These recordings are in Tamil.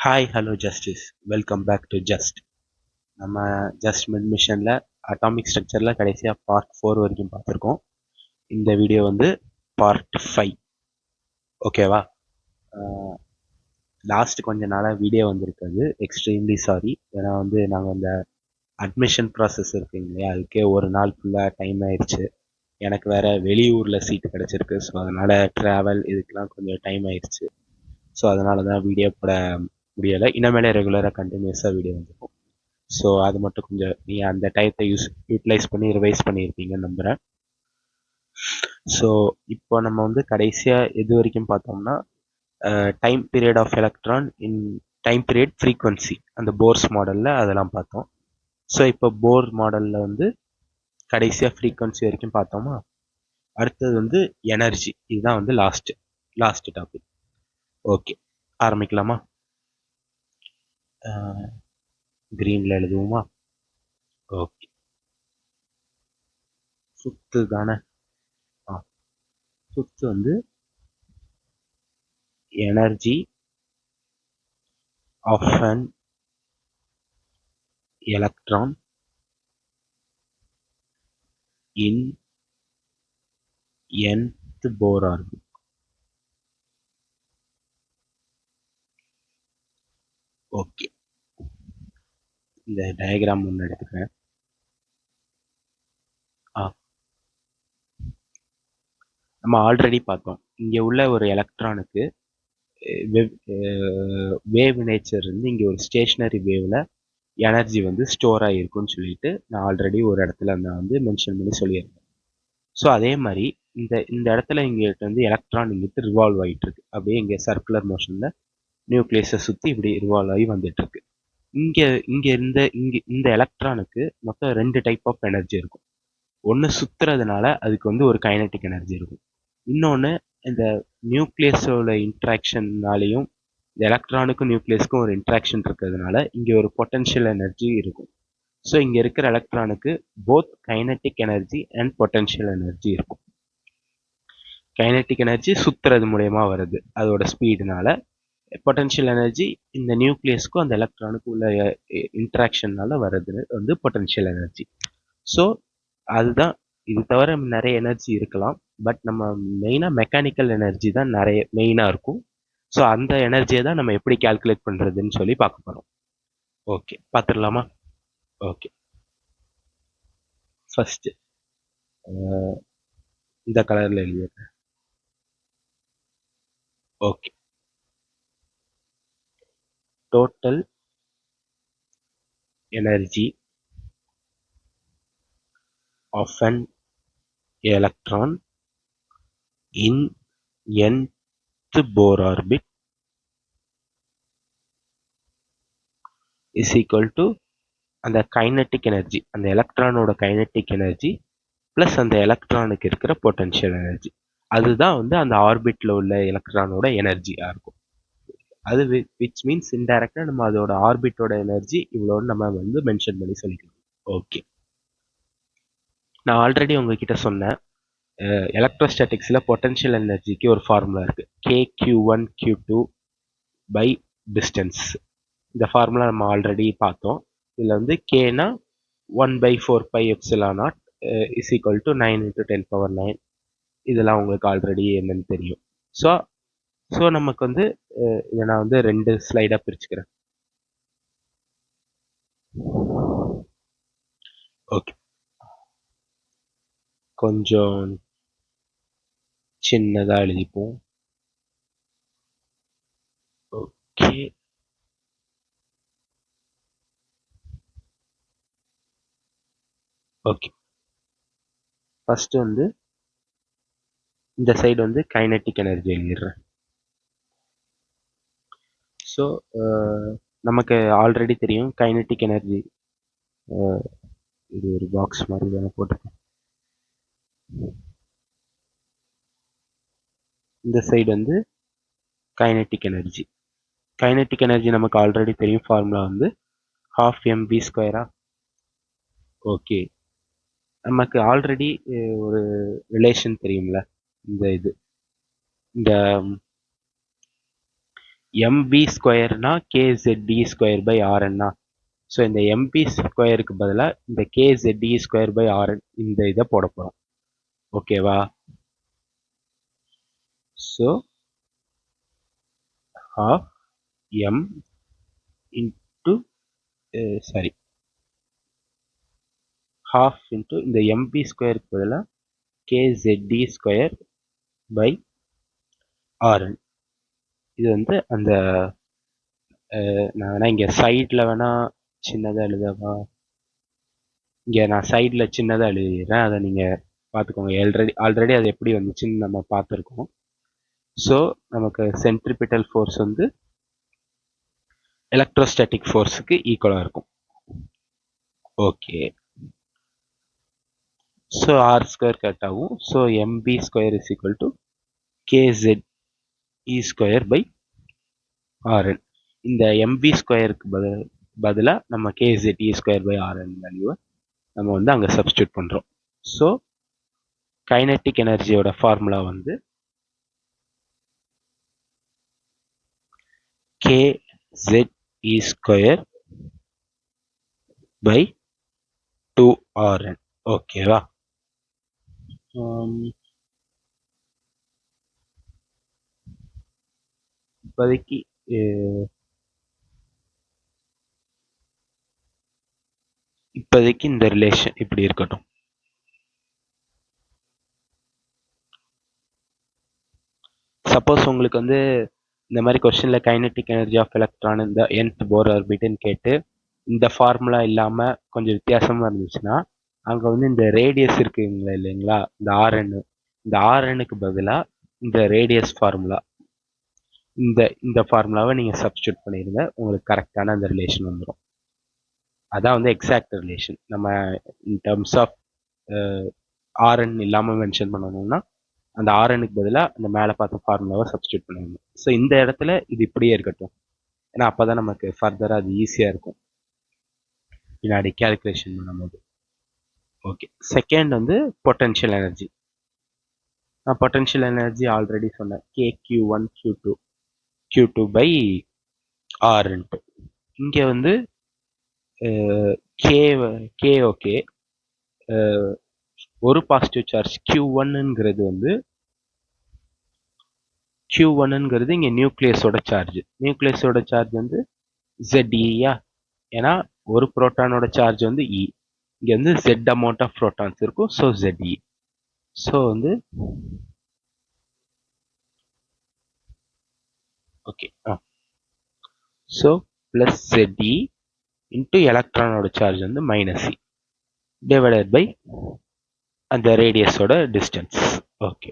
Hi hello justice welcome back to just. நம்ம ஜஸ்ட் மிட் மிஷனில் அட்டாமிக் ஸ்ட்ரக்சரில் கடைசியாக பார்ட் 4 வரைக்கும் பார்த்துருக்கோம். இந்த வீடியோ வந்து பார்ட் 5. ஓகேவா? லாஸ்ட் கொஞ்ச நாளாக வீடியோ வந்திருக்காது, எக்ஸ்ட்ரீம்லி சாரி. ஏன்னா வந்து நாங்கள் அந்த அட்மிஷன் ப்ராசஸ் இருக்குங்க இல்லையா, அதுக்கே ஒரு நாள் ஃபுல்லாக டைம் ஆயிடுச்சு. எனக்கு வேறு வெளியூரில் சீட்டு கிடச்சிருக்கு. ஸோ அதனால் ட்ராவல் இதுக்கெலாம் கொஞ்சம் டைம் ஆயிடுச்சு. ஸோ அதனால தான் வீடியோ போட முடியலை. இனிமேலே ரெகுலராக கண்டினியூஸாக வீடியோ வந்துருக்கும். ஸோ அது மட்டும் கொஞ்சம் நீங்கள் அந்த டயத்தை யூட்டிலைஸ் பண்ணி ரிவைஸ் பண்ணியிருப்பீங்கன்னு நம்புகிறேன். ஸோ இப்போ நம்ம வந்து கடைசியாக எது வரைக்கும் பார்த்தோம்னா time period of electron in time period frequency, அந்த போர்ஸ் மாடலில் அதெல்லாம் பார்த்தோம். ஸோ இப்போ போர் மாடலில் வந்து கடைசியாக ஃப்ரீக்வன்சி வரைக்கும் பார்த்தோமா. அடுத்தது வந்து எனர்ஜி. இதுதான் வந்து லாஸ்ட் டாபிக். ஓகே, ஆரம்பிக்கலாமா? கிரீனில் எழுதுவோமா? ஓகே. ஃபிஃப்த்து தானே? ஃபிஃப்த்து வந்து energy of an electron in nth Bohr orbit. Okay, இந்த டயக்ராம் ஒன்று எடுத்துக்கிறேன். நம்ம ஆல்ரெடி பார்த்தோம், இங்கே உள்ள ஒரு எலக்ட்ரானுக்கு வேவ் நேச்சர் இருந்து இங்கே ஒரு ஸ்டேஷ்னரி வேவ்ல எனர்ஜி வந்து ஸ்டோர் ஆகிருக்குன்னு சொல்லிட்டு நான் ஆல்ரெடி ஒரு இடத்துல நான் வந்து மென்ஷன் பண்ணி சொல்லியிருந்தேன். ஸோ அதே மாதிரி இந்த இடத்துல இங்கிட்ட வந்து எலக்ட்ரான் இங்கிட்டு ரிவால்வ் ஆகிட்டு இருக்கு. அப்படியே இங்கே சர்க்குலர் மோஷனில் நியூக்ளியஸை சுற்றி இப்படி ரிவால்வ் ஆகி வந்துட்டு இருக்கு. இந்த எலக்ட்ரானுக்கு மொத்தம் 2 டைப் ஆஃப் எனர்ஜி இருக்கும். ஒன்று சுத்துறதுனால அதுக்கு வந்து ஒரு கைனட்டிக் எனர்ஜி இருக்கும். இன்னொன்று இந்த நியூக்ளியஸோட இன்ட்ராக்ஷன்னாலையும் இந்த எலக்ட்ரானுக்கும் நியூக்ளியஸ்க்கும் ஒரு இன்ட்ராக்ஷன் இருக்கிறதுனால இங்கே ஒரு பொட்டன்ஷியல் எனர்ஜி இருக்கும். ஸோ இங்கே இருக்கிற எலக்ட்ரானுக்கு both kinetic energy and potential energy இருக்கும். கைனட்டிக் எனர்ஜி சுத்துறது மூலயமா வருது அதோட ஸ்பீடுனால. பொட்டன்ஷியல் எனர்ஜி இந்த நியூக்ளியஸ்க்கும் அந்த எலக்ட்ரானுக்கும் உள்ள இன்ட்ராக்ஷன்னால வர்றது வந்து பொட்டன்ஷியல் எனர்ஜி. ஸோ அதுதான். இது தவிர நிறைய எனர்ஜி இருக்கலாம், பட் நம்ம மெயினாக மெக்கானிக்கல் எனர்ஜி தான் நிறைய மெயினாக இருக்கும். ஸோ அந்த எனர்ஜியை தான் நம்ம எப்படி கால்குலேட் பண்ணுறதுன்னு சொல்லி பார்க்க போகிறோம். ஓகே, பார்த்துடலாமா? ஓகே, ஃபஸ்ட்டு இந்த கலரில் எழுதிடுறேன். Okay, total energy of an electron in nth Bohr orbit is equal to அந்த கைனட்டிக் எனர்ஜி, அந்த எலக்ட்ரானோட கைனட்டிக் எனர்ஜி ப்ளஸ் அந்த எலக்ட்ரானுக்கு இருக்கிற பொட்டன்ஷியல் எனர்ஜி. அதுதான் வந்து அந்த ஆர்பிட்டில் உள்ள எலக்ட்ரானோட எனர்ஜியாக இருக்கும். அது விச் மீன்ஸ் இன்டைரக்டாக நம்ம அதோட ஆர்பிட்டோட எனர்ஜி இவ்வளோன்னு நம்ம வந்து மென்ஷன் பண்ணி சொல்லிக்கலாம். ஓகே, நான் ஆல்ரெடி உங்ககிட்ட சொன்னேன், எலக்ட்ரோஸ்டாட்டிக்ஸில் பொட்டன்ஷியல் எனர்ஜிக்கு ஒரு ஃபார்முலா இருக்குது, KQ1Q2 பை டிஸ்டன்ஸ். இந்த ஃபார்முலா நம்ம ஆல்ரெடி பார்த்தோம். இதில் வந்து கேனா 1/4πε0 இஸ் ஈக்குவல் டு 9 × 10⁹. இதெல்லாம் உங்களுக்கு ஆல்ரெடி என்னன்னு தெரியும். ஸோ நமக்கு வந்து இதை நான் வந்து 2 ஸ்லைடாக பிரிச்சுக்கிறேன். ஓகே, கொஞ்சம் சின்னதாக எழுதிப்போம். Okay, okay. ஃபஸ்ட்டு வந்து இந்த சைடு வந்து கைனட்டிக் எனர்ஜி எழுதிடுறேன். ஸோ நமக்கு ஆல்ரெடி தெரியும் கைனட்டிக் எனர்ஜி. இது ஒரு பாக்ஸ் மாதிரி தானே போட்டிருக்கேன். இந்த சைடு வந்து கைனட்டிக் எனர்ஜி. கைனட்டிக் எனர்ஜி நமக்கு ஆல்ரெடி தெரியும், ஃபார்முலா வந்து 12mv². ஓகே, நமக்கு ஆல்ரெடி ஒரு ரிலேஷன் தெரியும்ல, இந்த எம்பி ஸ்கொயர்னா கேசெட்இ ஸ்கொயர் பை ஆர்என்னா. ஸோ இந்த எம்பி ஸ்கொயருக்கு பதிலாக இந்த கேசெட்இ ஸ்கொயர் பை ஆர்என் இந்த இதை போட போகிறோம். ஓகேவா? So half m into sorry half into இந்த mb ஸ்கொயருக்கு பதிலாக kzd ஸ்கொயர் பை rn. இது வந்து அந்த நான் வேணா இங்கே சைடில் வேணா சின்னதாக எழுதவா? இங்கே நான் சைடில் சின்னதாக எழுதிடுறேன், அதை நீங்கள் பார்த்துக்கோங்க. ஆல்ரெடி அது எப்படி வந்துச்சுன்னு நம்ம பார்த்துருக்கோம். ஸோ நமக்கு சென்ட்ரிபிட்டல் ஃபோர்ஸ் வந்து எலக்ட்ரோஸ்டாட்டிக் ஃபோர்ஸுக்கு ஈக்குவலாக இருக்கும். Okay, so R square cut ஆகும். So M V square is equal to K Z E square by R N. இந்த எம்பி ஸ்கொயருக்கு பதிலாக நம்ம K Z E square by R N வேல்யூவை நம்ம வந்து அங்கே சப்ஸ்டியூட் பண்ணுறோம். ஸோ கைனட்டிக் எனர்ஜியோட ஃபார்முலா வந்து kZe ஸ்கொயர் பை 2Rn. ஓகேவா? இப்போதைக்கு இந்த ரிலேஷன் இப்படி இருக்கட்டும். சப்போஸ் உங்களுக்கு வந்து இந்த மாதிரி கொஸ்டின்ல கைனட்டிக் எனர்ஜி ஆஃப் எலக்ட்ரான் இந்த nth போர் ஆர்பிட்னு கேட்டு இந்த ஃபார்முலா இல்லாமல் கொஞ்சம் வித்தியாசமாக இருந்துச்சுன்னா அங்கே வந்து இந்த ரேடியஸ் இருக்குங்களா இல்லைங்களா, இந்த இந்த ஆர்என்னுக்கு பதிலாக இந்த ரேடியஸ் ஃபார்முலா இந்த ஃபார்முலாவை நீங்கள் சப்ஸ்டியூட் பண்ணிடுங்க, உங்களுக்கு கரெக்டான அந்த ரிலேஷன் வந்துடும். அதான் வந்து எக்ஸாக்ட் ரிலேஷன். நம்ம இன் டர்ம்ஸ் ஆஃப் ஆர்என் இல்லாமல் மென்ஷன் பண்ணணும்னா அந்த ஆர்எனுக்கு பதிலாக அந்த மேலே பார்த்த ஃபார்முலாவை சப்ஸ்டியூட் பண்ணணும். ஸோ இந்த இடத்துல இது இப்படியே இருக்கட்டும், ஏன்னா அப்போ தான் நமக்கு ஃபர்தராக அது ஈஸியாக இருக்கும் பின்னாடி கேல்குலேஷன் பண்ணும்போது. ஓகே, செகண்ட் வந்து பொட்டன்ஷியல் எனர்ஜி. நான் பொட்டன்ஷியல் எனர்ஜி ஆல்ரெடி சொன்னேன், KQ1 Q2 பை ஆர்ன்ட்டு. இங்கே வந்து கே ஓகே, ஒரு பாசிட்டிவ் சார்ஜ் Q1ங்கிறது வந்து Q1ங்கிறது இங்கே நியூக்ளியஸோட சார்ஜ் வந்து ZEயா, ஏன்னா ஒரு புரோட்டானோட சார்ஜ் வந்து E, இங்கே வந்து Z அமௌண்ட் ஆஃப் புரோட்டான்ஸ் இருக்கும். So ZE. ஸோ வந்து okay, so plus ZE into எலக்ட்ரானோட சார்ஜ் வந்து மைனஸ் E டிவைடட் பை அந்த ரேடியஸோட distance. Okay,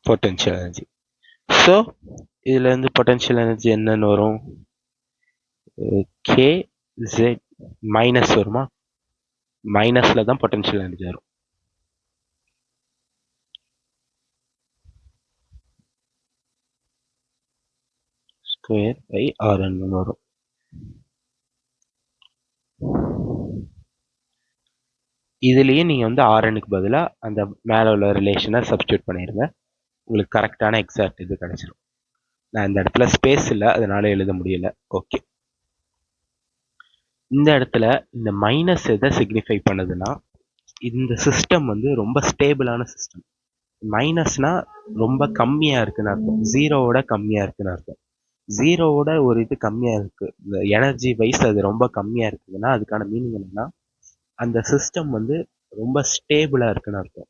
potential energy. So இதில் இருந்து பொட்டன்ஷியல் எனர்ஜி என்னன்னு வரும்? KZ மைனஸ் வருமா? மைனஸில் தான் பொட்டன்ஷியல் எனர்ஜி வரும். ஸ்கொயர் பை ஆர்என் வரும். இதுலேயே நீங்கள் வந்து ஆர்எனுக்கு பதிலாக அந்த மேலே உள்ள ரிலேஷனை சப்ஸ்டியூட் பண்ணிடுங்க, உங்களுக்கு கரெக்டான எக்ஸாக்ட் இது கிடச்சிடும். நான் இந்த இடத்துல ஸ்பேஸ் இல்லை, அதனால எழுத முடியல. ஓகே, இந்த இடத்துல இந்த மைனஸ் எதை சிக்னிஃபை பண்ணுதுன்னா இந்த சிஸ்டம் வந்து ரொம்ப ஸ்டேபிளான சிஸ்டம். மைனஸ்னா ரொம்ப கம்மியாக இருக்குன்னு அர்த்தம், ஜீரோவோட கம்மியாக இருக்குன்னு அர்த்தம். ஜீரோவோட ஒரு இது கம்மியாக இருக்குது, இந்த எனர்ஜி வைஸ் அது ரொம்ப கம்மியாக இருக்குதுன்னா அதுக்கான மீனிங் என்னன்னா அந்த சிஸ்டம் வந்து ரொம்ப ஸ்டேபிளாக இருக்குன்னு அர்த்தம்.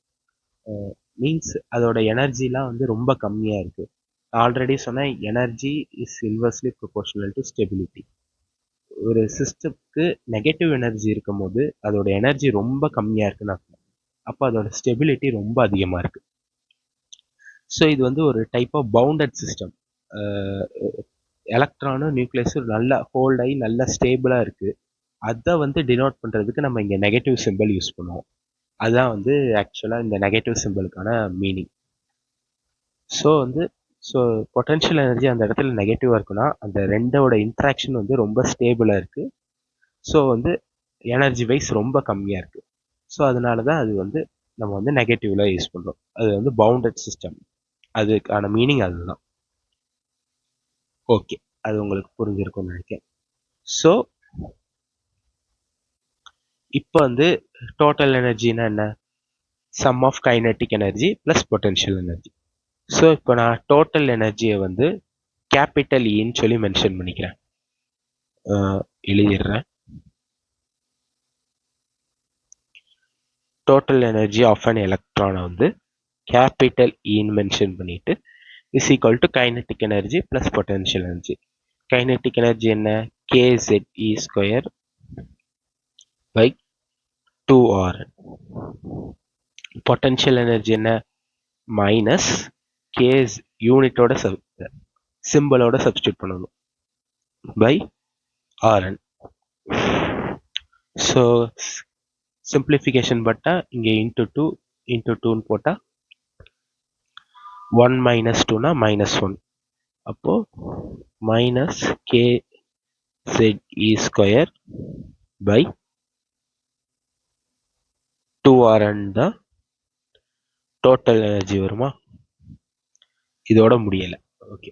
மீன்ஸ் அதோட எனர்ஜிலாம் வந்து ரொம்ப கம்மியாக இருக்குது. ஆல்ரெடி சொன்ன energy is inversely proportional to stability. ஒரு சிஸ்டத்துக்கு நெகட்டிவ் எனர்ஜி இருக்கும் போது அதோட எனர்ஜி ரொம்ப கம்மியாக இருக்குன்னு அர்த்தம். அப்போ அதோட ஸ்டெபிலிட்டி ரொம்ப அதிகமாக இருக்குது. ஸோ இது வந்து ஒரு டைப் ஆஃப் பவுண்டட் சிஸ்டம். எலக்ட்ரானும் நியூக்ளியஸும் நல்லா ஹோல்ட் ஆகி நல்லா ஸ்டேபிளாக இருக்குது. அதை வந்து டினோட் பண்ணுறதுக்கு நம்ம இங்கே நெகட்டிவ் சிம்பிள் யூஸ் பண்ணுவோம். அதுதான் வந்து ஆக்சுவலாக இந்த நெகட்டிவ் சிம்பிளுக்கான மீனிங். ஸோ பொட்டன்ஷியல் எனர்ஜி அந்த இடத்துல நெகட்டிவாக இருக்குன்னா அந்த ரெண்டோட இன்ட்ராக்ஷன் வந்து ரொம்ப ஸ்டேபிளாக இருக்குது. ஸோ வந்து எனர்ஜி வைஸ் ரொம்ப கம்மியாக இருக்குது. ஸோ அதனால தான் அது வந்து நம்ம வந்து நெகட்டிவ்ல யூஸ் பண்ணுறோம். அது வந்து பவுண்டட் சிஸ்டம். அதுக்கான மீனிங் அதுதான். ஓகே, அது உங்களுக்கு புரிஞ்சிருக்கும்னு நினைக்கிறேன். ஸோ இப்போ வந்து டோட்டல் எனர்ஜினா என்ன? Sum of kinetic energy plus potential energy. So இப்போ நான் டோட்டல் எனர்ஜியை வந்து கேபிட்டல் இன்னு சொல்லி மென்ஷன் பண்ணிக்கிறேன். எழுதிடுறேன். டோட்டல் எனர்ஜி ஆஃப் அன் எலக்ட்ரானை வந்து கேபிட்டல் இன்னு மென்ஷன் பண்ணிட்டு is equal to kinetic energy plus potential energy. Kinetic energy என்ன? KZE square by 2R. Potential energy என்ன? மைனஸ் கேஸ் யூனிட்டோட சிம்பிளோட சப்ஸ்டியூட் பண்ணணும் பை Rn. ஸோ சிம்பிளிஃபிகேஷன் பட்டா இங்கே இன்ட்டு 2 இன்ட்டு 2ன்னு போட்டால் 1 மைனஸ் 2னா -1. அப்போது minus KZE square by 2Rn தான் டோட்டல் எனர்ஜி வருமா? இதோட முடியலை. ஓகே,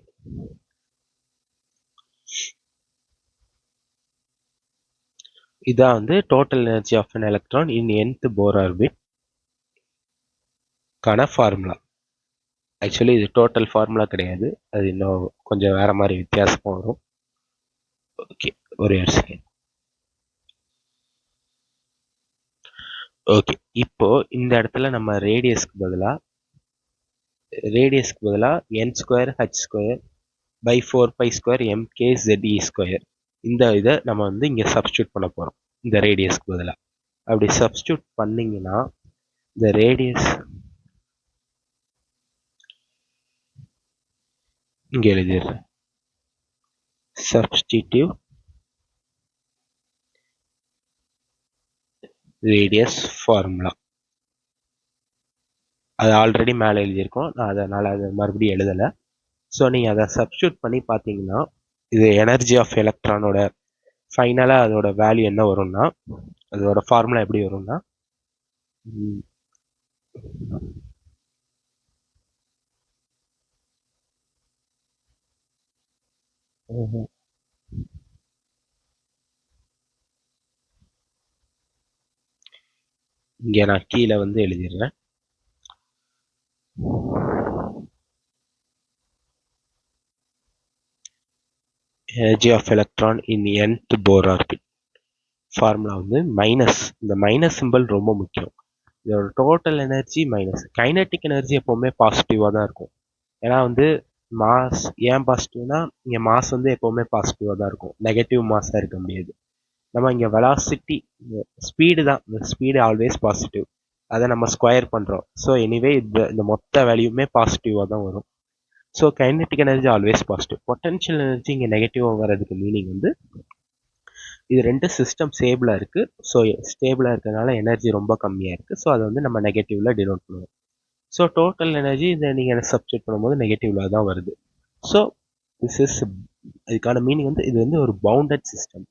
இதான் வந்து total energy of an electron in nth Bohr orbit கான ஃபார்முலா. ஆக்சுவலி இது டோட்டல் ஃபார்முலா கிடையாது, அது இன்னும் கொஞ்சம் வேற மாதிரி வித்தியாசமாக வரும். ஓகே, ஒரே ஒரு செகண்ட். ஓகே, இப்போ இந்த இடத்துல நம்ம ரேடியஸ்க்கு பதிலாக n square h square by 4 square MKZE square இந்த இதை நம்ம வந்து இங்கே சப்ஸ்டியூட் பண்ண போகிறோம் இந்த ரேடியஸ்க்கு பதிலாக. அப்படி சப்ஸ்டியூட் பண்ணிங்கன்னா இந்த ரேடியஸ் இங்கே எழுதிடுறேன். சப்ஸ்டிடியூட் ரேடியஸ் ஃபார்முலா அது ஆல்ரெடி மேலே எழுதியிருக்கோம், நான் அதனால் அதை மறுபடியும் எழுதலை. ஸோ நீங்கள் அதை சப்ஸ்டியூட் பண்ணி பார்த்தீங்கன்னா இது எனர்ஜி ஆஃப் எலக்ட்ரானோட ஃபைனலாக அதோட வேல்யூ என்ன வரும்னா, அதோட ஃபார்முலா எப்படி வரும்னா, இங்கே நான் கீழே வந்து எழுதிடுறேன். Energy of electron in nth Bohr orbit formula வந்து மைனஸ், இந்த மைனஸ் சிம்பிள் ரொம்ப முக்கியம். இதோட total energy minus. Kinetic energy எப்போவுமே பாசிட்டிவாக தான் இருக்கும். ஏன்னா வந்து மாஸ் ஏன் பாசிட்டிவ்னா இங்கே மாஸ் வந்து எப்போவுமே பாசிட்டிவாக தான் இருக்கும், நெகட்டிவ் மாஸாக இருக்க முடியாது. நம்ம இங்கே வெலாசிட்டி ஸ்பீடு தான், இந்த ஸ்பீடு ஆல்வேஸ் பாசிட்டிவ், அதை நம்ம ஸ்கொயர் பண்ணுறோம். ஸோ எனிவே இந்த மொத்த வேல்யூமே பாசிட்டிவாக தான் வரும். So kinetic energy always positive. Potential energy இங்கே நெகட்டிவாக வர்றதுக்கு மீனிங் வந்து இது ரெண்டு சிஸ்டம் ஸ்டேபிளாக இருக்குது. ஸோ ஸ்டேபிளாக இருக்கிறதுனால எனர்ஜி ரொம்ப கம்மியாக இருக்குது. ஸோ அதை வந்து நம்ம நெகட்டிவில் டினோட் பண்ணுவோம். ஸோ டோட்டல் எனர்ஜி இதை நீங்கள் சப்ஸ்டியூட் பண்ணும்போது நெகட்டிவில் தான் வருது. ஸோ திஸ் இஸ் இதுக்கான மீனிங் வந்து இது வந்து ஒரு பவுண்டட் சிஸ்டம்,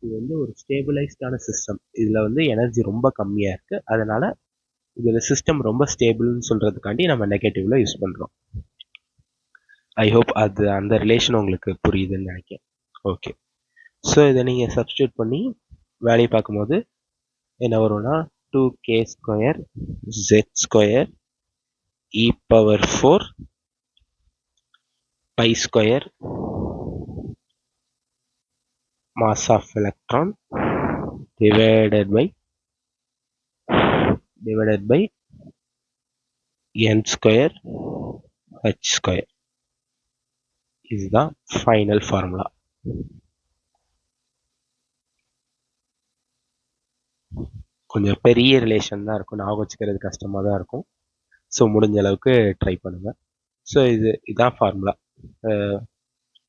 இது வந்து ஒரு ஸ்டேபிளைஸ்டான சிஸ்டம். இதில் வந்து எனர்ஜி ரொம்ப கம்மியாக இருக்குது, அதனால் இதில் சிஸ்டம் ரொம்ப ஸ்டேபிள்னு சொல்கிறதுக்காண்டி நம்ம நெகட்டிவில் யூஸ் பண்ணுறோம். ஐ ஹோப் அது அந்த ரிலேஷன் உங்களுக்கு புரியுதுன்னு நினைக்கிறேன். ஓகே, ஸோ இதை நீங்கள் சப்ஸ்டியூட் பண்ணி வேல்யூ பார்க்கும்போது என்ன வரும்னா 2k square z square e power 4 pi square mass of electron divided by n square h square. இதுதான் ஃபைனல் ஃபார்முலா. கொஞ்சம் பெரிய ரிலேஷன் தான் இருக்கும், ஞாபகம் வச்சுக்கிறது கஷ்டமாக தான் இருக்கும். ஸோ முடிஞ்ச அளவுக்கு ட்ரை பண்ணுங்கள். ஸோ இதுதான் formula.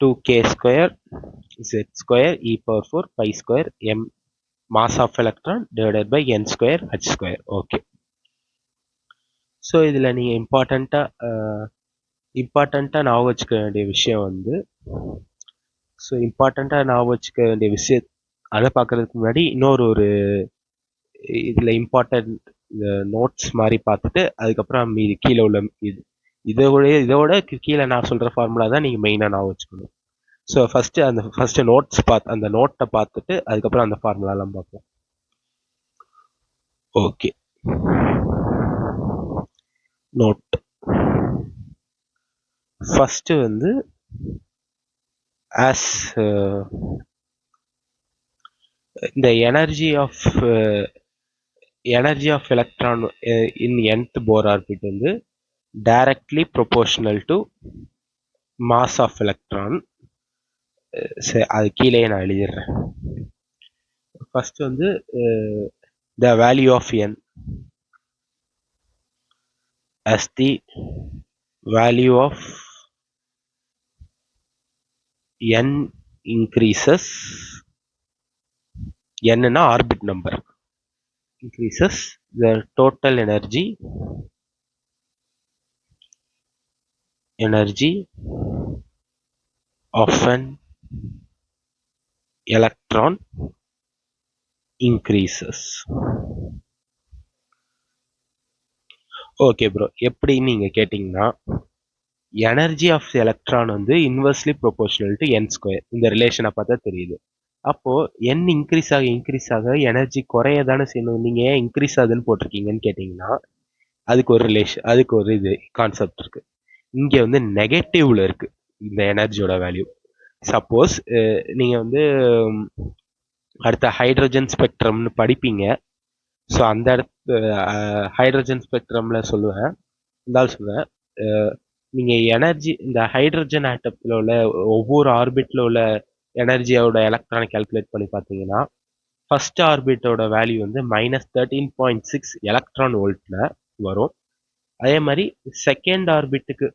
2k square z square e power 4 pi square m mass of electron divided by n square h square. Okay, so இதில் நீங்கள் இம்பார்ட்டண்ட்டாக ஞாபகம் வச்சுக்க வேண்டிய விஷயம் வந்து, ஸோ இம்பார்ட்டண்ட்டாக ஞாபகம் வச்சுக்க வேண்டிய விஷயம் அதை பார்க்குறதுக்கு முன்னாடி இன்னொரு இதில் இம்பார்ட்டண்ட் நோட்ஸ் மாதிரி பார்த்துட்டு அதுக்கப்புறம் மீதி கீழே உள்ள இதோட கீழே நான் சொல்கிற ஃபார்முலா தான் நீங்கள் மெயினாக நான் வச்சுக்கணும். ஸோ ஃபஸ்ட்டு அந்த நோட்டை பார்த்துட்டு அதுக்கப்புறம் அந்த ஃபார்முலாலாம் பார்ப்போம். ஓகே, நோட் ஃபஸ்ட்டு வந்து ஆஸ் இந்த energy of electron in nth Bohr orbit வந்து directly proportional to mass of electron. அது கீழே நான் எழுதிடுறேன். ஃபர்ஸ்ட் வந்து the value of n as the value of n increases, n னா orbit number, increases the total energy of an electron increases. Okay bro, எப்படின்னு நீங்க கேட்டீங்கன்னா, எனர்ஜி ஆஃப் எலக்ட்ரான் வந்து inversely proportional to n square. இந்த ரிலேஷனை பார்த்தா தெரியுது. அப்போ n இன்க்ரீஸ் ஆக எனர்ஜி குறைய தானே செய்யணும். நீங்க ஏன் இன்க்ரீஸ் ஆகுதுன்னு போட்டிருக்கீங்கன்னு கேட்டீங்கன்னா, அதுக்கு ஒரு இது கான்செப்ட் இருக்கு. இங்க வந்து நெகட்டிவ்ல இருக்கு இந்த எனர்ஜியோட வேல்யூ. சப்போஸ் நீங்க வந்து அடுத்த ஹைட்ரஜன் ஸ்பெக்ட்ரம்னு படிப்பீங்க. ஸோ அந்த ஹைட்ரஜன் ஸ்பெக்ட்ரம்ல சொல்லுவேன். நீங்க எனர்ஜி இந்த ஹைட்ரஜன் ஆட்டத்தில் உள்ள ஒவ்வொரு ஆர்பிட்ல உள்ள எனர்ஜியோட எலக்ட்ரானை கால்குலேட் பண்ணி பார்த்தீங்கன்னா, ஃபர்ஸ்ட் ஆர்பிட்டோட வேல்யூ வந்து -13.6 எலக்ட்ரான் வோல்ட்ல வரும். அதே மாதிரி செகண்ட் ஆர்பிட்டுக்கு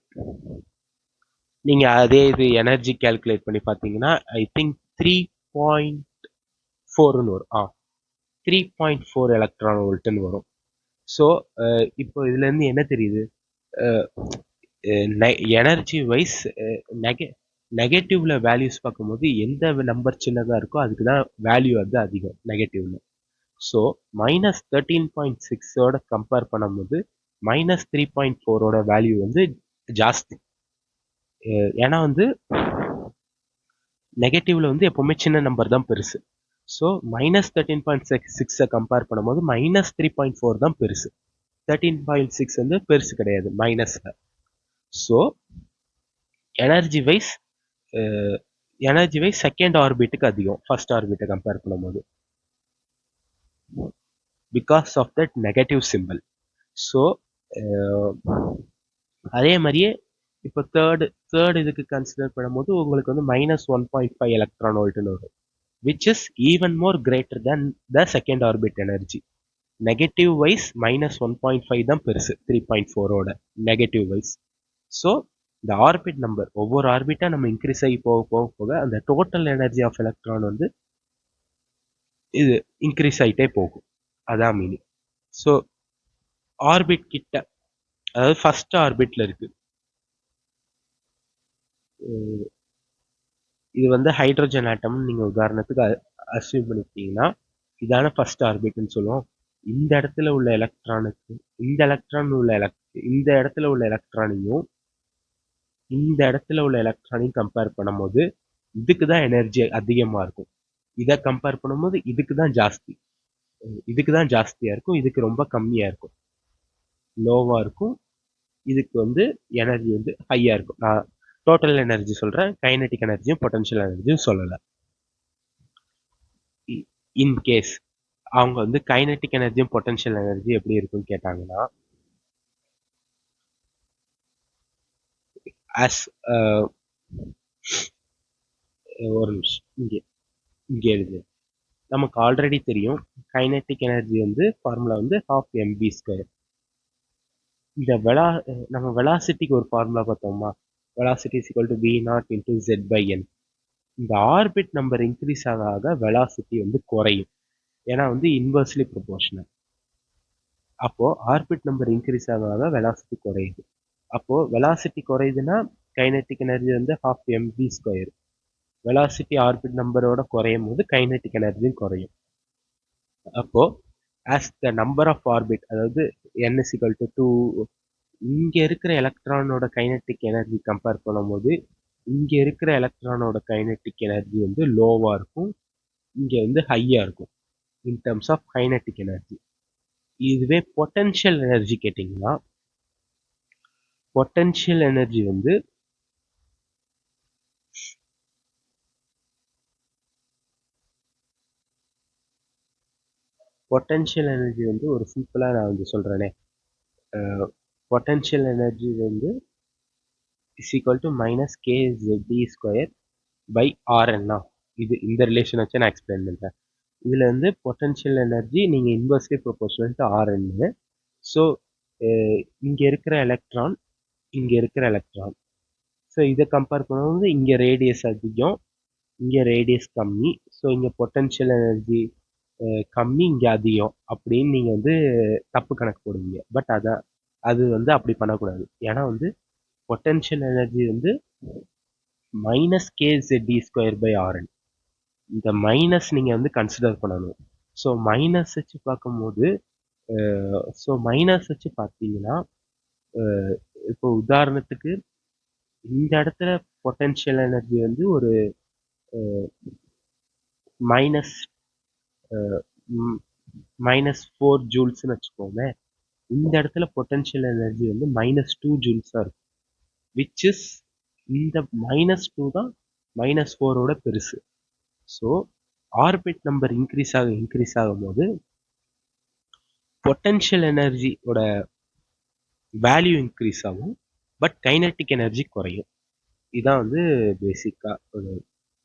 நீங்க அதே இது எனர்ஜி கால்குலேட் பண்ணி பார்த்தீங்கன்னா, ஐ திங்க் 3.4ன்னு வரும். 3.4 எலக்ட்ரான் வோல்ட்னு வரும். ஸோ இப்போ இதுல இருந்து என்ன தெரியுது, எனர்ஜி வைஸ் நெகட்டிவ்ல வேல்யூஸ் பார்க்கும்போது எந்த நம்பர் சின்னதாக இருக்கோ அதுக்கு தான் வேல்யூ வந்து அதிகம் நெகட்டிவ்ல. ஸோ -13.6ஓட கம்பேர் பண்ணும்போது -3.4ஓட வேல்யூ வந்து ஜாஸ்தி. ஏன்னா வந்து நெகட்டிவ்ல வந்து எப்பவுமே சின்ன நம்பர் தான் பெருசு. ஸோ -13.6 கம்பேர் பண்ணும்போது -3.4 தான் பெருசு. 13.6 வந்து பெருசு கிடையாது மைனஸ்ல. ஸோ எனர்ஜி வைஸ் செகண்ட் ஆர்பிட்டுக்கு அதிகம் ஃபர்ஸ்ட் ஆர்பிட்டை கம்பேர் பண்ணும்போது, because of that negative symbol. So அதே மாதிரியே இப்போ தேர்ட் இதுக்கு கன்சிடர் பண்ணும்போது உங்களுக்கு வந்து -1.5 எலக்ட்ரான் வோல்ட்னு வரும், which is even more greater than the second orbit energy. Negative wise -1.5 தான் பெருசு 3.4ஓட நெகட்டிவ் வைஸ். ஸோ இந்த ஆர்பிட் நம்பர் ஒவ்வொரு ஆர்பிட்டா நம்ம இன்க்ரீஸ் ஆகி போக அந்த டோட்டல் எனர்ஜி ஆஃப் எலக்ட்ரான் வந்து இது இன்க்ரீஸ் ஆகிட்டே போகும். அதான் மீனிங். ஸோ ஆர்பிட் கிட்ட, அதாவது ஃபர்ஸ்ட் ஆர்பிட்ல இருக்கு, இது வந்து ஹைட்ரஜன் ஆட்டம் நீங்க உதாரணத்துக்கு அசியூம் பண்ணிக்கிட்டீங்கன்னா, இதான ஃபர்ஸ்ட் ஆர்பிட்னு சொல்லுவோம். இந்த இடத்துல உள்ள எலக்ட்ரானுக்கு இந்த இடத்துல உள்ள எலக்ட்ரானையும் இந்த இடத்துல உள்ள எலக்ட்ரானையும் கம்பேர் பண்ணும்போது இதுக்கு தான் எனர்ஜி அதிகமா இருக்கும். இதை கம்பேர் பண்ணும்போது இதுக்கு தான் ஜாஸ்தியா இருக்கும், இதுக்கு ரொம்ப கம்மியா இருக்கும், லோவா இருக்கும். இதுக்கு வந்து எனர்ஜி வந்து ஹையா இருக்கும். நான் டோட்டல் எனர்ஜி சொல்றேன், கைனடிக் எனர்ஜியும் பொட்டன்ஷியல் எனர்ஜியும் சொல்லல. இன் கேஸ் அவங்க வந்து கைனடிக் எனர்ஜியும் பொட்டன்ஷியல் எனர்ஜி எப்படி இருக்குன்னு கேட்டாங்கன்னா, ஒரு நிமிஷம் இங்கே எழுது. நமக்கு ஆல்ரெடி தெரியும் கைனடிக் எனர்ஜி வந்து ஃபார்முலா வந்து 12mv². இந்த நம்ம வெலாசிட்டிக்கு ஒரு ஃபார்முலா பார்த்தோமா, velocity is equal to v0 into z/n. இந்த ஆர்பிட் நம்பர் இன்க்ரீஸ் ஆக வெலாசிட்டி வந்து குறையும், ஏன்னா வந்து இன்வெர்ஸ்லி ப்ரொபோர்ஷனல். அப்போ ஆர்பிட் நம்பர் இன்க்ரீஸ் ஆக வெலாசிட்டி குறையுது. அப்போ வெலாசிட்டி குறையுதுன்னா கைனடிக் எனர்ஜி வந்து 12mv². வெலாசிட்டி ஆர்பிட் நம்பரோட குறையும் போது கைனடிக் எனர்ஜியும் குறையும். அப்போ as the number of orbit, அதாவது n is equal to 2 இங்கே இருக்கிற எலக்ட்ரானோட கைனட்டிக் எனர்ஜி கம்பேர் பண்ணும்போது இங்கே இருக்கிற எலக்ட்ரானோட கைனட்டிக் எனர்ஜி வந்து லோவாக இருக்கும், இங்கே வந்து ஹையாக இருக்கும் in terms of kinetic energy. இதுவே பொட்டன்ஷியல் எனர்ஜி கேட்டிங்கன்னா, பொட்டன்ஷியல் எனர்ஜி வந்து ஒரு சிம்பிளாக நான் வந்து சொல்கிறேனே, பொட்டன்ஷியல் எனர்ஜி வந்து is equal to minus KZD square by ஆர்என்னா. இந்த ரிலேஷன் வச்சு நான் எக்ஸ்பிளைன் பண்ணுறேன். இதில் வந்து பொட்டன்ஷியல் எனர்ஜி நீங்கள் இன்வெர்ஸ்லி ப்ரொபோர்ஷனல் டு ஆர்என்னு. ஸோ இங்கே இருக்கிற எலக்ட்ரான், இங்கே இருக்கிற எலக்ட்ரான், ஸோ இதை கம்பேர் பண்ணும்போது இங்கே ரேடியஸ் அதிகம், இங்கே ரேடியஸ் கம்மி. ஸோ இங்கே பொட்டன்ஷியல் எனர்ஜி கம்மி, இங்கே அதிகம் அப்படின்னு நீங்கள் வந்து தப்பு கணக்கு போடுவீங்க. பட் அது வந்து அப்படி பண்ணக்கூடாது. ஏன்னா வந்து பொட்டன்ஷியல் எனர்ஜி வந்து minus KZD square by R N. இந்த மைனஸ் நீங்கள் வந்து கன்சிடர் பண்ணணும். ஸோ மைனஸ் வச்சு பார்க்கும்போது மைனஸ் வச்சு பார்த்தீங்கன்னா, இப்போ உதாரணத்துக்கு இந்த இடத்துல பொட்டன்ஷியல் எனர்ஜி வந்து ஒரு மைனஸ் -4 ஜூல்ஸ்னு வச்சுக்கோங்க. இந்த இடத்துல பொட்டன்ஷியல் எனர்ஜி வந்து -2 ஜூல்ஸாக இருக்கும். விச் இஸ் இந்த -2 தான் -4ஓட பெருசு. ஸோ ஆர்பிட் நம்பர் இன்க்ரீஸ் ஆகும் போது பொட்டன்ஷியல் எனர்ஜியோட வேல்யூ இன்க்ரீஸ் ஆகும், பட் கைனட்டிக் எனர்ஜி குறையும். இதான் வந்து பேசிக்காக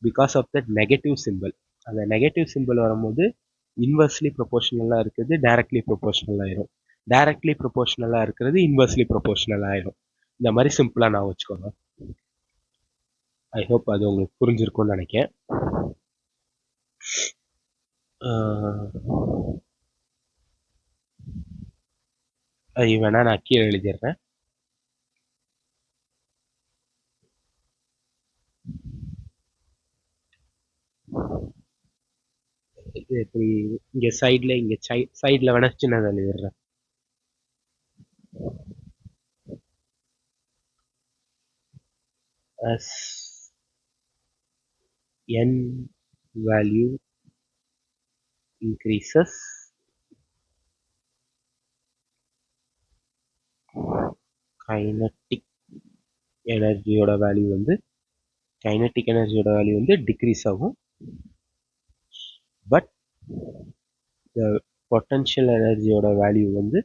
because of that negative symbol. அந்த நெகட்டிவ் சிம்பிள் வரும்போது இன்வெர்ஸ்லி ப்ரொபோர்ஷனலாக இருக்கிறது டைரக்ட்லி ப்ரொபோர்ஷனல் ஆயிரும், டைரக்ட்லி ப்ரொபோர்ஷனலாக இருக்கிறது இன்வெர்ஸ்லி ப்ரொபோர்ஷனல் ஆயிரும். இந்த மாதிரி சிம்பிளாக நான் வச்சுக்கோங்க. ஐ ஹோப் அது உங்களுக்கு புரிஞ்சிருக்கும்னு நினைக்கிறேன். அது வேணா நான் கீழே எழுதிடுறேன். இது எப்படி இங்கே சைடில், இங்கே சைடில் வேணா சின்னதை எழுதிடுறேன். as n value increases, kinetic எனர்ஜியோட வேல்யூ வந்து டிக்ரீஸ் ஆகும், பட் பொட்டன்ஷியல் எனர்ஜியோட வேல்யூ வந்து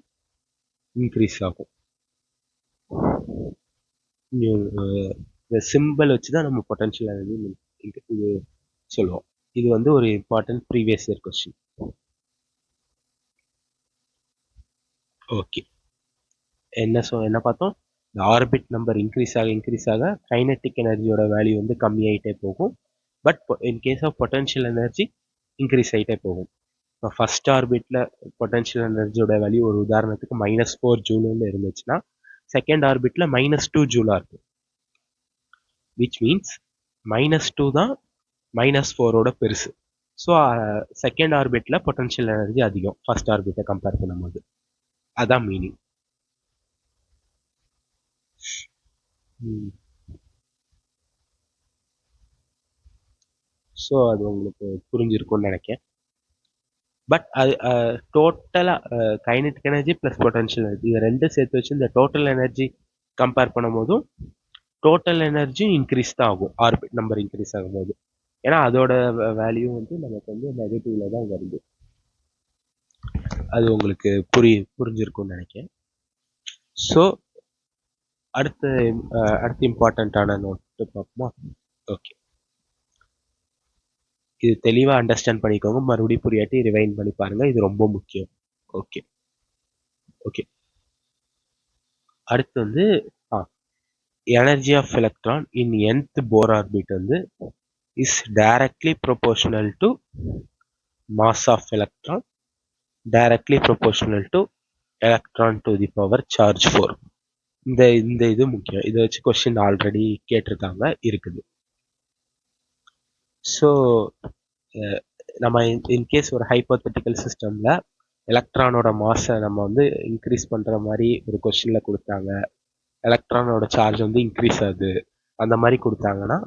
இன்க்ரீஸ் ஆகும். இந்த சிம்பிள் வச்சு தான் நம்ம பொட்டன்ஷியல் எனர்ஜி இது சொல்லுவோம். இது வந்து ஒரு important previous year question. Okay, என்ன பார்த்தோம்? இந்த ஆர்பிட் நம்பர் இன்க்ரீஸ் ஆக கைனட்டிக் எனர்ஜியோட வேல்யூ வந்து கம்மியாயிட்டே போகும், but in case of potential energy increase ஆகிட்டே போகும். இப்போ ஃபர்ஸ்ட் ஆர்பிட்டில் பொட்டன்ஷியல் எனர்ஜியோட வேல்யூ ஒரு உதாரணத்துக்கு -4 ஜூல்னு இருந்துச்சுன்னா, செகண்ட் ஆர்பிட்டில் -2 ஜூலாக இருக்கும். விச் மீன்ஸ் -2 தான் -4ஓட பெருசு. ஸோ செகண்ட் ஆர்பிட்டில் பொட்டன்ஷியல் எனர்ஜி அதிகம் ஃபர்ஸ்ட் ஆர்பிட்டை கம்பேர் பண்ணும்போது. அதான் மீனிங். ஸோ அது உங்களுக்கு புரிஞ்சிருக்கும்னு நினைக்கிறேன். பட் அது டோட்டலாக kinetic energy plus potential energy இது ரெண்டும் சேர்த்து வச்சு இந்த டோட்டல் எனர்ஜி கம்பேர் பண்ணும்போதும் டோட்டல் எனர்ஜி இன்க்ரீஸ் தான் ஆகும் ஆர்பிட் நம்பர் இன்க்ரீஸ் ஆகும்போது. ஏன்னா அதோட வேல்யூ வந்து நமக்கு வந்து நெகட்டிவ்ல தான் வருது. அது உங்களுக்கு புரிஞ்சிருக்கும்னு நினைக்கிறேன். ஸோ அடுத்த இம்பார்ட்டண்ட்டான நோட்டு பார்ப்போமா? ஓகே, இது தெளிவாக அண்டர்ஸ்டாண்ட் பண்ணிக்கோங்க. மறுபடியும் புரியாட்டி ரிவைண்ட் பண்ணி பாருங்க, இது ரொம்ப முக்கியம். ஓகே ஓகே அடுத்து வந்து energy of electron in nth Bohr orbit வந்து is directly proportional to mass of electron directly proportional to electron to the power charge 4. இந்த இது முக்கியம். இதை வச்சு கொஸ்டின் ஆல்ரெடி கேட்டிருக்காங்க, இருக்குது. ஸோ நம்ம இன்கேஸ் ஒரு ஹைப்போதெட்டிக்கல் சிஸ்டமில் எலக்ட்ரானோட மாஸை நம்ம வந்து இன்க்ரீஸ் பண்ணுற மாதிரி ஒரு கொஸ்டினில் கொடுத்தாங்க, எலக்ட்ரானோட சார்ஜ் வந்து இன்க்ரீஸ் ஆகுது அந்த மாதிரி கொடுத்தாங்கன்னா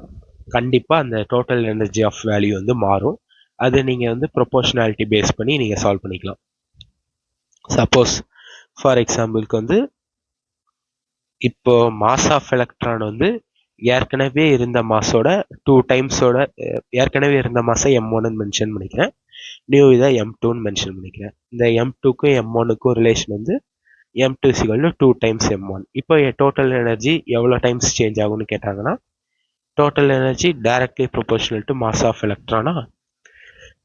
கண்டிப்பாக அந்த டோட்டல் எனர்ஜி ஆஃப் வேல்யூ வந்து மாறும். அது நீங்கள் வந்து ப்ரொபோர்ஷனாலிட்டி பேஸ் பண்ணி நீங்கள் சால்வ் பண்ணிக்கலாம். சப்போஸ் ஃபார் எக்ஸாம்பிளுக்கு வந்து இப்போ மாஸ் ஆஃப் எலக்ட்ரான் வந்து ஏற்கனவே இருந்த மாஸோட 2 டைம்ஸோட, ஏற்கனவே இருந்த மாஸை M1ன்னு மென்ஷன் பண்ணிக்கிறேன், நியூ இதை M2ன்னு மென்ஷன் பண்ணிக்கிறேன். இந்த M2க்கும் M1க்கும் ரிலேஷன் வந்து M2 = 2 டைம்ஸ் M1. இப்போ டோட்டல் எனர்ஜி எவ்வளோ டைம்ஸ் சேஞ்ச் ஆகும்னு கேட்டாங்கன்னா total energy directly proportional to mass of எலக்ட்ரானா,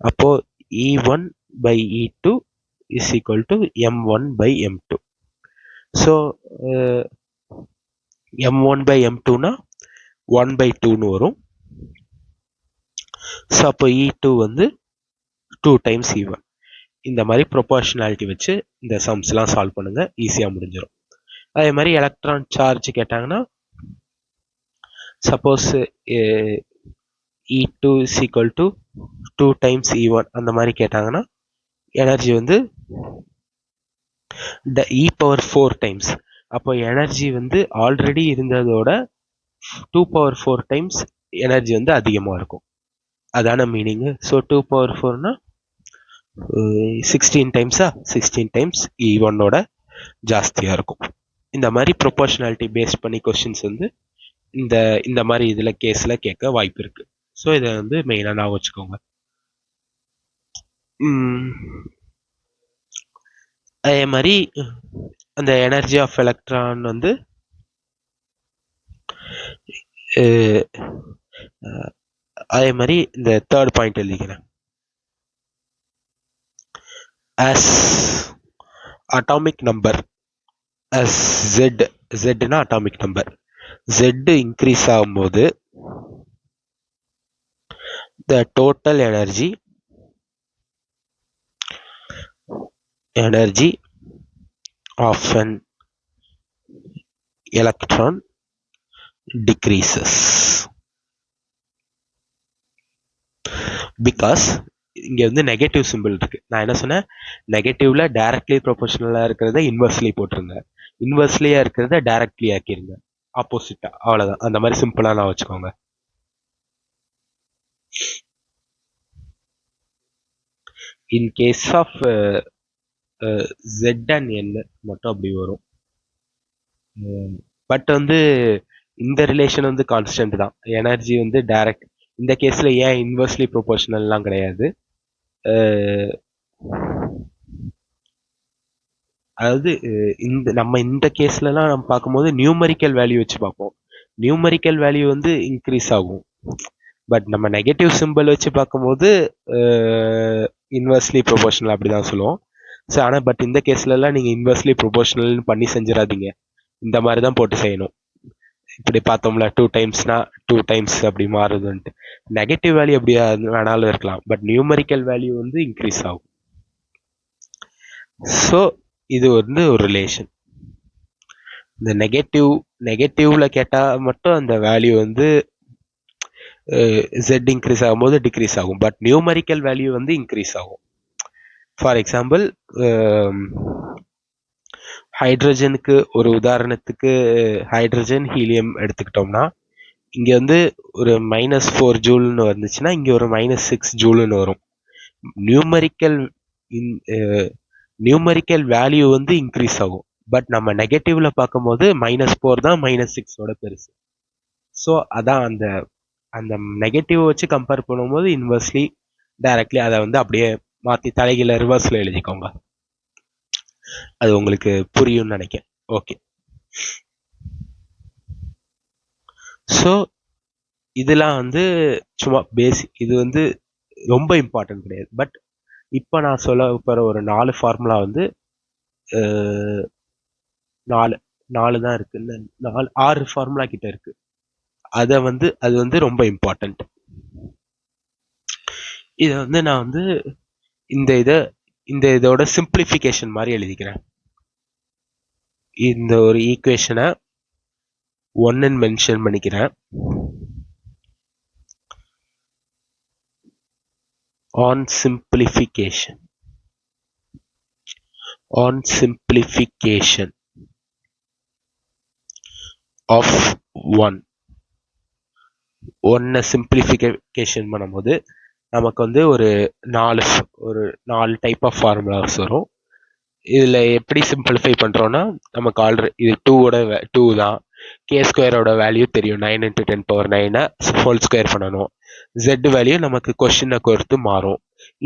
அப்போ E1 by E2 is equal to M1 by M2. So M1 by M2னா 1 by 2ன்னு வரும். ஸோ அப்போ E2 வந்து 2 டைம்ஸ் E1. இந்த மாதிரி ப்ரொபோர்ஷனாலிட்டி வச்சு இந்த சம்ஸ்லாம் சால்வ் பண்ணுங்க, ஈஸியாக முடிஞ்சிடும். அதே மாதிரி எலக்ட்ரான் சார்ஜ் கேட்டாங்கன்னா suppose E2 is equal to 2 times E1 அந்த மாதிரி கேட்டாங்கன்னா எனர்ஜி வந்து E⁴ டைம்ஸ். அப்போ எனர்ஜி வந்து ஆல்ரெடி இருந்ததோட 2⁴ டைம்ஸ் எனர்ஜி வந்து அதிகமாக இருக்கும், அதான மீனிங்கு. ஸோ 2⁴னா 16 டைம்ஸா, 16 டைம்ஸ் E1ஓட ஜாஸ்தியாக இருக்கும். இந்த மாதிரி ப்ரொபோர்ஷனாலிட்டி பேஸ் பண்ணி கொஸ்டின்ஸ் வந்து இந்த மாதிரி இதில் கேஸில் கேட்க வாய்ப்பு இருக்கு. ஸோ இதை வந்து மெயினாக நான் வச்சுக்கோங்க. அதே மாதிரி அந்த எனர்ஜி ஆஃப் எலக்ட்ரான் வந்து அதே மாதிரி இந்த தேர்ட் பாயிண்ட் எழுதிக்கிறேன். as atomic number, as z னா atomic number, z இன்க்ரீஸ் ஆகும்போது the total energy of an electron decreases because இங்க வந்து நெகட்டிவ் சிம்பிள் இருக்கு. நான் என்ன சொன்னேன், நெகட்டிவ்ல டைரக்ட்லி ப்ரொபோர்ஷனலா இருக்கிறத இன்வெர்ஸ்லி போட்டுருங்க, இன்வெர்ஸ்லியா இருக்கிறத டைரக்ட்லி ஆக்கிருங்க, ஆப்போசிட்டா. அவ்வளவுதான். அந்த மாதிரி சிம்பிளா நான் வச்சுக்கோங்க. In case of Z and N மட்டும் அப்படி வரும். பட் வந்து இந்த ரிலேஷன் வந்து கான்ஸ்டன்ட் தான். எனர்ஜி வந்து டைரக்ட், இந்த கேஸ்ல ஏன் இன்வெர்ஸ்லி ப்ரொபோர்ஷனல்லாம் கிடையாது, அதாவது நம்ம இந்த கேஸ்லலாம் நம்ம பார்க்கும்போது நியூமரிக்கல் வேல்யூ வச்சு பார்ப்போம். நியூமரிக்கல் வேல்யூ வந்து இன்க்ரீஸ் ஆகும். பட் நம்ம நெகட்டிவ் சிம்பிள் வச்சு பார்க்கும்போது இன்வெர்ஸ்லி ப்ரொபோர்ஷனல் அப்படி தான் சொல்லுவோம். ஸோ ஆனால் பட் இந்த கேஸ்லலாம் நீங்கள் இன்வெர்ஸ்லி ப்ரொபோர்ஷனல்னு பண்ணி செஞ்சிடாதீங்க, இந்த மாதிரி தான் போட்டு செய்யணும். இப்படி பார்த்தோம்ல 2 டைம்ஸ்னா 2 டைம்ஸ் அப்படி மாறுதுன்ட்டு. நெகட்டிவ் வேல்யூ எப்படி வேணாலும் இருக்கலாம், பட் நியூமரிக்கல் வேல்யூ வந்து இன்க்ரீஸ் ஆகும். ஸோ இது வந்து ஒரு ரிலேஷன். இந்த நெகட்டிவ்ல கேட்டால் மட்டும் அந்த வேல்யூ வந்து Z இன்க்ரீஸ் ஆகும்போது டிக்ரீஸ் ஆகும், பட் நியூமரிக்கல் வேல்யூ வந்து இன்க்ரீஸ் ஆகும். ஃபார் எக்ஸாம்பிள் ஹைட்ரஜனுக்கு ஒரு உதாரணத்துக்கு ஹைட்ரஜன் ஹீலியம் எடுத்துக்கிட்டோம்னா இங்க வந்து ஒரு -4 ஜூல்னு வந்துச்சுன்னா இங்க ஒரு -6 ஜூல்னு வரும். நியூமரிக்கல் வேல்யூ வந்து இன்க்ரீஸ் ஆகும், பட் நம்ம நெகட்டிவ்ல பார்க்கும்போது -4 தான் -6ஓட பெருசு. ஸோ அதான் அந்த அந்த நெகட்டிவ் வச்சு கம்பேர் பண்ணும்போது இன்வெர்ஸ்லி டைரக்ட்லி அதை வந்து அப்படியே மாற்றி தலைகீழ ரிவர்ஸில் எழுதிக்கோங்க. அது உங்களுக்கு புரியும்னு நினைக்கிறேன். ஓகே, ஸோ இதெல்லாம் வந்து சும்மா பேசிக், இது வந்து ரொம்ப இம்பார்ட்டன்ட் கிடையாது. பட் இப்போ நான் சொல்ல போகிற ஒரு 4 ஃபார்முலா வந்து 4 தான் இருக்கு, 6 ஃபார்முலா கிட்ட இருக்கு. அது வந்து ரொம்ப இம்பார்ட்டன்ட். இதை வந்து நான் வந்து இந்த இதோட சிம்பிளிஃபிகேஷன் மாதிரி எழுதிக்கிறேன். இந்த ஒரு ஈக்குவேஷனை 1ன்னு மென்ஷன் பண்ணிக்கிறேன். On simplification on simplification of 1 ஒன்னை சிம்பிளிஃபிகேஷன் பண்ணும்போது நமக்கு வந்து ஒரு நாலு டைப் ஆஃப் ஃபார்முலாஸ் வரும். இதில் எப்படி சிம்பிளிஃபை பண்ணுறோன்னா, நமக்கு இது டூ தான். கே ஸ்கொயரோட வேல்யூ தெரியும், 9 × 10⁹ ஹோல் ஸ்கொயர் பண்ணணும். ஜெட் வேல்யூ நமக்கு கொஸ்டினை பொறுத்து மாறும்.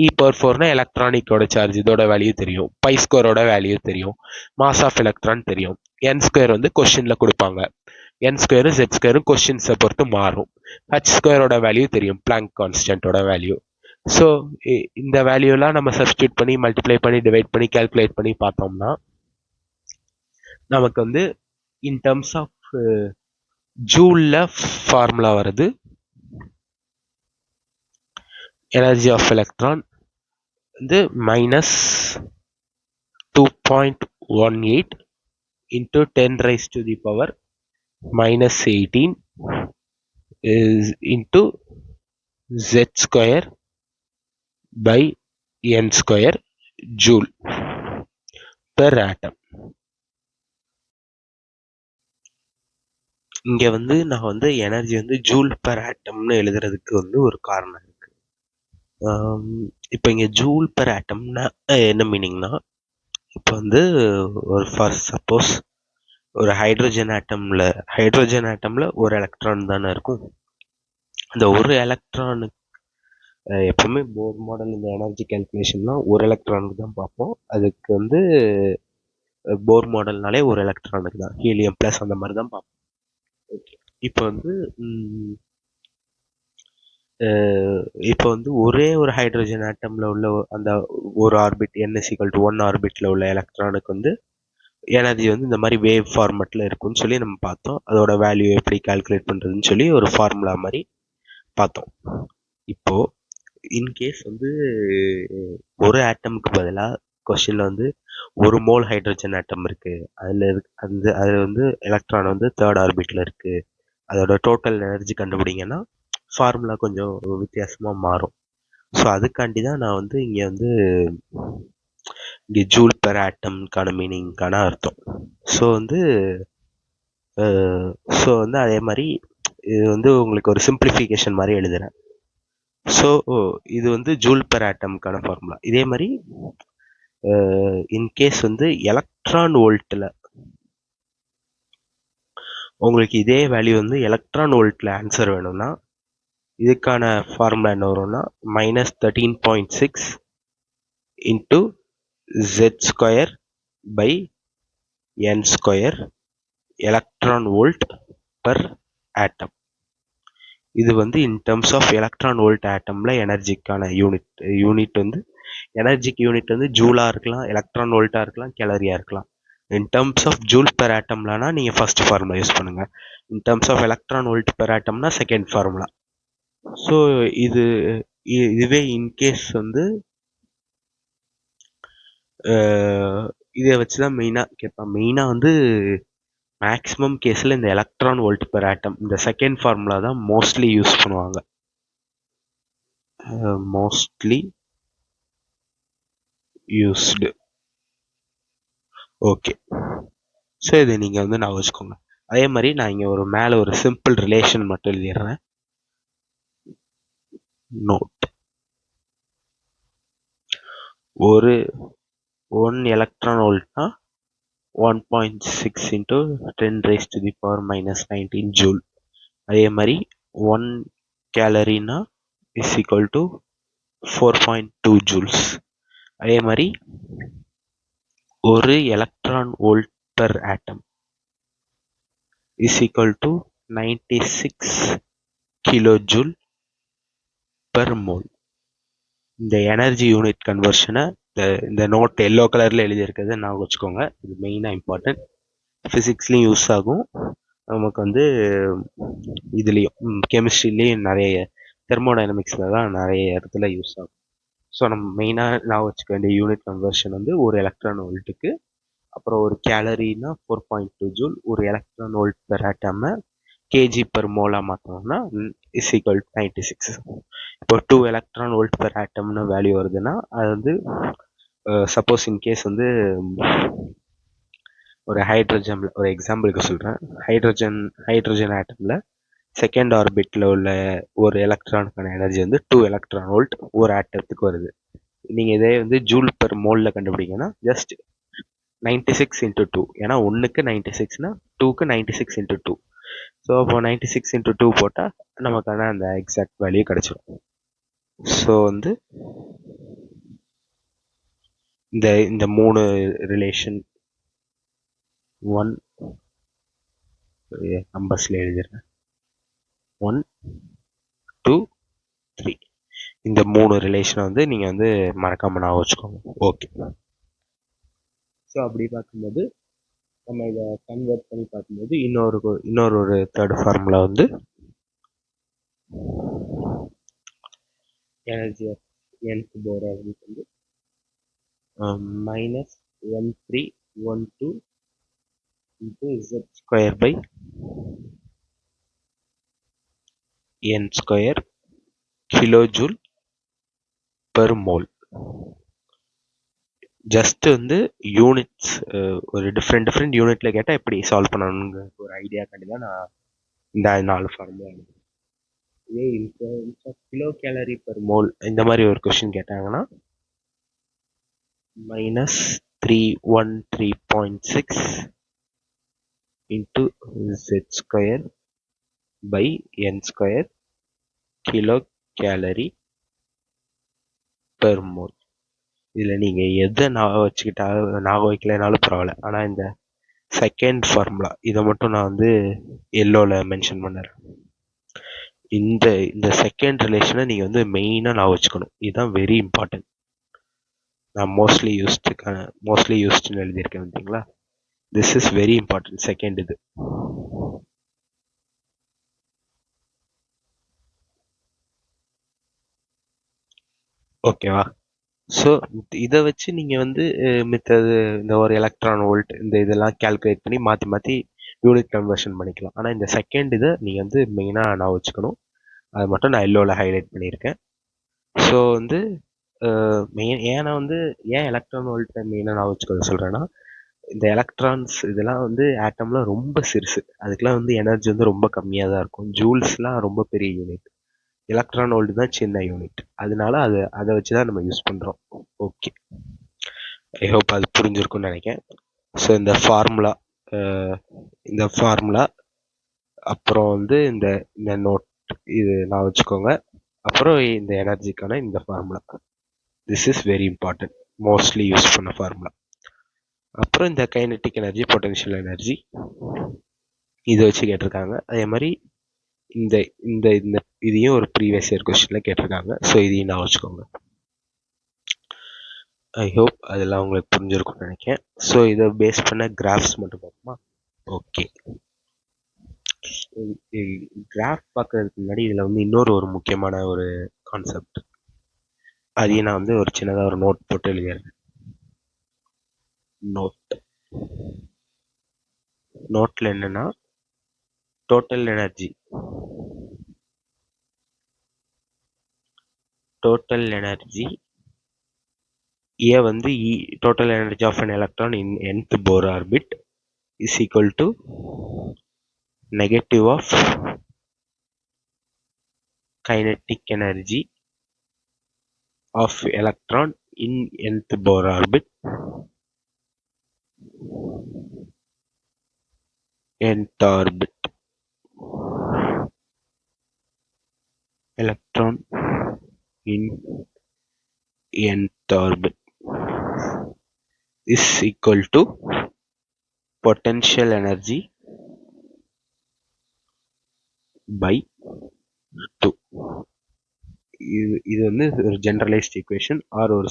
e⁴ எலக்ட்ரானிக்கோட சார்ஜ், இதோட வேல்யூ தெரியும். பை ஸ்கொயரோட வேல்யூ தெரியும். மாஸ் ஆஃப் எலக்ட்ரான் தெரியும். n ஸ்கொயர் வந்து கொஸ்டினில் கொடுப்பாங்க. n ஸ்கொயரும் z ஸ்கொயரும் கொஸ்டின்ஸை பொறுத்து மாறும். h ஸ்கொயரோட வேல்யூ தெரியும், பிளாங்க் கான்ஸ்டன்ட்டோட வேல்யூ. ஸோ இந்த வேல்யூலாம் நம்ம சப்ஸ்டியூட் பண்ணி மல்டிப்ளை பண்ணி டிவைட் பண்ணி கால்குலேட் பண்ணி பார்த்தோம்னா நமக்கு வந்து இன் டர்ம்ஸ் ஆஃப் ஜூல்ல ஃபார்முலா வருது. எனர்ஜி ஆஃப் எலக்ட்ரான் வந்து -2.18 into 10⁻⁻18 is into z square by n square joule per atom. இங்க வந்து நான் வந்து எனர்ஜி வந்து ஜூல் பெர் ஆட்டம்னு எழுதுறதுக்கு வந்து ஒரு காரணம் இருக்கு. இப்போ இங்க ஜூல் பெர் ஆட்டம்னா என்ன மீனிங்னா, இப்போ வந்து ஒரு ஃபார் சப்போஸ் ஒரு ஹைட்ரஜன் ஆட்டம்ல ஒரு எலக்ட்ரான் தானே இருக்கும். அந்த ஒரு எலக்ட்ரானுக்கு எப்பவுமே போர் மாடல் இந்த எனர்ஜி கால்குலேஷன்லாம் ஒரு எலக்ட்ரானுக்கு தான் பார்ப்போம். அதுக்கு வந்து போர் மாடல்னாலே ஒரு எலக்ட்ரானுக்கு தான், ஹீலியம் ப்ளஸ் அந்த மாதிரி தான் பார்ப்போம். இப்போ வந்து ஒரே ஒரு ஹைட்ரஜன் ஆட்டம்ல உள்ள அந்த ஒரு ஆர்பிட் n=1 ஆர்பிட்ல உள்ள எலக்ட்ரானுக்கு வந்து எனர்ஜி வந்து இந்த மாதிரி வேவ் ஃபார்மேட்ல இருக்கும்னு சொல்லி நம்ம பார்த்தோம். அதோட வேல்யூ எப்படி கால்குலேட் பண்றதுன்னு சொல்லி ஒரு ஃபார்முலா மாதிரி பார்த்தோம். இப்போ இன்கேஸ் வந்து ஒரு ஆட்டமுக்கு பதிலாக கொஸ்டின்ல வந்து ஒரு மோல் ஹைட்ரஜன் ஆட்டம் இருக்கு, அதுல வந்து எலக்ட்ரான் வந்து தேர்ட் ஆர்பிட்ல இருக்கு, அதோட டோட்டல் எனர்ஜி கண்டுபிடிங்கன்னா ஃபார்முலா கொஞ்சம் வித்தியாசமா மாறும். ஸோ அதுக்காண்டி தான் நான் வந்து இங்கே ஜூல் பெர் ஆட்டம்கான மீனிங்கான அர்த்தம். ஸோ வந்து அதே மாதிரி இது வந்து உங்களுக்கு ஒரு சிம்பிளிஃபிகேஷன் மாதிரி எழுதுறேன். ஸோ இது வந்து ஜூல் பெர் ஆட்டம்கான ஃபார்முலா. இதே மாதிரி இன்கேஸ் வந்து எலக்ட்ரான் வோல்ட்டில் உங்களுக்கு இதே வேல்யூ வந்து எலக்ட்ரான் வோல்ட்டில் ஆன்சர் வேணும்னா இதுக்கான ஃபார்முலா என்ன வரும்னா -13.6 into z square by n square electron volt per atom. இது வந்து in terms of electron volt ஆட்டம்ல எனர்ஜிக்கான யூனிட் வந்து எனர்ஜிக்கு யூனிட் வந்து ஜூலா இருக்கலாம், எலக்ட்ரான் வோல்ட்டா இருக்கலாம், கேலரியா இருக்கலாம். In terms of joule per ஆட்டம்லனா நீங்க ஃபர்ஸ்ட் ஃபார்முலா யூஸ் பண்ணுங்க. In terms of electron volt per ஆட்டம்னா செகண்ட் ஃபார்முலா. ஸோ இதுவே இன்கேஸ் வந்து இதை வச்சுதான் மெயினாக கேட்பான். மெயினாக வந்து மேக்ஸிமம் கேஸில் இந்த எலக்ட்ரான் வோல்ட் பெர் ஆட்டம் இந்த செகண்ட் ஃபார்முலா தான் மோஸ்ட்லி யூஸ் பண்ணுவாங்க. Mostly used. ஓகே, ஸோ இதை நீங்கள் வந்து நான் வச்சுக்கோங்க. அதே மாதிரி நான் இங்கே மேலே ஒரு சிம்பிள் ரிலேஷன் மட்டும் எழுதிடுறேன். நோட், ஒரு 1 எலக்ட்ரான் வோல்ட்னா 1.6 into 10⁻⁻19 ஜூல். அதே மாதிரி 1 கேலரினா இஸ் ஈக்குவல் டு 4.2 ஜூல்ஸ். அதே மாதிரி ஒரு electron volt per atom is equal to 96 kilo joule per mole. இந்த எனர்ஜி யூனிட் கன்வர்ஷனை இந்த நோட் எல்லோ கலரில் எழுதியிருக்கிறத நான் வச்சுக்கோங்க. இது மெயினாக இம்பார்ட்டன்ட். ஃபிசிக்ஸ்லேயும் யூஸ் ஆகும், நமக்கு வந்து இதுலேயும் கெமிஸ்ட்ரிலேயும் நிறைய தெர்மோடைனமிக்ஸில் தான் நிறைய இடத்துல யூஸ் ஆகும். ஸோ நம்ம மெயினாக நான் வச்சுக்க வேண்டிய யூனிட் கன்வர்ஷன் வந்து ஒரு எலக்ட்ரான் வோல்ட்டுக்கு, அப்புறம் ஒரு கேலரினா 4.2 ஜூல், ஒரு எலக்ட்ரான் வோல்ட் பெர் ஆட்டம்னா கேஜி பெர் மோலாக மாற்றோம்னா இஸ் ஈக்குவல் டு 96. இப்போ 2 எலக்ட்ரான் வோல்ட் பெர் ஆட்டம்னு வேல்யூ வருதுன்னா அது வந்து சப்போஸ் இன்கேஸ் வந்து ஒரு ஹைட்ரஜன், ஒரு எக்ஸாம்பிளுக்கு சொல்கிறேன். ஹைட்ரஜன் ஆட்டமில் செகண்ட் ஆர்பிட்டில் உள்ள ஒரு எலக்ட்ரானுக்கான எனர்ஜி வந்து 2 எலக்ட்ரான் வோல்ட் ஒரு ஆட்டத்துக்கு வருது. நீங்கள் இதே வந்து ஜூல் பெர் மோலில் கண்டுபிடிங்கன்னா ஜஸ்ட் 96 இன்ட்டு 2. ஏன்னா 1க்கு 96னா 2க்கு 96 இன்ட்டு 2. ஸோ அப்போ 96 இன்ட்டு 2 போட்டால் நமக்கான அந்த எக்ஸாக்ட் வேல்யூ கிடச்சிடும். ஸோ வந்து இந்த 3 ரிலேஷன் 1 நம்பர்ஸில் எழுதிடுறேன். 1, 2, 3 இந்த 3 ரிலேஷனை வந்து நீங்கள் வந்து மறக்காம ஞாபகம் வச்சுக்கோங்க. ஓகே. ஸோ அப்படி பார்க்கும்போது நம்ம இதை கன்வெர்ட் பண்ணி பார்க்கும்போது இன்னொரு ஒரு தேர்ட் ஃபார்முலா வந்து energy of nth Bohr orbit வந்து -1312 into z² by n² kilojoule per mole. Just வந்து யூனிட்ஸ் ஒரு டிஃப்ரெண்ட் யூனிட்ல கேட்டால் எப்படி சால்வ் பண்ணணுங்கிற ஒரு ஐடியாக்காண்டி தான் நான் இந்த 4 ஃபார்முலா. இதே கிலோ கேலரி பெர் மோல் இந்த மாதிரி ஒரு கொஸ்டின் கேட்டாங்கன்னா -313.6 into z² by n² kilo gallery per mole. இதில் நீங்கள் எதை ஞாபகம் வைக்கலைனாலும் பரவாயில்ல. ஆனால் இந்த செகண்ட் ஃபார்முலா இதை மட்டும் நான் வந்து எல்லோவில் மென்ஷன் பண்ணுறேன். இந்த செகண்ட் ரிலேஷனை நீங்கள் வந்து மெயினாக ஞாபகம் வச்சுக்கணும். இதுதான் வெரி இம்பார்ட்டன்ட். நான் மோஸ்ட்லி யூஸ்டுன்னு எழுதியிருக்கேன் பார்த்தீங்களா. This is very important. Second இது. ஓகேவா? ஸோ இதை வச்சு நீங்கள் வந்து மித்தது இந்த ஒரு எலக்ட்ரான் வோல்ட் இந்த இதெல்லாம் கேல்குலேட் பண்ணி மாற்றி மாற்றி யூனிட் கன்வர்ஷன் பண்ணிக்கலாம். ஆனால் இந்த செகண்ட் இதை நீங்கள் வந்து மெயினாக நான் வச்சுக்கணும். அது மட்டும் நான் எல்லோவில் ஹைலைட் பண்ணியிருக்கேன். ஸோ வந்து ஏன்னா வந்து ஏன் எலக்ட்ரான் வோல்ட்டை மெயினாக நான் வச்சுக்க சொல்கிறேன்னா, இந்த எலக்ட்ரான்ஸ் இதெல்லாம் வந்து ஆட்டம்லாம் ரொம்ப சிறுசு. அதுக்கெலாம் வந்து எனர்ஜி வந்து ரொம்ப கம்மியாக தான் இருக்கும். ஜூல்ஸ்லாம் ரொம்ப பெரிய யூனிட், எலக்ட்ரான் வோல்ட் தான் சின்ன யூனிட். அதனால அதை வச்சு தான் நம்ம யூஸ் பண்ணுறோம். ஓகே, ஐ ஹோப் அது புரிஞ்சிருக்கும்னு நினைக்கிறேன். ஸோ இந்த ஃபார்முலா அப்புறம் வந்து இந்த நோட் இது நான் வச்சுக்கோங்க. அப்புறம் இந்த எனர்ஜிக்கான இந்த formula, this is very important, mostly use பண்ண ஃபார்முலா. அப்புறம் இந்த கைனெட்டிக் எனர்ஜி, பொட்டன்ஷியல் எனர்ஜி இதை வச்சு கேட்டிருக்காங்க. அதே மாதிரி இந்த இந்த இந்த இதையும் ஒரு ப்ரீவியஸ் இயர் கொஸ்டின்ல கேட்டிருக்காங்க. ஸோ இதையும் நான் வச்சுக்கோங்க. ஐ ஹோப் அதெல்லாம் உங்களுக்கு புரிஞ்சிருக்கும்னு நினைக்கிறேன். ஸோ இதை பேஸ் பண்ண கிராஃப்ஸ் மட்டும் பார்ப்போமா? ஓகே, கிராஃப் பார்க்கறதுக்கு முன்னாடி இதில் வந்து இன்னொரு ஒரு முக்கியமான ஒரு கான்செப்ட், அதையும் நான் வந்து ஒரு சின்னதாக ஒரு நோட் போட்டு எழுதிடுறேன். நோட்டில் என்னன்னா டோட்டல் எனர்ஜி ஏ வந்து total energy of an electron in nth Bohr orbit is equal to negative of kinetic energy of electron in nth Bohr orbit electron in nth orbit is equal to potential energy by 2. இது வந்து ஒரு ஜெனரலைஸ்ட் ஈக்குவேஷன் ஆர் ஒரு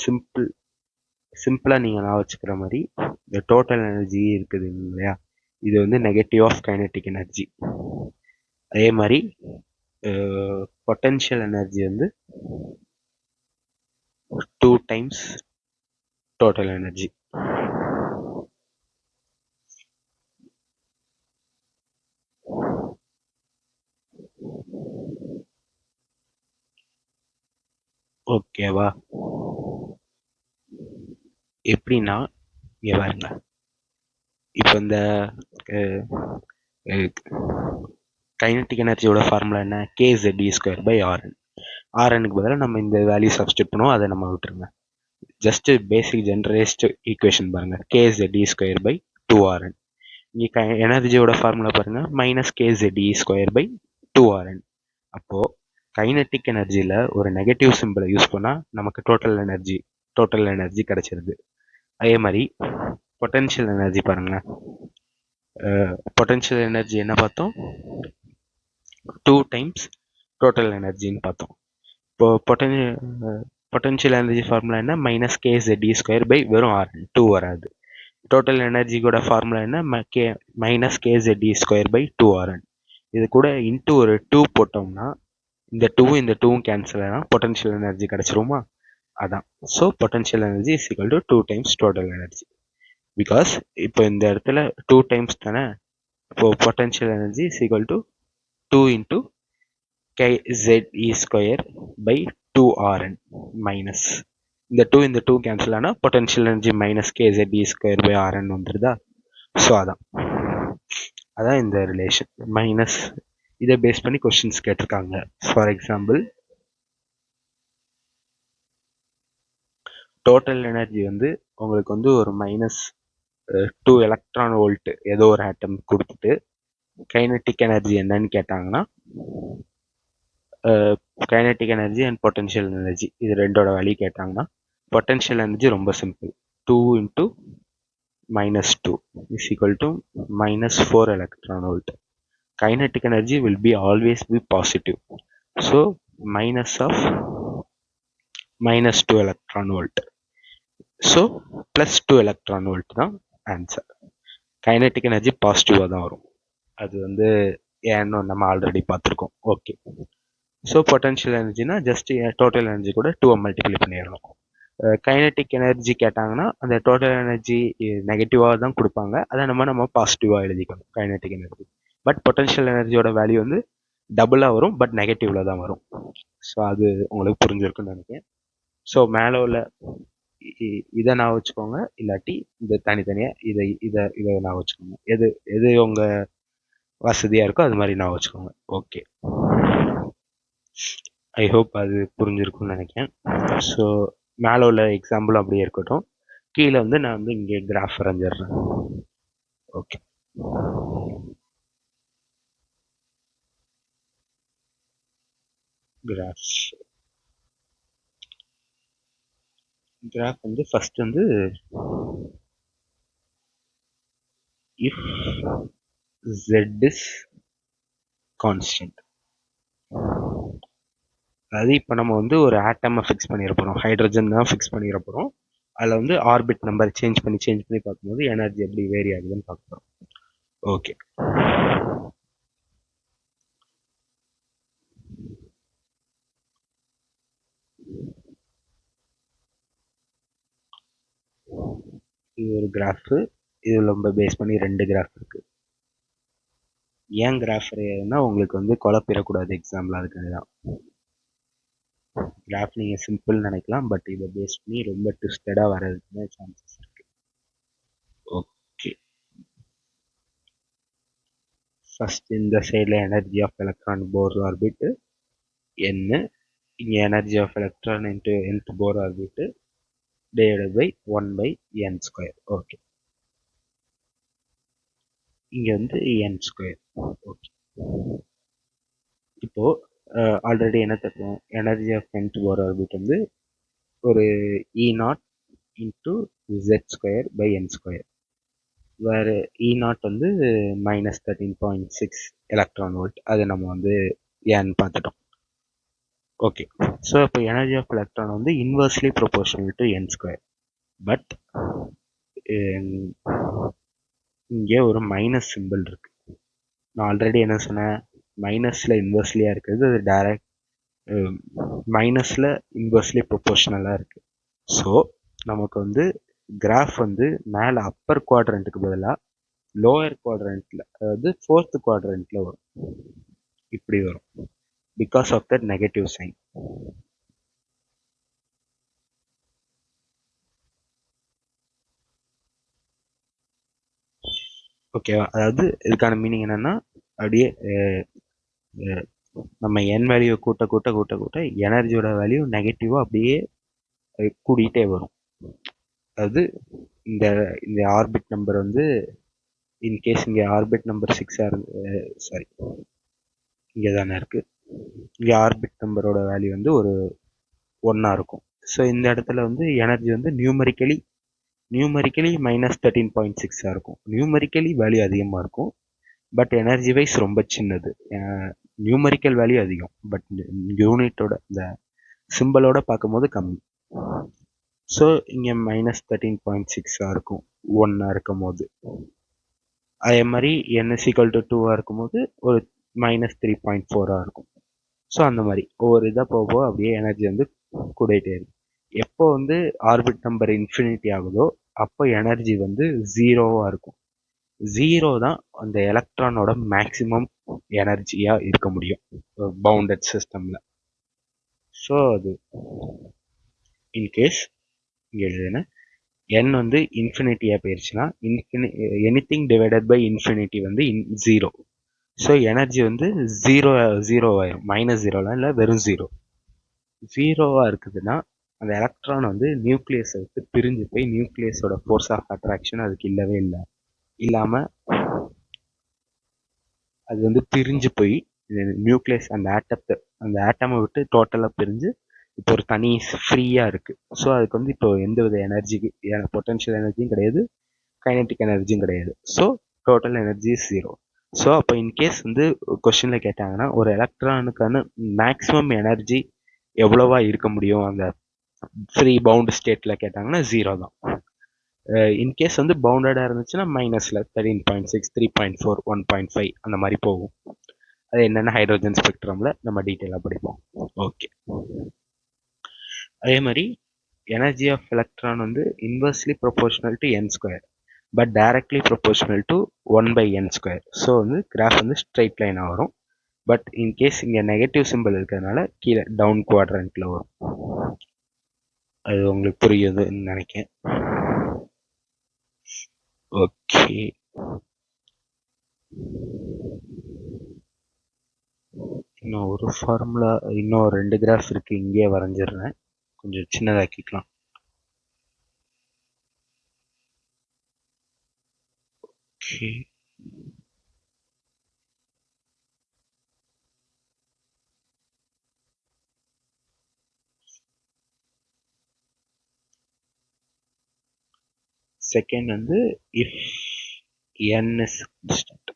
சிம்பிளாக நீங்கள் நான் வச்சுக்கிற மாதிரி இந்த டோட்டல் எனர்ஜி இருக்குது இல்லையா, இது வந்து நெகட்டிவ் ஆஃப் கைனெட்டிக் எனர்ஜி. அதே மாதிரி பொட்டன்ஷியல் எனர்ஜி வந்து 2 டைம்ஸ் டோட்டல் எனர்ஜி. ஓகேவா? எப்படின்னா இங்கே பாருங்க, இப்போ இந்த கைனட்டிக் எனர்ஜியோட ஃபார்முலா என்ன? kZe²/Rn. Rnக்கு பதிலாக நம்ம இந்த வேல்யூ சப்ஸ்டியூட் பண்ணுவோம், அதை நம்ம விட்டுருங்க. ஜஸ்ட் பேசிக் ஜென்ரலைஸ்ட் ஈக்குவேஷன் பாருங்க, kZe²/2Rn. இங்கே எனர்ஜியோட ஃபார்முலா பாருங்க, -kZe²/2Rn. அப்போ கைனட்டிக் எனர்ஜியில் ஒரு நெகட்டிவ் சிம்பிளை யூஸ் பண்ணால் நமக்கு டோட்டல் எனர்ஜி கிடைச்சிருது. அதே மாதிரி பொட்டன்ஷியல் எனர்ஜி பாருங்களேன். பொட்டன்ஷியல் எனர்ஜி என்ன பார்த்தோம்? 2 டைம்ஸ் டோட்டல் எனர்ஜின்னு பார்த்தோம். இப்போ பொட்டன்ஷியல் எனர்ஜி ஃபார்முலா என்ன? -kZe² வெறும் Rn, 2 வராது. டோட்டல் எனர்ஜியோட ஃபார்முலா என்ன? -kZe²/2Rn. இது கூட இன்ட்டு ஒரு 2 போட்டோம்னா இந்த 2வும் கேன்சல் ஆனால் பொட்டன்ஷியல் எனர்ஜி கிடைச்சிருமா? அதான். So potential energy is equal to 2 times total energy. Because இப்போ இந்த இடத்துல 2 டைம்ஸ் தானே, இப்போ potential energy is equal to 2 into kZe²/2Rn minus இந்த 2 கேன்சல் ஆனால் பொட்டன்ஷியல் எனர்ஜி -kZe²/Rn வந்துருதா? ஸோ அதான் இந்த ரிலேஷன் மைனஸ். இதை பேஸ் பண்ணி கொஸ்டின்ஸ் கேட்டிருக்காங்க. ஃபார் எக்ஸாம்பிள், டோட்டல் எனர்ஜி வந்து உங்களுக்கு வந்து ஒரு -2 எலக்ட்ரான் வோல்ட் ஏதோ ஒரு ஆட்டம் கொடுத்துட்டு கைனட்டிக் எனர்ஜி என்னன்னு கேட்டாங்கன்னா, kinetic energy and potential energy இது ரெண்டோட வேல்யூ கேட்டாங்கன்னா, பொட்டன்ஷியல் எனர்ஜி ரொம்ப simple, 2 into -2 is equal to -4 electron volt. Kinetic energy will be always be positive. So minus of -2 electron volt. So +2 electron volt தான் ஆன்சர். கைனட்டிக் எனர்ஜி பாசிட்டிவாக தான் வரும். அது வந்து ஏன்னு நம்ம ஆல்ரெடி பார்த்துருக்கோம். ஓகே. ஸோ பொட்டன்ஷியல் எனர்ஜினா ஜஸ்ட் டோட்டல் எனர்ஜி கூட 2 மல்டிப்ளை பண்ணிடணும். கைனட்டிக் எனர்ஜி கேட்டாங்கன்னா அந்த டோட்டல் எனர்ஜி நெகட்டிவாக தான் கொடுப்பாங்க, அதை நம்ம பாசிட்டிவாக எழுதிக்கணும் கைனட்டிக் எனர்ஜி. பட் பொட்டன்ஷியல் எனர்ஜியோட வேல்யூ வந்து டபுளாக வரும், பட் நெகட்டிவில் தான் வரும். ஸோ அது உங்களுக்கு புரிஞ்சிருக்குன்னு நினைக்கிறேன். ஸோ மேலே உள்ள இதை நான் வச்சுக்கோங்க, இல்லாட்டி இந்த தனித்தனியாக இதை நான் வச்சுக்கோங்க. எது உங்கள் வசதியாக இருக்கோ அது மாதிரி நான் வச்சுக்கோங்க. ஓகே, ஐ ஹோப் அது புரிஞ்சிருக்குன்னு நினைக்கிறேன். ஸோ மேலே உள்ள எக்ஸாம்பிள் அப்படியே இருக்கட்டும், கீழே வந்து நான் வந்து இங்கே கிராஃப் வரைஞ்சிடுறேன். ஓகே, கிராஃப் வந்து ஃபர்ஸ்ட் வந்து இஃப் z is constant, அதாவது இப்போ நம்ம வந்து ஒரு ஆட்டமை ஃபிக்ஸ் பண்ணிட போகிறோம், ஹைட்ரஜன் தான் ஃபிக்ஸ் பண்ணிட போகிறோம். அதில் வந்து ஆர்பிட் நம்பர் சேஞ்ச் பண்ணி பார்க்கும்போது எனர்ஜி எப்படி வேரி ஆகுதுன்னு பார்க்க போகிறோம். ஓகே, இது ஒரு கிராஃபு, இதில் நம்ம பேஸ் பண்ணி 2 கிராஃப் இருக்குது. ஏன் கிராஃப் வரையறதுன்னா உங்களுக்கு வந்து குழப்பிடக்கூடாது எக்ஸாம்பிள், அதுக்காக தான். கிராஃப் நீங்கள் சிம்பிள் நினைக்கலாம், பட் இதை பேஸ் பண்ணி ரொம்ப ட்விஸ்டடாக வர்றதுக்கு சான்சஸ் இருக்கு. ஓகே, ஃபர்ஸ்ட் இந்த சைடில் energy of electron Bohr orbit n, இங்கே energy of electron into nth Bohr orbit divided by 1/n². Okay, இங்கே வந்து n². ஓகே, இப்போ ஆல்ரெடி என்ன தருவோம், energy of nth Bohr orbit வந்து ஒரு E0 இன்ட்டு z²/n². வேறு E0 வந்து -13.6 எலக்ட்ரான் வோல்ட், அது நம்ம வந்து ஏன்னு பார்த்துட்டோம். ஓகே, ஸோ இப்போ எனர்ஜி ஆஃப் எலக்ட்ரான் வந்து inversely proportional to n². But இங்கே ஒரு மைனஸ் சிம்பிள் இருக்கு. நான் ஆல்ரெடி என்ன சொன்னேன், மைனஸில் இன்வெர்ஸ்லியாக இருக்கிறது அது டைரக்ட், மைனஸில் இன்வெர்ஸ்லி ப்ரொபோர்ஷனலாக இருக்குது. ஸோ நமக்கு வந்து கிராஃப் வந்து மேலே அப்பர் குவாட்ரண்ட்டுக்கு பதிலாக லோயர் குவாட்ரண்ட்டில், அதாவது 4th குவாட்ரண்ட்டில் வரும். இப்படி வரும் because of that negative sign. ஓகேவா? அதாவது இதுக்கான மீனிங் என்னன்னா, அப்படியே நம்ம என் வேல்யூ கூட்ட கூட்ட கூட்ட கூட்ட எனர்ஜியோட வேல்யூ நெகட்டிவாக அப்படியே கூடிட்டே வரும். அதாவது இந்த இந்த ஆர்பிட் நம்பர் வந்து இன்கேஸ் இங்கே ஆர்பிட் நம்பர் 6 சாரி இங்கே தானே இருக்குது. இங்கே ஆர்பிட் நம்பரோட வேல்யூ வந்து ஒரு 1 இருக்கும். ஸோ இந்த இடத்துல வந்து எனர்ஜி வந்து நியூமரிக்கலி -13.6 இருக்கும். நியூமரிக்கலி வேல்யூ அதிகமாக இருக்கும், பட் எனர்ஜி வைஸ் ரொம்ப சின்னது. நியூமரிக்கல் வேல்யூ அதிகம், பட் யூனிட்டோட இந்த சிம்பிளோட பார்க்கும்போது கம்மி. ஸோ இங்கே -13.6 இருக்கும் 1 இருக்கும் போது. அதே மாதிரி n=2 இருக்கும்போது ஒரு -3.4 இருக்கும். ஸோ அந்த மாதிரி ஒவ்வொரு இதாக போக அப்படியே எனர்ஜி வந்து கூடிட்டே இருக்கும். எப்போ வந்து ஆர்பிட் நம்பர் இன்ஃபினிட்டி ஆகுதோ அப்போ எனர்ஜி வந்து ஜீரோவாக இருக்கும். ஜீரோ தான் அந்த எலக்ட்ரானோட மேக்சிமம் எனர்ஜியாக இருக்க முடியும் பவுண்டட் சிஸ்டமில். ஸோ அது இன்கேஸ் இங்கே எழுதுன n வந்து இன்ஃபினிட்டியாக போயிடுச்சுன்னா எனிதிங் டிவைடட் பை இன்ஃபினிட்டி வந்து ஜீரோ. ஸோ எனர்ஜி வந்து ஜீரோ ஆயிரும். -0லாம் இல்லை, வெறும் ஜீரோவாக இருக்குதுன்னா அந்த எலக்ட்ரான் வந்து நியூக்ளியஸை விட்டு பிரிஞ்சு போய் நியூக்ளியஸோட ஃபோர்ஸ் ஆஃப் அட்ராக்ஷன் அதுக்கு இல்லவே இல்லை. இல்லாமல் அது வந்து பிரிஞ்சு போய் நியூக்ளியஸ் அந்த ஆட்டமை விட்டு டோட்டலாக பிரிஞ்சு இப்போ ஒரு தனி ஃப்ரீயாக இருக்குது. ஸோ அதுக்கு வந்து இப்போ எந்த வித எனர்ஜிக்கு பொட்டன்ஷியல் எனர்ஜியும் கிடையாது, கைனட்டிக் எனர்ஜியும் கிடையாது. So total energy is zero. So அப்போ இன்கேஸ் வந்து கொஸ்டினில் கேட்டாங்கன்னா ஒரு எலக்ட்ரானுக்கான மேக்ஸிமம் எனர்ஜி எவ்வளோவா இருக்க முடியும் அந்த ஃப்ரீ பவுண்ட் ஸ்டேட்டில் கேட்டாங்கன்னா ஜீரோ தான். இன்கேஸ் வந்து பவுண்டடாக இருந்துச்சுன்னா மைனஸில் 13.6, 3.4, 1.5 அந்த மாதிரி போகும். அது என்னென்ன ஹைட்ரோஜன் ஸ்பெக்ட்ரமில் நம்ம டீட்டெயிலாக படிப்போம். ஓகே. அதே மாதிரி எனர்ஜி ஆஃப் எலக்ட்ரான் வந்து inversely proportional to n square but directly proportional to 1/n square. So வந்து கிராஃப் வந்து ஸ்ட்ரைட் லைனாக வரும். பட் இன்கேஸ் இங்கே நெகட்டிவ் சிம்பிள் இருக்கிறதுனால கீழே டவுன் குவாட்ரண்ட்டில் வரும். அது உங்களுக்கு புரியுதுன்னு நினைக்கிறேன். ஓகே. இன்னும் ஒரு ஃபார்முலா, இன்னும் 2 கிராஃப் இருக்கு, இங்கேயே வரைஞ்சிடுறேன், கொஞ்சம் சின்னதாக்கிக்கலாம். ஓகே. செகண்ட் வந்து இஃப் n இஸ் கான்ஸ்டன்ட்.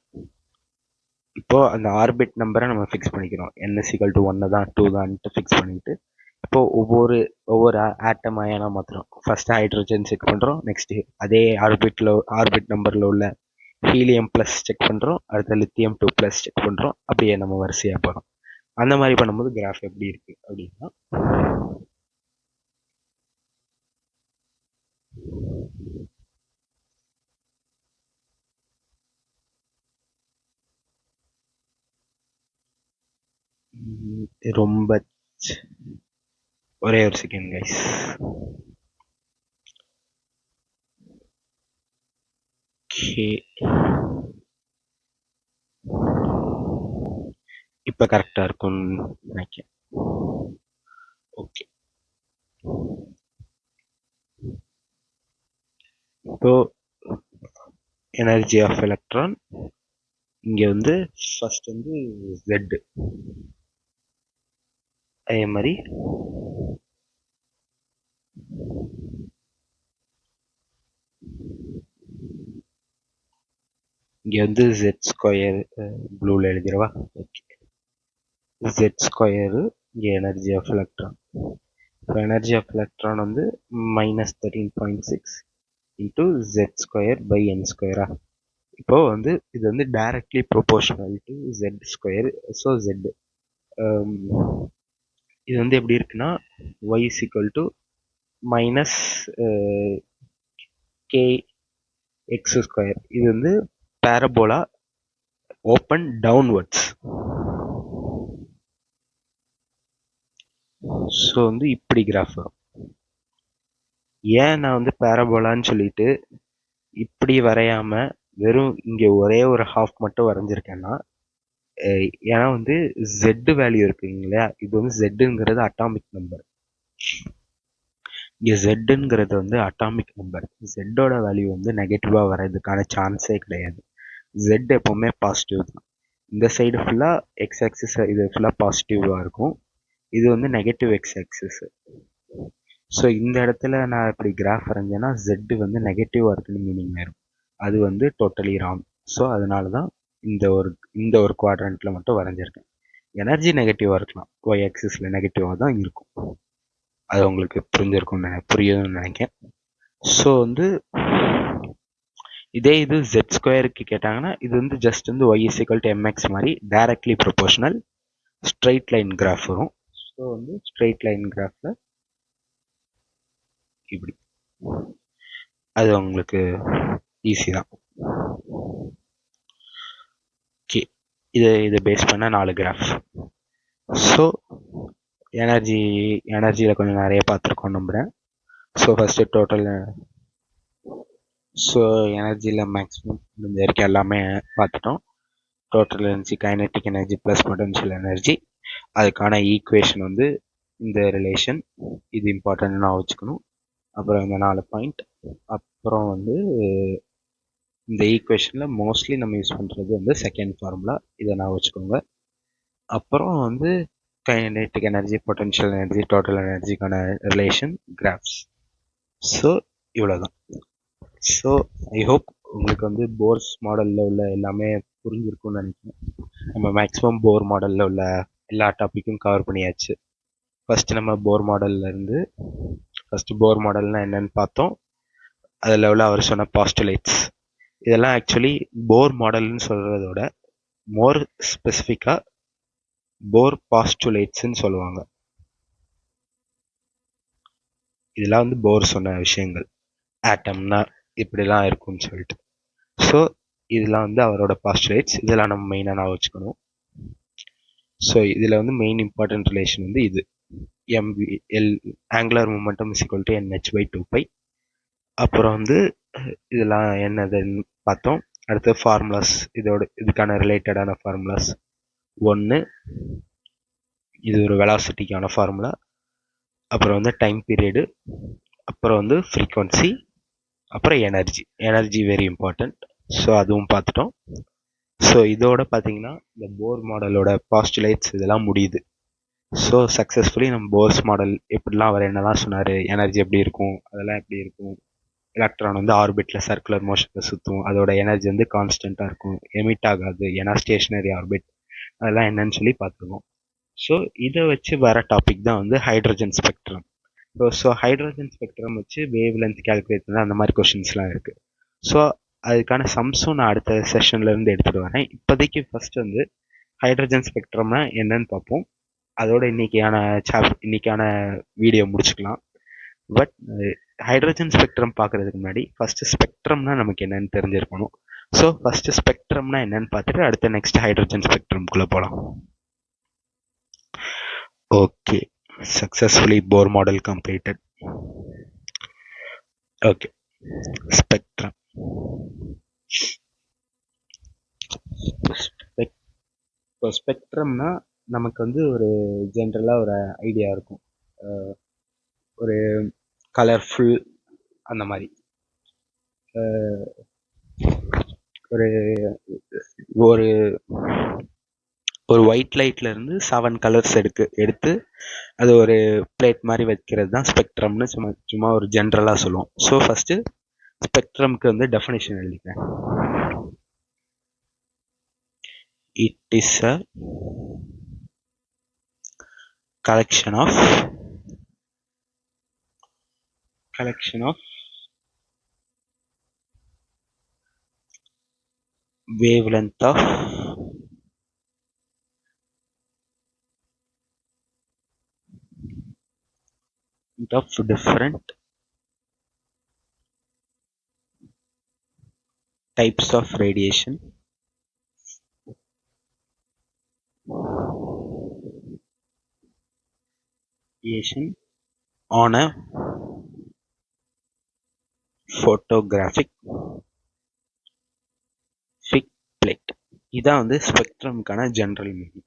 இப்போ அந்த ஆர்பிட் நம்பரை நம்ம ஃபிக்ஸ் பண்ணிக்கிறோம். n=1 தான் 2 தான்ட்டு ஃபிக்ஸ் பண்ணிட்டு இப்போ ஒவ்வொரு ஆட்டம் அயனா மாத்திரம் ஃபர்ஸ்ட் ஹைட்ரோஜன் செக் பண்றோம், நெக்ஸ்ட் அதே ஆர்பிட் நம்பர்ல உள்ள ஹீலியம் பிளஸ் செக் பண்றோம், அடுத்த லித்தியம் 2+ செக் பண்றோம். அப்படியே நம்ம வரிசையா போறோம். அந்த மாதிரி பண்ணும்போது கிராஃப் எப்படி இருக்கு அப்படின்னா ரொம்ப ஒரே ஒரு செகண்ட் கைஸ். ஓகே, இப்போ கரெக்டாக இருக்கும்னு நினைக்கிறேன். ஓகே, இப்போ எனர்ஜி ஆஃப் எலக்ட்ரான் இங்கே வந்து ஃபர்ஸ்ட் வந்து Z, அதே மாதிரி இங்கே வந்து Z² ப்ளூவில் எழுதிடவா? ஓகே, Z² இங்கே எனர்ஜி ஆஃப் எலக்ட்ரான். இப்போ எனர்ஜி ஆஃப் எலக்ட்ரான் வந்து -13.6 இன்ட்டு Z²/n². இப்போ வந்து இது வந்து directly proportional to Z². So Z இது வந்து எப்படி இருக்குன்னா y -kx². இது வந்து பேரபோலா ஓப்பன் டவுன்வர்ட்ஸ். ஸோ வந்து இப்படி கிராஃப் வரும். ஏன் நான் வந்து பேரபோலான்னு சொல்லிட்டு இப்படி வரையாம வெறும் இங்கே ஒரே ஒரு ஹாஃப் மட்டும் வரைஞ்சிருக்கேன்னா, ஏன்னா வந்து Z வேல்யூ இருக்குங்க இல்லையா, இது வந்து Zங்கிறது அட்டாமிக் நம்பர். இங்கே Zங்கிறது வந்து அட்டாமிக் நம்பர். Zோட வேல்யூ வந்து நெகட்டிவாக வர்றதுக்கான சான்ஸே கிடையாது. Z எப்போவுமே பாசிட்டிவ் தான். இந்த சைடு ஃபுல்லாக எக்ஸ் ஆக்சிஸ், இது ஃபுல்லாக பாசிட்டிவாக இருக்கும். இது வந்து நெகட்டிவ் எக்ஸ் ஆக்சிஸ். ஸோ இந்த இடத்துல நான் இப்படி கிராஃப் வரைஞ்சேன்னா Z வந்து நெகட்டிவாக இருக்குன்னு மீனிங் ஆயிரும். அது வந்து டோட்டலி ராங். ஸோ அதனால தான் இந்த ஒரு குவாட்ரண்ட்டில் மட்டும் வரைஞ்சிருக்கேன். எனர்ஜி நெகட்டிவாக இருக்கலாம், ஒய் ஆக்சிஸில் நெகட்டிவாக தான் இருக்கும். அது உங்களுக்கு புரியுதுன்னு நினைக்கிறேன். ஸோ வந்து இதே இது Z ஸ்கொயருக்கு கேட்டாங்கன்னா, இது வந்து ஜஸ்ட் வந்து y = mx மாதிரி directly proportional straight line graph வரும். ஸோ வந்து ஸ்ட்ரெயிட் லைன் கிராஃபில் இப்படி, அது உங்களுக்கு ஈஸி தான். ஓகே, இதை பேஸ் பண்ண 4 கிராஃப். ஸோ எனர்ஜியில் கொஞ்சம் நிறைய பார்த்துருக்கோம் நம்புகிறேன். ஸோ ஃபஸ்ட்டு டோட்டல், ஸோ எனர்ஜியில் மேக்ஸிமம் முடிஞ்ச வரைக்கும் எல்லாமே பார்த்துட்டோம். Total energy, kinetic energy plus potential energy, அதுக்கான ஈக்குவேஷன் வந்து இந்த ரிலேஷன், இது இம்பார்ட்டன்ட் நான் வச்சுக்கணும். அப்புறம் இந்த 4 பாயிண்ட். அப்புறம் வந்து இந்த ஈக்குவேஷனில் மோஸ்ட்லி நம்ம யூஸ் பண்ணுறது வந்து செகண்ட் ஃபார்முலா, இதை நான் வச்சுக்கோங்க. அப்புறம் வந்து kinetic energy, potential energy, total எனர்ஜிக்கான ரிலேஷன், கிராஃப்ஸ். ஸோ இவ்வளோதான். ஸோ ஐ ஹோப் உங்களுக்கு வந்து போர்ஸ் மாடலில் உள்ள எல்லாமே புரிஞ்சிருக்கும்னு நினைக்கிறேன். நம்ம மேக்ஸிமம் போர் மாடலில் உள்ள எல்லா டாப்பிக்கும் கவர் பண்ணியாச்சு. ஃபஸ்ட்டு நம்ம போர் மாடல்னால் என்னென்னு பார்த்தோம். அதில் உள்ள அவர் சொன்ன பாஸ்டுலேட்ஸ், இதெல்லாம் ஆக்சுவலி போர் மாடல்னு சொல்கிறத விட மோர் ஸ்பெசிஃபிக்காக போர் பாஸ்டுலேட்ஸ்ன்னு சொல்லுவாங்க. இதெல்லாம் வந்து போர் சொன்ன விஷயங்கள், ஆட்டம்னா இப்படிலாம் இருக்கும்னு சொல்லிட்டு. ஸோ இதெல்லாம் வந்து அவரோட பாஸ்டுலேட்ஸ், இதெல்லாம் நம்ம மெயினாக நான் வச்சுக்கணும். ஸோ இதில் வந்து மெயின் இம்பார்ட்டன்ட் ரிலேஷன் வந்து இது ML, ஆங்குலர் மொமெண்டம் = NH/2π. அப்புறம் வந்து இதெல்லாம் என்னதுன்னு பார்த்தோம். அடுத்து ஃபார்முலாஸ், இதுக்கான ரிலேட்டடான ஃபார்முலாஸ். ஒன்று, இது ஒரு வெலாசிட்டிக்கான ஃபார்முலா. அப்புறம் வந்து டைம் பீரியடு, அப்புறம் வந்து ஃப்ரீக்வன்சி, அப்புறம் எனர்ஜி வெரி இம்பார்ட்டண்ட். ஸோ அதுவும் பார்த்துட்டோம். ஸோ இதோட பார்த்தீங்கன்னா இந்த போர் மாடலோட பாஸ்டுலேட்ஸ் இதெல்லாம் முடியுது. ஸோ சக்ஸஸ்ஃபுல்லி நம்ம போர்ஸ் மாடல் எப்படிலாம் அவர் என்னெல்லாம் சொன்னார், எனர்ஜி எப்படி இருக்கும், அதெல்லாம் எப்படி இருக்கும், எலக்ட்ரான் வந்து ஆர்பிட்டில் சர்க்குலர் மோஷனில் சுற்றும், அதோட எனர்ஜி வந்து கான்ஸ்டண்ட்டாக இருக்கும், எமிட் ஆகாது, ஏன்னா ஸ்டேஷனரி ஆர்பிட், அதெல்லாம் என்னன்னு சொல்லி பார்த்துருக்கோம். ஸோ இதை வச்சு வர டாபிக் தான் வந்து hydrogen spectrum. So hydrogen spectrum வச்சு வேவ் லென்த் கேல்குலேட் பண்ண அந்த மாதிரி கொஷின்ஸ்லாம் இருக்குது. ஸோ அதுக்கான சம்ஸும் நான் அடுத்த செஷன்லேருந்து எடுத்துகிட்டு வரேன். இப்போதைக்கு ஃபஸ்ட் வந்து ஹைட்ரஜன் ஸ்பெக்ட்ரம்னா என்னன்னு பார்ப்போம். அதோட இன்னைக்கான வீடியோ முடிச்சுக்கலாம். பட் ஹைட்ரஜன் ஸ்பெக்ட்ரம் பார்க்குறதுக்கு முன்னாடி ஃபஸ்ட்டு ஸ்பெக்ட்ரம்னா நமக்கு என்னன்னு தெரிஞ்சிருக்கணும். ஸோ ஃபஸ்ட்டு ஸ்பெக்ட்ரம்னா என்னன்னு பார்த்துட்டு அடுத்த நெக்ஸ்ட் ஹைட்ரஜன் ஸ்பெக்ட்ரம்குள்ளே போகலாம். Okay, successfully Bohr model completed. Okay, spectrum. இப்போ ஸ்பெக்ட்ரம்னா நமக்கு வந்து ஒரு ஜென்ரலாக ஒரு ஐடியா இருக்கும், ஒரு கலர்ஃபுல் அந்த மாதிரி ஒரு ஒரு ஒரு ஒயிட் லைட்லேருந்து 7 கலர்ஸ் எடுத்து அது ஒரு பிளேட் மாதிரி வைக்கிறது தான் ஸ்பெக்ட்ரம்னு சும்மா ஒரு ஜென்ரலாக சொல்லுவோம். ஸோ ஃபஸ்ட்டு ஸ்பெக்ட்ரம்க்கு வந்து டெஃபினேஷன் எழுதிக்கிறேன். It is a collection of wavelength of different types of radiation on a photographic இதான் வந்து ஸ்பெக்ட்ரம்க்கான ஜென்ரல் மீனிங்.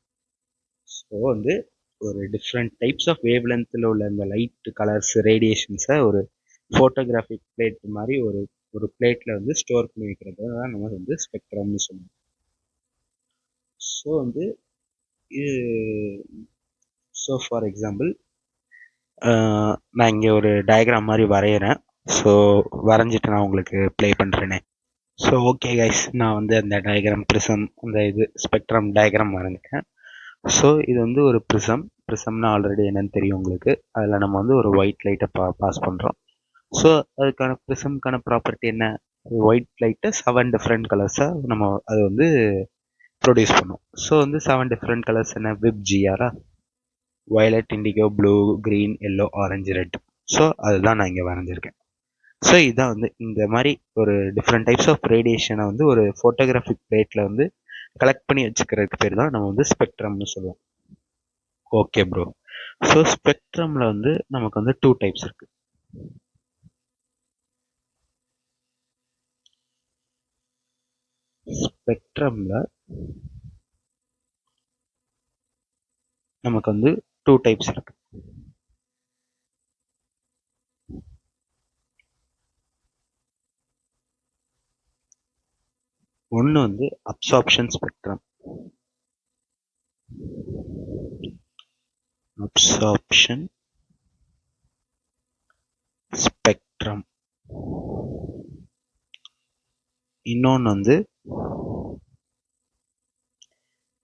ஸோ வந்து ஒரு டிஃப்ரெண்ட் டைப்ஸ் ஆஃப் வேவ் லென்த்தில் உள்ள இந்த லைட் கலர்ஸ் ரேடியேஷன்ஸை ஒரு ஃபோட்டோகிராஃபிக் பிளேட் மாதிரி ஒரு ஒரு பிளேட்டில் வந்து ஸ்டோர் பண்ணி வைக்கிறது தான் நம்ம வந்து ஸ்பெக்ட்ரம்னு சொல்லுவோம். ஸோ வந்து இது ஃபார் எக்ஸாம்பிள் நான் இங்கே ஒரு டயக்ராம் மாதிரி வரைகிறேன். ஸோ வரைஞ்சிட்டு நான் உங்களுக்கு ப்ளே பண்ணுறேனே. ஸோ ஓகே கைஸ், நான் வந்து அந்த டயக்ராம் ப்ரிசம் அந்த இது ஸ்பெக்ட்ரம் டயக்ராம் வரைஞ்சிட்டேன். ஸோ இது வந்து ஒரு ப்ரிசம்னா ஆல்ரெடி என்னன்னு தெரியும் உங்களுக்கு. அதில் நம்ம வந்து ஒரு ஒயிட் லைட்டை பாஸ் பண்ணுறோம். ஸோ அதுக்கான ப்ரிசம்க்கான ப்ராப்பர்ட்டி என்ன? ஒயிட் லைட்டை 7 டிஃப்ரெண்ட் கலர்ஸாக நம்ம அது வந்து ப்ரொடியூஸ் பண்ணும். ஸோ வந்து 7 டிஃப்ரெண்ட் கலர்ஸ் என்ன? விப்ஜிஆரா, violet, indigo, blue, green, yellow, orange, red. So அதுதான் நான் இங்கே வரைஞ்சிருக்கேன். ஸோ இதான் வந்து இந்த மாதிரி ஒரு டிஃப்ரெண்ட் டைப்ஸ் ஆஃப் ரேடியேஷனை வந்து ஒரு ஃபோட்டோகிராஃபிக் பிளேட்டில் வந்து கலெக்ட் பண்ணி வச்சுக்கிறதுக்கு பேர் தான் நம்ம வந்து ஸ்பெக்ட்ரம்னு சொல்லுவோம். Okay bro. ஸோ ஸ்பெக்ட்ரமில் வந்து நமக்கு வந்து 2 டைப்ஸ் இருக்குது. ஸ்பெக்ட்ரமில் நமக்கு வந்து 2 டைப்ஸ் இருக்கு. ஒன்று வந்து அப்சார்ப்ஷன் ஸ்பெக்ட்ரம். Absorption spectrum. இன்னொன்று வந்து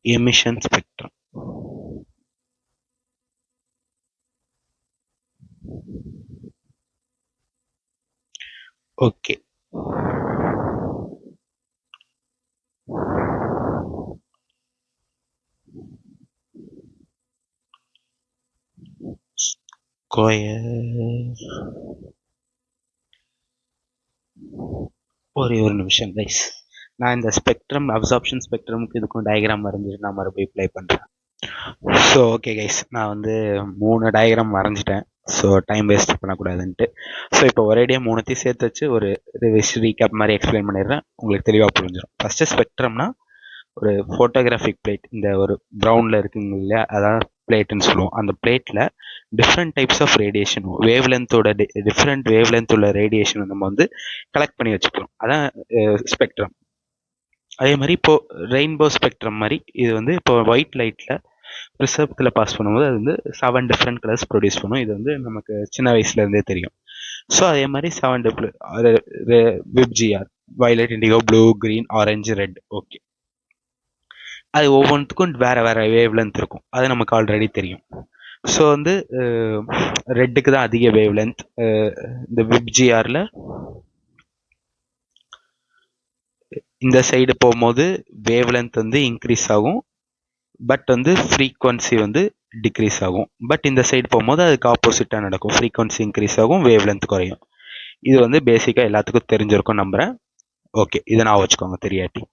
எமிஷன் ஸ்பெக்ட்ரம். ஓகே, ஒரே ஒரு நிமிஷம் கைஸ். நான் இந்த ஸ்பெக்ட்ரம் அப்சார்ப்ஷன் ஸ்பெக்ட்ரமுக்கு இதுக்கும் டயக்ராம் வரைஞ்சிட்டு நான் மறுபடியும் ப்ளே பண்ணுறேன். ஸோ ஓகே கைஸ், நான் வந்து 3 டயக்ராம் வரைஞ்சிட்டேன். ஸோ டைம் வேஸ்ட் பண்ணக்கூடாதுன்ட்டு. ஸோ இப்போ ஒரேடியாக 3த்தையும் சேர்த்து வச்சு ஒரு ரீகேப் மாதிரி எக்ஸ்பிளைன் பண்ணிடுறேன், உங்களுக்கு தெளிவாக புரிஞ்சிடும். ஃபஸ்ட்டு ஸ்பெக்ட்ரம்னா ஒரு ஃபோட்டோகிராஃபிக் பிளேட், இந்த ஒரு ப்ரௌனில் இருக்குங்க இல்லையா, அதான் பிளேட்டுன்னு சொல்லுவோம். அந்த பிளேட்டில் டிஃப்ரெண்ட் டைப்ஸ் ஆஃப் ரேடியேஷன், வேவ் லென்த்தோட டிஃப்ரெண்ட் வேவ் லென்த் உள்ள ரேடியேஷன் நம்ம வந்து கலெக்ட் பண்ணி வச்சுக்கிறோம். அதான் ஸ்பெக்ட்ரம். அதே மாதிரி இப்போ ரெயின்போ ஸ்பெக்ட்ரம் மாதிரி இது வந்து இப்போ ஒயிட் லைட்டில் ப்ரிசர்வத்தில் பாஸ் பண்ணும்போது அது வந்து 7 டிஃப்ரெண்ட் கலர்ஸ் ப்ரொடியூஸ் பண்ணும். இது வந்து நமக்கு சின்ன வயசுலேருந்தே தெரியும். ஸோ அதே மாதிரி 7 VIBGYOR, violet, indigo, blue, green, orange, red. Okay, அது ஒவ்வொன்றுத்துக்கும் வேற வேற வேவ் லென்த் இருக்கும், அது நமக்கு ஆல்ரெடி தெரியும். ஸோ வந்து ரெட்டுக்கு தான் அதிக வேவ் லென்த். இந்த விப்ஜிஆரில் இந்த சைடு போகும்போது வேவ் லென்த் வந்து இன்க்ரீஸ் ஆகும், பட் வந்து ஃப்ரீக்வன்சி வந்து டிக்ரீஸ் ஆகும். பட் இந்த சைடு போகும்போது அதுக்கு ஆப்போசிட்டாக நடக்கும், ஃப்ரீக்வன்சி இன்க்ரீஸ் ஆகும், வேவ் லென்த் குறையும். இது வந்து பேசிக்காக எல்லாத்துக்கும் தெரிஞ்சிருக்கும் நம்புகிறேன். ஓகே, இதை நான் வச்சுக்கோங்க தெரியாட்டி.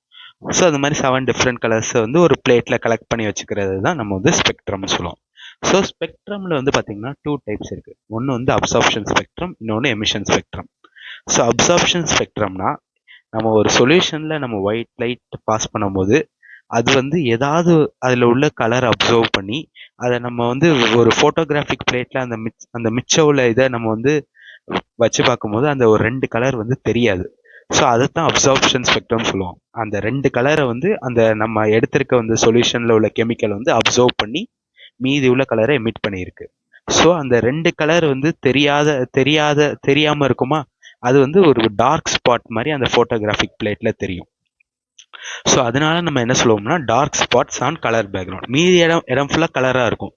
ஸோ அது மாதிரி 7 டிஃப்ரெண்ட் கலர்ஸை வந்து ஒரு பிளேட்டில் கலெக்ட் பண்ணி வச்சுக்கிறது தான் நம்ம வந்து ஸ்பெக்ட்ரம்னு சொல்லுவோம். ஸோ ஸ்பெக்ட்ரமில் வந்து பார்த்தீங்கன்னா 2 டைப்ஸ் இருக்குது. ஒன்று வந்து அப்சார்ப்ஷன் ஸ்பெக்ட்ரம், இன்னொன்று எமிஷன் ஸ்பெக்ட்ரம். ஸோ அப்சார்ப்ஷன் ஸ்பெக்ட்ரம்னா நம்ம ஒரு சொல்யூஷனில் நம்ம ஒயிட் லைட் பாஸ் பண்ணும்போது அது வந்து ஏதாவது அதில் உள்ள கலர் அப்சர்வ் பண்ணி அதை நம்ம வந்து ஒரு ஃபோட்டோகிராஃபிக் பிளேட்டில் அந்த மிச்சம் உள்ள இதை நம்ம வந்து வச்சு பார்க்கும்போது அந்த ஒரு 2 கலர் வந்து தெரியாது. ஸோ அதைத்தான் அப்சார்ப்ஷன் ஸ்பெக்ட்ரம் சொல்லுவோம். அந்த 2 கலரை வந்து அந்த நம்ம எடுத்திருக்க வந்து சொல்யூஷனில் உள்ள கெமிக்கல் வந்து அப்சர்வ் பண்ணி மீதி உள்ள கலரை எமிட் பண்ணியிருக்கு. ஸோ அந்த 2 கலர் வந்து தெரியாமல் இருக்குமா, அது வந்து ஒரு டார்க் ஸ்பாட் மாதிரி அந்த ஃபோட்டோகிராஃபிக் பிளேட்டில் தெரியும். ஸோ அதனால நம்ம என்ன சொல்லுவோம்னா dark spots on colour background. மீதி இடம் ஃபுல்லாக கலராக இருக்கும்.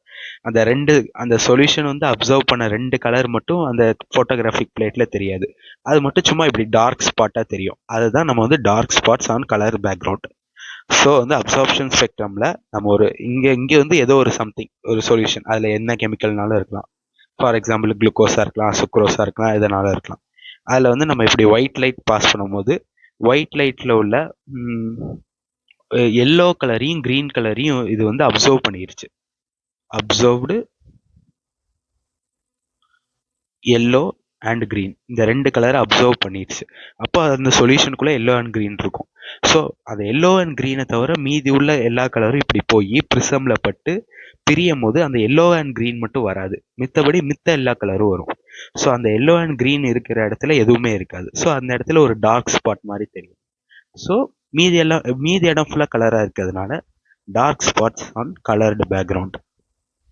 அந்த சொல்யூஷன் வந்து அப்சர்வ் பண்ண 2 கலர் மட்டும் அந்த ஃபோட்டோகிராஃபிக் பிளேட்ல தெரியாது. அது மட்டும் சும்மா இப்படி டார்க் ஸ்பாட்டாக தெரியும். அதுதான் நம்ம வந்து dark spots on colour background. So வந்து அப்சார்ப்ஷன் ஸ்பெக்ட்ரமில் நம்ம ஒரு இங்கே வந்து ஏதோ ஒரு சம்திங் ஒரு சொல்யூஷன், அதில் என்ன கெமிக்கல்னாலும் இருக்கலாம். ஃபார் எக்ஸாம்பிள் குளுக்கோஸாக இருக்கலாம், சுக்ரோஸாக இருக்கலாம், எதனாலும் இருக்கலாம். அதில் வந்து நம்ம இப்படி ஒயிட் லைட் பாஸ் பண்ணும்போது ஒயிட் லைட்டில் உள்ள எல்லோ கலரையும் க்ரீன் கலரையும் இது வந்து அப்சர்வ் பண்ணிருச்சு. அப்சர்வ்டு எல்லோ அண்ட் க்ரீன் இந்த 2 கலரை அப்சர்வ் பண்ணிடுச்சு. அப்போ அந்த சொல்யூஷனுக்குள்ளே எல்லோ அண்ட் க்ரீன் இருக்கும். ஸோ அந்த எல்லோ அண்ட் க்ரீனை தவிர மீதி உள்ள எல்லா கலரும் இப்படி போய் ப்ரிசமில் பட்டு பிரியும் போது அந்த எல்லோ அண்ட் க்ரீன் மட்டும் வராது, மித்தபடி மித்த எல்லா கலரும் வரும். ஸோ அந்த எல்லோ அண்ட் க்ரீன் இருக்கிற இடத்துல எதுவுமே இருக்காது. ஸோ அந்த இடத்துல ஒரு டார்க் ஸ்பாட் மாதிரி தெரியும். ஸோ மீதி இடம் ஃபுல்லாக கலராக இருக்கிறதுனால dark spots on coloured background.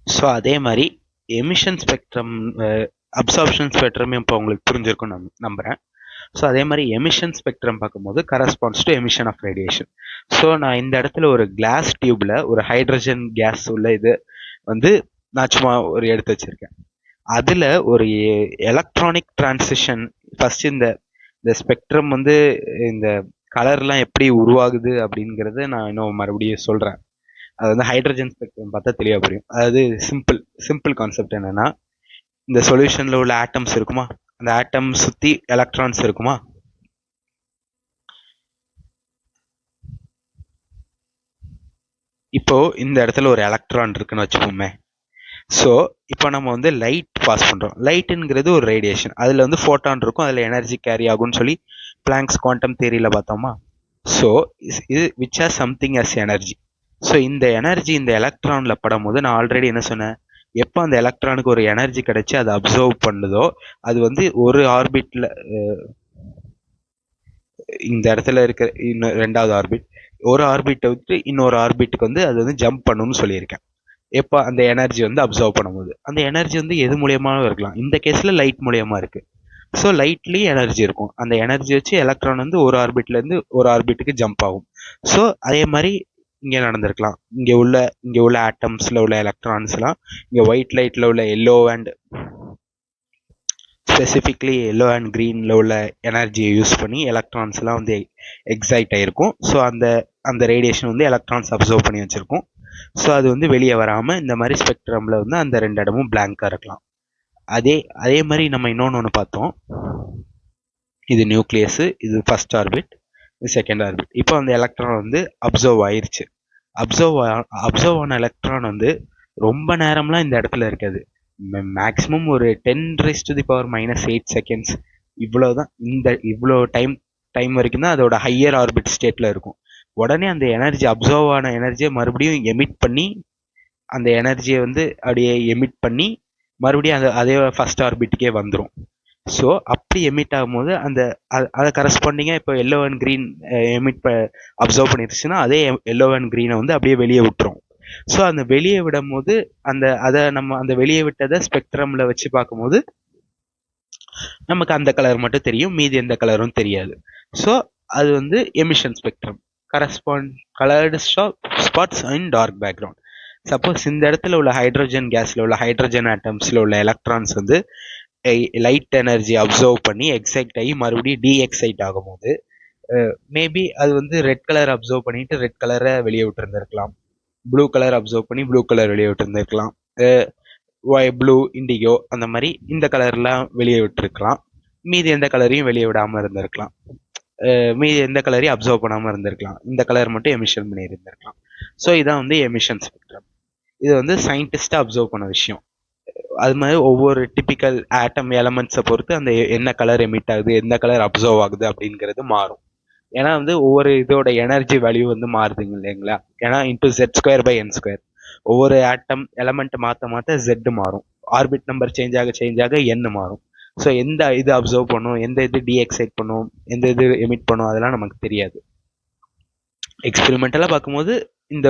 So அதே மாதிரி எமிஷன் ஸ்பெக்ட்ரம், அப்சார்ப்ஷன் ஸ்பெக்ட்ரம் இப்போ உங்களுக்கு புரிஞ்சிருக்கும் நம்புகிறேன். ஸோ அதே மாதிரி எமிஷன் ஸ்பெக்ட்ரம் பார்க்கும்போது corresponds to emission of radiation. So நான் இந்த இடத்துல ஒரு கிளாஸ் டியூப்ல ஒரு ஹைட்ரஜன் கேஸ் உள்ள இது வந்து நான் சும்மா ஒரு எடுத்து வச்சிருக்கேன். அதில் ஒரு எலக்ட்ரானிக் டிரான்சிஷன் ஃபர்ஸ்ட் இந்த ஸ்பெக்ட்ரம் வந்து இந்த கலர்லாம் எப்படி உருவாகுது அப்படிங்கிறத நான் இன்னும் மறுபடியும் சொல்கிறேன். அது வந்து ஹைட்ரஜன் ஸ்பெக்ட்ரம் பார்த்தா தெளிவாக புரியும். அதாவது சிம்பிள் கான்செப்ட் என்னன்னா, இந்த சொல்யூஷனில் உள்ள ஆட்டம்ஸ் இருக்குமா, அந்த ஆட்டம் சுற்றி எலக்ட்ரான்ஸ் இருக்குமா. இப்போ இந்த இடத்துல ஒரு எலக்ட்ரான் இருக்குன்னு வச்சுக்கோமே. ஸோ இப்போ நம்ம வந்து லைட் பாஸ் பண்ணுறோம். லைட்டுங்கிறது ஒரு ரேடியேஷன், அதில் வந்து ஃபோட்டான் இருக்கும், அதில் எனர்ஜி கேரி ஆகும்னு சொல்லி பிளாங்க்ஸ் குவாண்டம் தியரியில் பார்த்தோமா. ஸோ இது which are something as energy. So இந்த எனர்ஜி இந்த எலக்ட்ரானில் படும் போது நான் ஆல்ரெடி என்ன சொன்னேன், எப்போ அந்த எலக்ட்ரானுக்கு ஒரு எனர்ஜி கிடைச்சி அதை அப்சர்வ் பண்ணுதோ அது வந்து ஒரு ஆர்பிட்டில், இந்த இடத்துல இருக்க இன்னும் 2வது ஆர்பிட், ஒரு ஆர்பிட்டை விட்டு இன்னொரு ஆர்பிட்டுக்கு வந்து அது வந்து ஜம்ப் பண்ணணும்னு சொல்லியிருக்கேன். எப்போ அந்த எனர்ஜி வந்து அப்சர்வ் பண்ணும்போது அந்த எனர்ஜி வந்து எது மூலியமாகவும் இருக்கலாம். இந்த கேஸில் லைட் மூலியமா இருக்கு. ஸோ லைட்லேயும் எனர்ஜி இருக்கும். அந்த எனர்ஜி வச்சு எலக்ட்ரான் வந்து ஒரு ஆர்பிட்லேருந்து ஒரு ஆர்பிட்டுக்கு ஜம்ப் ஆகும். ஸோ அதே மாதிரி இங்கே நடந்திருக்கலாம். இங்கே உள்ள ஆட்டம்ஸில் உள்ள எலக்ட்ரான்ஸ்லாம் இங்கே ஒயிட் லைட்டில் உள்ள yellow and specifically yellow and க்ரீனில் உள்ள எனர்ஜியை யூஸ் பண்ணி எலக்ட்ரான்ஸ்லாம் வந்து எக்ஸைட் ஆகிருக்கும். ஸோ அந்த ரேடியேஷன் வந்து எலக்ட்ரான்ஸ் அப்சர்வ் பண்ணி வச்சுருக்கும். ஸோ அது வந்து வெளியே வராமல் இந்த மாதிரி ஸ்பெக்ட்ரமில் வந்து அந்த 2 இடமும் பிளாங்காக இருக்கலாம். அதே மாதிரி நம்ம இன்னொன்று பார்த்தோம். இது நியூக்ளியஸு, இது ஃபர்ஸ்ட் ஆர்பிட், இது செகண்ட் ஆர்பிட். இப்போ அந்த எலக்ட்ரான் வந்து அப்சர்வ் ஆயிடுச்சு. அப்சர்வ் ஆன எலக்ட்ரான் வந்து ரொம்ப நேரம்லாம் இந்த இடத்துல இருக்காது. மேக்ஸிமம் ஒரு 10⁻⁻8 செகண்ட்ஸ் இவ்வளோதான். இவ்வளோ டைம் வரைக்கும் தான் அதோட ஹையர் ஆர்பிட் ஸ்டேட்டில் இருக்கும். உடனே அந்த எனர்ஜி, அப்சர்வ் ஆன எனர்ஜியை மறுபடியும் எமிட் பண்ணி, அந்த எனர்ஜியை வந்து அப்படியே எமிட் பண்ணி மறுபடியும் அதே ஃபர்ஸ்ட் ஆர்பிட்டுக்கே வந்துடும். ஸோ அப்படி எமிட் ஆகும்போது அதை கரஸ்பாண்டிங்காக இப்போ எல்லோ அண்ட் க்ரீன் அப்சர்வ் பண்ணிருச்சுன்னா அதே எல்லோ அண்ட் க்ரீனை வந்து அப்படியே வெளியே விட்டுரும். ஸோ அந்த வெளியே விடும் போது அந்த வெளியே விட்டதை ஸ்பெக்ட்ரம்ல வச்சு பார்க்கும்போது நமக்கு அந்த கலர் மட்டும் தெரியும், மீதி எந்த கலரும் தெரியாது. ஸோ அது வந்து emission spectrum, coloured spots in dark background. Suppose இந்த இடத்துல உள்ள ஹைட்ரஜன் கேஸ்ல உள்ள ஹைட்ரஜன் ஆட்டம்ஸ்ல உள்ள எலக்ட்ரான்ஸ் வந்து லைட் எனர்ஜி அப்சர்வ் பண்ணி எக்ஸைட் ஆகி மறுபடியும் டீஎக்ஸைட் ஆகும்போது மேபி அது வந்து ரெட் கலர் அப்சர்வ் பண்ணிட்டு ரெட் கலரை வெளியே விட்டுருந்துருக்கலாம், ப்ளூ கலர் அப்சர்வ் பண்ணி ப்ளூ கலர் வெளியே விட்டுருந்துருக்கலாம், ப்ளூ இண்டிகோ அந்த மாதிரி இந்த கலர்லாம் வெளியே விட்டுருக்கலாம், மீதி எந்த கலரையும் வெளியே விடாமல் இருந்திருக்கலாம், மீதி எந்த கலரையும் அப்சர்வ் பண்ணாமல் இருந்திருக்கலாம், இந்த கலர் மட்டும் எமிஷன் பண்ணி இருந்திருக்கலாம். ஸோ இதான் வந்து எமிஷன் ஸ்பெக்ட்ரம். இது வந்து சயின்டிஸ்டாக அப்சர்வ் பண்ண விஷயம். அது மாதிரி ஒவ்வொரு டிபிக்கல் ஆட்டம் எலமெண்ட்ஸை பொறுத்து அந்த என்ன கலர் எமிட் ஆகுது, எந்த கலர் அப்சர்வ் ஆகுது அப்படிங்கிறது மாறும். ஏன்னா வந்து ஒவ்வொரு இதோட எனர்ஜி வேல்யூ வந்து மாறுதுங்க இல்லைங்களா. ஏன்னா Z²/n², ஒவ்வொரு ஆட்டம் எலமெண்ட் மாற்ற Z மாறும், ஆர்பிட் நம்பர் சேஞ்ச் ஆக n மாறும். ஸோ எந்த இது அப்சர்வ் பண்ணும், எந்த இது டீஎக்ஸைட் பண்ணும், எந்த இது எமிட் பண்ணும், அதெல்லாம் நமக்கு தெரியாது. எக்ஸ்பெரிமெண்டலாக பார்க்கும்போது இந்த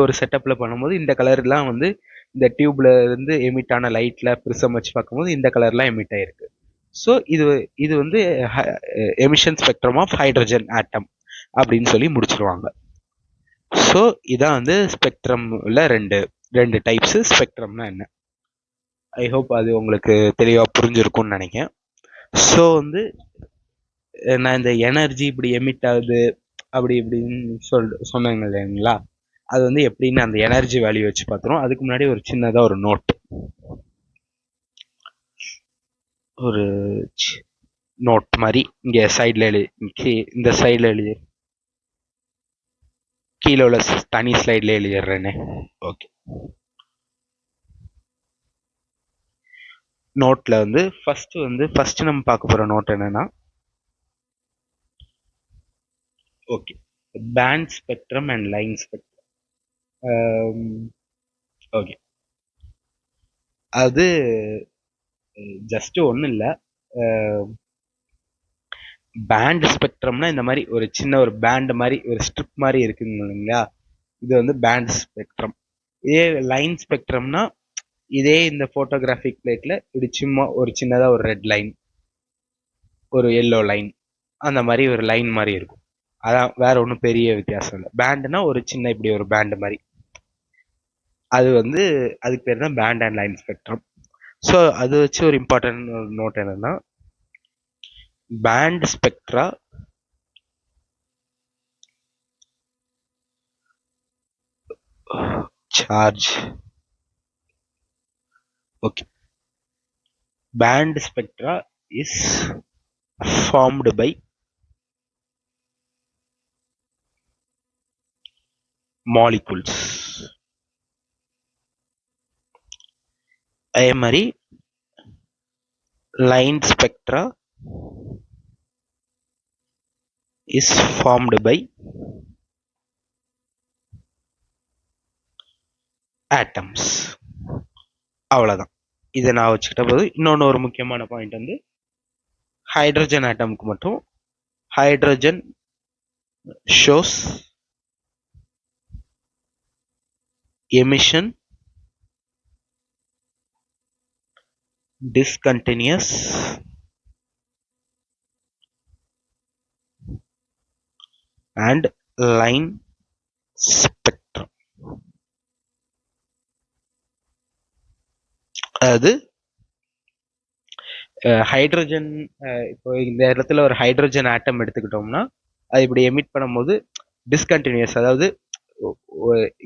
ஒரு செட்டப்பில் பண்ணும்போது இந்த கலர்லாம் வந்து இந்த டியூப்ல இருந்து எமிட் ஆன லைட்ல ப்ரிசம் வச்சு பார்க்கும்போது இந்த கலர்லாம் எமிட் ஆயிருக்கு. ஸோ இது வந்து emission spectrum of hydrogen atom அப்படின்னு சொல்லி முடிச்சிருவாங்க. ஸோ இதான் வந்து ஸ்பெக்ட்ரம்ல ரெண்டு டைப்ஸ். ஸ்பெக்ட்ரம்னா என்ன, ஐ ஹோப் அது உங்களுக்கு தெளிவாக புரிஞ்சிருக்கும்னு நினைக்கிறேன். ஸோ வந்து நான் இந்த எனர்ஜி இப்படி எமிட் ஆகுது அப்படி இப்படின்னு சொன்னாங்க இல்லைங்களா, அது வந்து எப்படின்னு அந்த எனர்ஜி வேல்யூ வச்சு பார்த்துரும். அதுக்கு முன்னாடி ஒரு சின்னதாக ஒரு நோட் மாதிரி இங்கே சைடில் இந்த சைடில் எழுதி கீழே உள்ள தனி ஸ்லைடில் எழுதிடுறேனே. ஓகே, நோட்டில் வந்து ஃபர்ஸ்ட் நம்ம பார்க்க போகிற நோட் என்னன்னா, okay, band spectrum and line spectrum. Okay, அது ஜஸ்ட் ஒன்றும் இல்லை. பேண்ட் ஸ்பெக்ட்ரம்னா இந்த மாதிரி ஒரு சின்ன ஒரு பேண்ட் மாதிரி ஒரு ஸ்ட்ரிப் மாதிரி இருக்குங்க இல்லைங்களா, இது வந்து பேண்ட் ஸ்பெக்ட்ரம். இதே லைன் ஸ்பெக்ட்ரம்னா இதே இந்த போட்டோகிராஃபிக் பிளேட்ல இப்படி சும்மா ஒரு சின்னதா ஒரு ரெட் லைன், ஒரு எல்லோ லைன், அந்த மாதிரி ஒரு லைன் மாதிரி இருக்கும். அதான், வேற ஒன்றும் பெரிய வித்தியாசம் இல்லை. பேண்டுனா ஒரு சின்ன இப்படி ஒரு பேண்ட் மாதிரி, அது வந்து அதுக்கு பேர் தான் band and line spectrum. So அது வச்சு ஒரு இம்பார்ட்டன்ட் நோட் என்னன்னா, band spectra charge. Okay, band spectra is formed by molecules. அதே மாதிரி line spectra is formed by atoms. அவ்வளோதான், இதை நான் வச்சுக்கிட்ட போது. இன்னொன்று ஒரு முக்கியமான பாயிண்ட் வந்து, ஹைட்ரஜன் ஆட்டமுக்கு மட்டும் hydrogen shows emission discontinuous and line spectrum. அதாவது ஹைட்ரஜன், இப்போ இந்த இடத்துல ஒரு ஹைட்ரஜன் ஆட்டம் எடுத்துக்கிட்டோம்னா அது இப்படி எமிட் பண்ணும்போது டிஸ்கண்டினியூஸ், அதாவது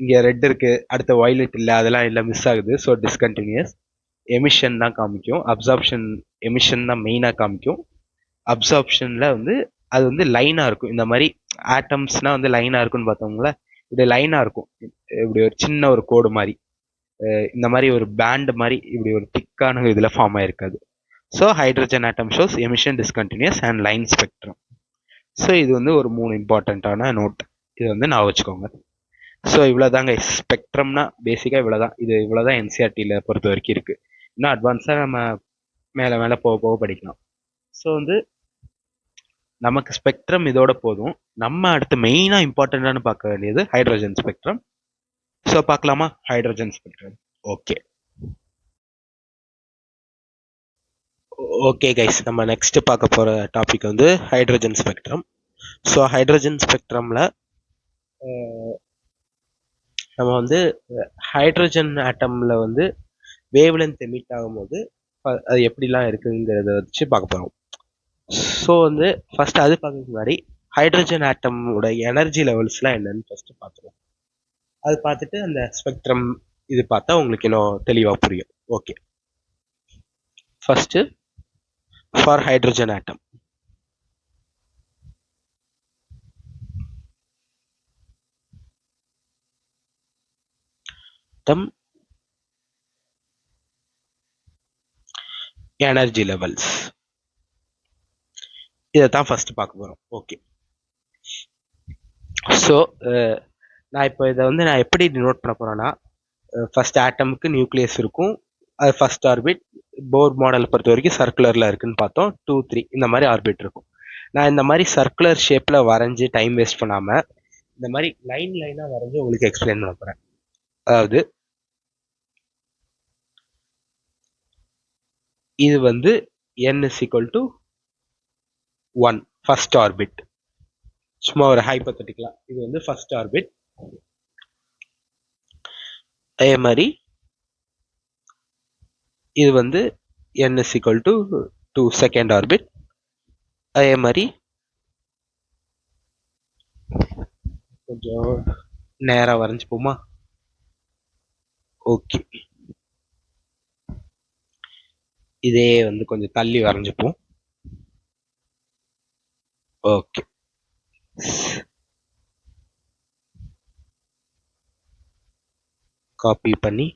இங்க ரெட் இருக்கு, அடுத்த வயலட் இல்லை, அதெல்லாம் இல்லை, மிஸ் ஆகுது. So discontinues. எமிஷன் தான் காமிக்கும், அப்சார்ப்ஷன் எமிஷன் தான் மெயினாக காமிக்கும். அப்சார்ப்ஷன்ல வந்து அது வந்து லைனாக இருக்கும். இந்த மாதிரி ஆட்டம்ஸ்னா வந்து லைனாக இருக்குன்னு பார்த்தோம்ல, இப்படி லைனாக இருக்கும், இப்படி ஒரு சின்ன ஒரு கோடு மாதிரி, இந்த மாதிரி ஒரு பேண்ட் மாதிரி இப்படி ஒரு திக்கான இதில் ஃபார்ம் ஆயிருக்காது. So hydrogen atom shows emission discontinuous and line spectrum. So இது வந்து ஒரு 3 இம்பார்ட்டண்ட்டான நோட், இது வந்து நான் வச்சுக்கோங்க. ஸோ இவ்வளோதாங்க ஸ்பெக்ட்ரம்னா, பேசிக்காக இவ்வளோதான். இது இவ்வளோதான் என்சிஆர்டியில் பொறுத்த வரைக்கும் இருக்குது. இன்னும் அட்வான்ஸாக நம்ம மேலே மேலே போக போக படிக்கலாம். ஸோ வந்து நமக்கு ஸ்பெக்ட்ரம் இதோட போதும். நம்ம அடுத்து மெயினாக இம்பார்ட்டண்ட்டானு பார்க்க வேண்டியது ஹைட்ரஜன் ஸ்பெக்ட்ரம். ஸோ பார்க்கலாமா hydrogen spectrum? Okay okay guys, நம்ம நெக்ஸ்ட் பார்க்க போகிற டாபிக் வந்து ஹைட்ரஜன் ஸ்பெக்ட்ரம். ஸோ ஹைட்ரஜன் ஸ்பெக்ட்ரமில் நம்ம வந்து ஹைட்ரஜன் ஆட்டமில் வந்து வேவ் லென்த் எமிட் ஆகும்போது அது எப்படிலாம் இருக்குங்கிறத வச்சு பார்க்க போகிறோம். ஸோ வந்து ஃபர்ஸ்ட் அது பார்க்கறதுக்கு முன்னாடி ஹைட்ரஜன் ஆட்டமோட எனர்ஜி லெவல்ஸ்லாம் என்னன்னு ஃபர்ஸ்ட் பார்த்துருவோம். அது பார்த்துட்டு அந்த ஸ்பெக்ட்ரம் இது பார்த்தா உங்களுக்கு இன்னும் தெளிவாக புரியும். Okay, first for hydrogen atom, energy levels, இதை தான் ஃபர்ஸ்ட் பார்க்க போகிறோம். ஓகே, ஸோ நான் இப்போ இதை வந்து நான் எப்படி நோட் பண்ண போகிறேன்னா, ஃபர்ஸ்ட் ஆட்டமுக்கு நியூக்ளியஸ் இருக்கும், அது ஃபர்ஸ்ட் ஆர்பிட். போர் மாடல் பொறுத்த வரைக்கும் சர்க்குலரில் இருக்குன்னு பார்த்தோம். 2, 3 இந்த மாதிரி ஆர்பிட் இருக்கும். நான் இந்த மாதிரி சர்க்குலர் ஷேப்பில் வரைஞ்சி டைம் வேஸ்ட் பண்ணாமல் இந்த மாதிரி லைன் லைனாக வரைஞ்சி உங்களுக்கு எக்ஸ்பிளைன் பண்ண போகிறேன். அதாவது இது வந்து n is equal to 1 first orbit. சும்மா ஒரு ஹைப்போதெட்டிக்கலா இது வந்து ஃபர்ஸ்ட் ஆர்பிட். அதே மாதிரி இது வந்து n is equal to 2 second orbit. அதே மாதிரி கொஞ்சம் நேரா வரைஞ்சுப்போமா? ஓகே, இதே வந்து கொஞ்சம் தள்ளி வரைஞ்சுப்போம். ஓகே, காப்பி பண்ணி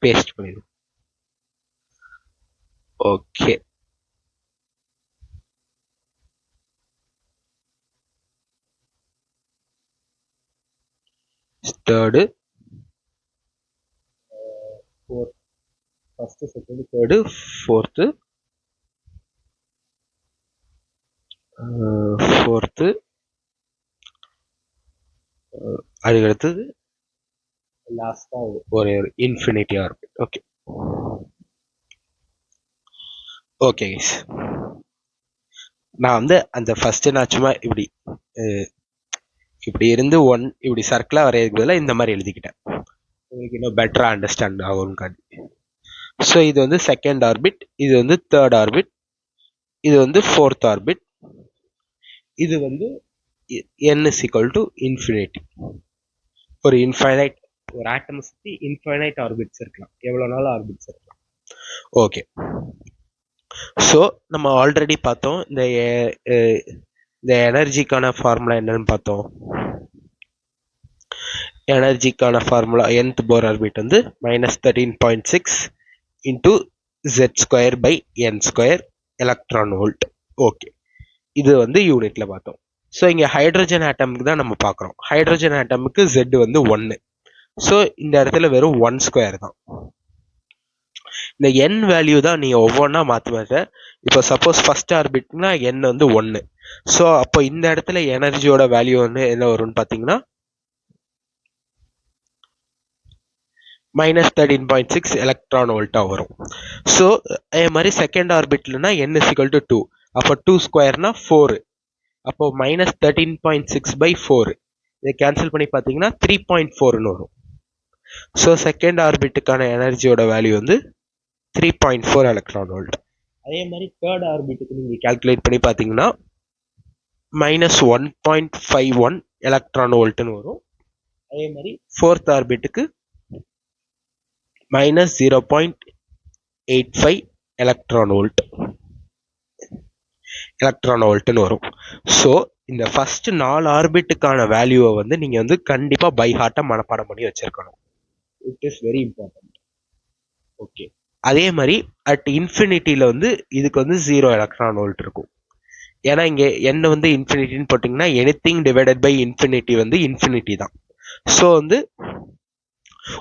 பேஸ்ட் பண்ணிடுவோம். Okay. Third, fourth, first, second, third, fourth, fourth, அதுக்கு அடுத்தது லாஸ்டா ஒரு infinity orbit. Okay okay guys, நான் வந்து அந்த ஃபர்ஸ்ட் நான் சும்மா இப்படி இருந்து இப்படி சர்க்கிளா வரையறதுக்கு பதிலாக இந்த மாதிரி எழுதிக்கிட்டேன், உங்களுக்கு இன்னும் பெட்டரா அண்டர்ஸ்டாண்ட் ஆகும் காண்டி. ஸோ இது வந்து செகண்ட் ஆர்பிட், இது வந்து தேர்ட் ஆர்பிட், இது வந்து ஃபோர்த் ஆர்பிட், இது வந்து n is equal to infinity. ஒரு இன்ஃபைனைட், ஒரு ஆட்டம் சுற்றி இன்ஃபைனைட் ஆர்பிட்ஸ் இருக்கலாம், எவ்வளோ நாள் ஆர்பிட்ஸ் இருக்கலாம். ஓகே, ஸோ நம்ம ஆல்ரெடி பார்த்தோம் இந்த எனர்ஜிக்கான ஃபார்முலா என்னன்னு பார்த்தோம். எனர்ஜிக்கான ஃபார்முலா nth போர் ஆர்பிட் வந்து -13.6 into z square by n square electron volt. Okay, இது வந்து யூனிட்ல பார்த்தோம். ஸோ இங்கே ஹைட்ரஜன் ஆட்டமுக்கு தான் நம்ம பார்க்குறோம். ஹைட்ரஜன் ஆட்டமுக்கு z வந்து 1. ஸோ இந்த இடத்துல வெறும் 1 ஸ்கொயர் தான். இந்த n வேல்யூ தான் நீ ஒவ்வொன்றா மாற்ற. இப்போ சப்போஸ் ஃபர்ஸ்ட் ஆர்பிட்னா n வந்து 1. ஸோ அப்போ இந்த இடத்துல எனர்ஜியோட வேல்யூ வந்து என்ன வரும்னு பார்த்தீங்கன்னா -13.6 எலக்ட்ரான் வோல்ட்டா வரும். ஸோ அதே மாதிரி second ஆர்பிட்லனா n is equal to 2. அப்போ 2 ஸ்கொயர்னா 4. அப்போ -13.6/4. இதை கேன்சல் பண்ணி பார்த்தீங்கன்னா 3.4ன்னு வரும். ஸோ செகண்ட் ஆர்பிட்டுக்கான எனர்ஜியோட வேல்யூ வந்து 3.4 எலக்ட்ரான் வோல்ட். அதே மாதிரி தேர்ட் ஆர்பிட்டுக்கு நீங்கள் கால்குலேட் பண்ணி பார்த்தீங்கன்னா -1.51 எலக்ட்ரான் வோல்ட்னு வரும். அதே மாதிரி ஃபோர்த் ஆர்பிட்டுக்கு -0.85 எலக்ட்ரான் வோல்ட்னு வரும். ஸோ இந்த ஃபர்ஸ்ட் 4 ஆர்பிட்டுக்கான வேல்யூவை வந்து நீங்க வந்து கண்டிப்பா பை ஹார்ட்டா மனப்பாடம் பண்ணி வச்சிருக்கணும். It is very important. Okay, அதே மாதிரி அட் இன்ஃபினிட்டியில வந்து இதுக்கு வந்து 0 எலக்ட்ரான் வோல்ட் இருக்கும். ஏன்னா இங்க n வந்து இன்ஃபினிட்டின்னு போட்டிங்கன்னா எனிதிங் டிவைடட் பை இன்ஃபினிட்டி வந்து இன்ஃபினிட்டி தான். ஸோ வந்து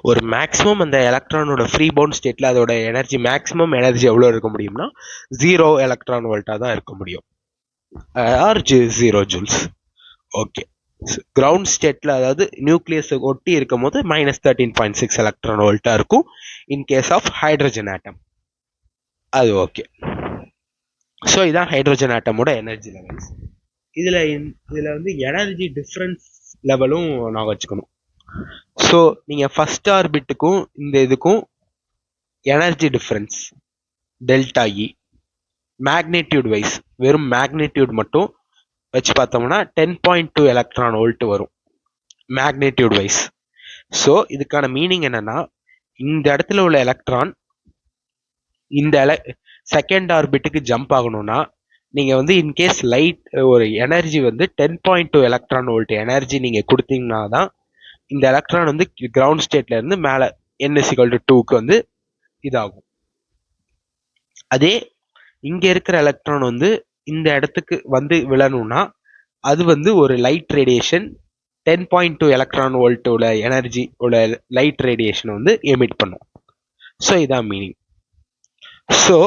ஒரு மேக்ஸிமம் அந்த எலக்ட்ரானோட ஃப்ரீ பவுண்ட் ஸ்டேட்ல அதோட எனர்ஜி, மேக்ஸிமம் எனர்ஜி எவ்வளோ இருக்க முடியும்னா 0 எலக்ட்ரான் வோல்ட்டா தான் இருக்க முடியும், ஆர் 0 ஜூல்ஸ். ஓகே, கிரவுண்ட் ஸ்டேட்ல அதாவது நியூக்ளியஸ் ஒட்டி இருக்கும் போது -13.6 எலக்ட்ரான் வோல்ட்டா இருக்கும் in case of hydrogen atom. அது ஓகே. ஸோ இதான் ஹைட்ரஜன் ஆட்டமோட எனர்ஜி லெவல்ஸ். இதுல வந்து எனர்ஜி டிஃபரன்ஸ் லெவலும் நான் வச்சுக்கணும். ஸோ நீங்க ஃபர்ஸ்ட் ஆர்பிட்டுக்கும் இந்த இதுக்கும் energy difference delta E magnitude wise, வெறும் மேக்னிடியூட் மட்டும் வச்சு பார்த்தோம்னா 10.2 எலக்ட்ரான் வோல்ட் வரும் மேக்னிடியூட் வைஸ். ஸோ இதுக்கான மீனிங் என்னன்னா, இந்த இடத்துல உள்ள எலக்ட்ரான் இந்த செகண்ட் ஆர்பிட்டுக்கு ஜம்ப் ஆகணும்னா நீங்க வந்து இன்கேஸ் லைட் ஒரு எனர்ஜி வந்து 10.2 எலக்ட்ரான் வோல்ட் எனர்ஜி நீங்க கொடுத்தீங்கன்னா தான் இந்த எலக்ட்ரான் வந்து கிரவுண்ட் ஸ்டேட்ல இருந்து மேல n is equal to 2க்கு வந்து இதாகும். அதே இங்க இருக்கிற எலக்ட்ரான் வந்து இந்த இடத்துக்கு வந்து விழணும்னா அது வந்து ஒரு லைட் ரேடியேஷன் 10.2 எலக்ட்ரான் வோல்ட் உள்ள எனர்ஜி உள்ள லைட் ரேடியேஷன் வந்து எமிட் பண்ணும். ஸோ இதான் மீனிங். ஸோ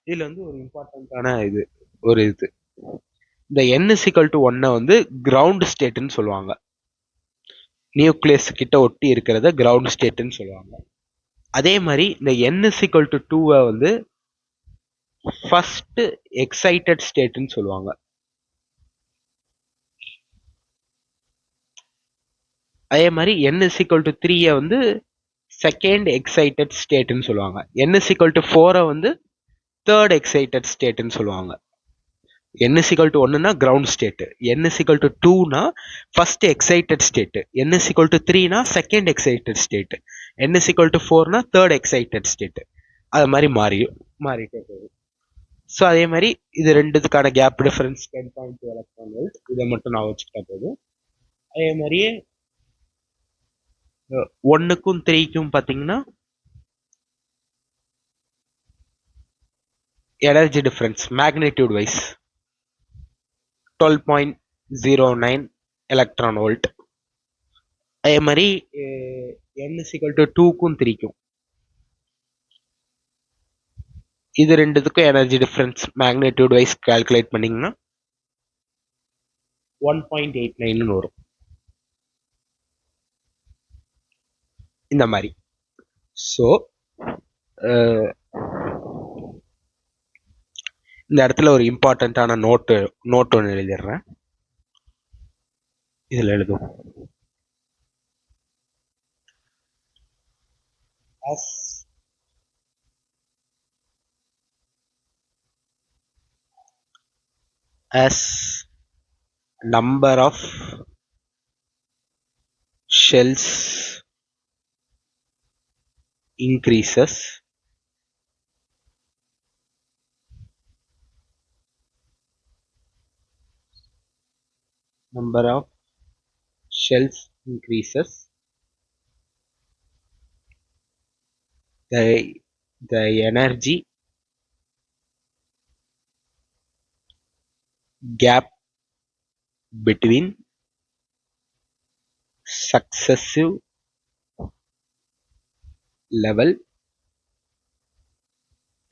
இதுல வந்து ஒரு இம்பார்ட்டன்டான இது இந்த n is equal to 1 வந்து கிரவுண்ட் ஸ்டேட்னு சொல்லுவாங்க. நியூக்ளியஸ் கிட்ட ஒட்டி இருக்கிறத கிரவுண்ட் ஸ்டேட்னு சொல்லுவாங்க. அதே மாதிரி இந்த n is equal to 2 வந்து ஃபர்ஸ்ட் எக்ஸைட்டட் ஸ்டேட்னு சொல்லுவாங்க. அதே மாதிரி n is equal to 3 வந்து செகண்ட் எக்ஸைட்டட் ஸ்டேட்னு சொல்லுவாங்க. n is equal to 4 வந்து தேர்ட் எக்ஸைட்டட் ஸ்டேட்னு சொல்லுவாங்க. n is equal to 1னா ground state, n is equal to 2னா first excited state, n is equal to 3னா second excited state, n is equal to 4னா தேர்ட் எக்ஸைட்டட் ஸ்டேட். அது மாதிரி மாறிட்டே போகுது. ஸோ அதே மாதிரி இது ரெண்டுத்துக்கான கேப் டிஃபரன்ஸ் 10.2 எலக்ட்ரான் வோல்ட், இதை மட்டும் நான் வச்சுக்கிட்டா போதும். அதே மாதிரியே 1க்கும் 3க்கும் பார்த்தீங்கன்னா energy difference magnitude wise 12.09 electron volt. அதே மாதிரி n is equal to 2க்கும் 3க்கும் இது ரெண்டுத்துக்கும் energy difference magnitude wise calculate பண்ணீங்கன்னா 1.89 வரும். இந்த மாதிரி. ஸோ இந்த இடத்துல ஒரு இம்பார்ட்டண்ட்டான நோட் ஒன்று எழுதிடுறேன். இதில் எழுதும் as number of shells increases, number of shells increases, the energy gap between successive level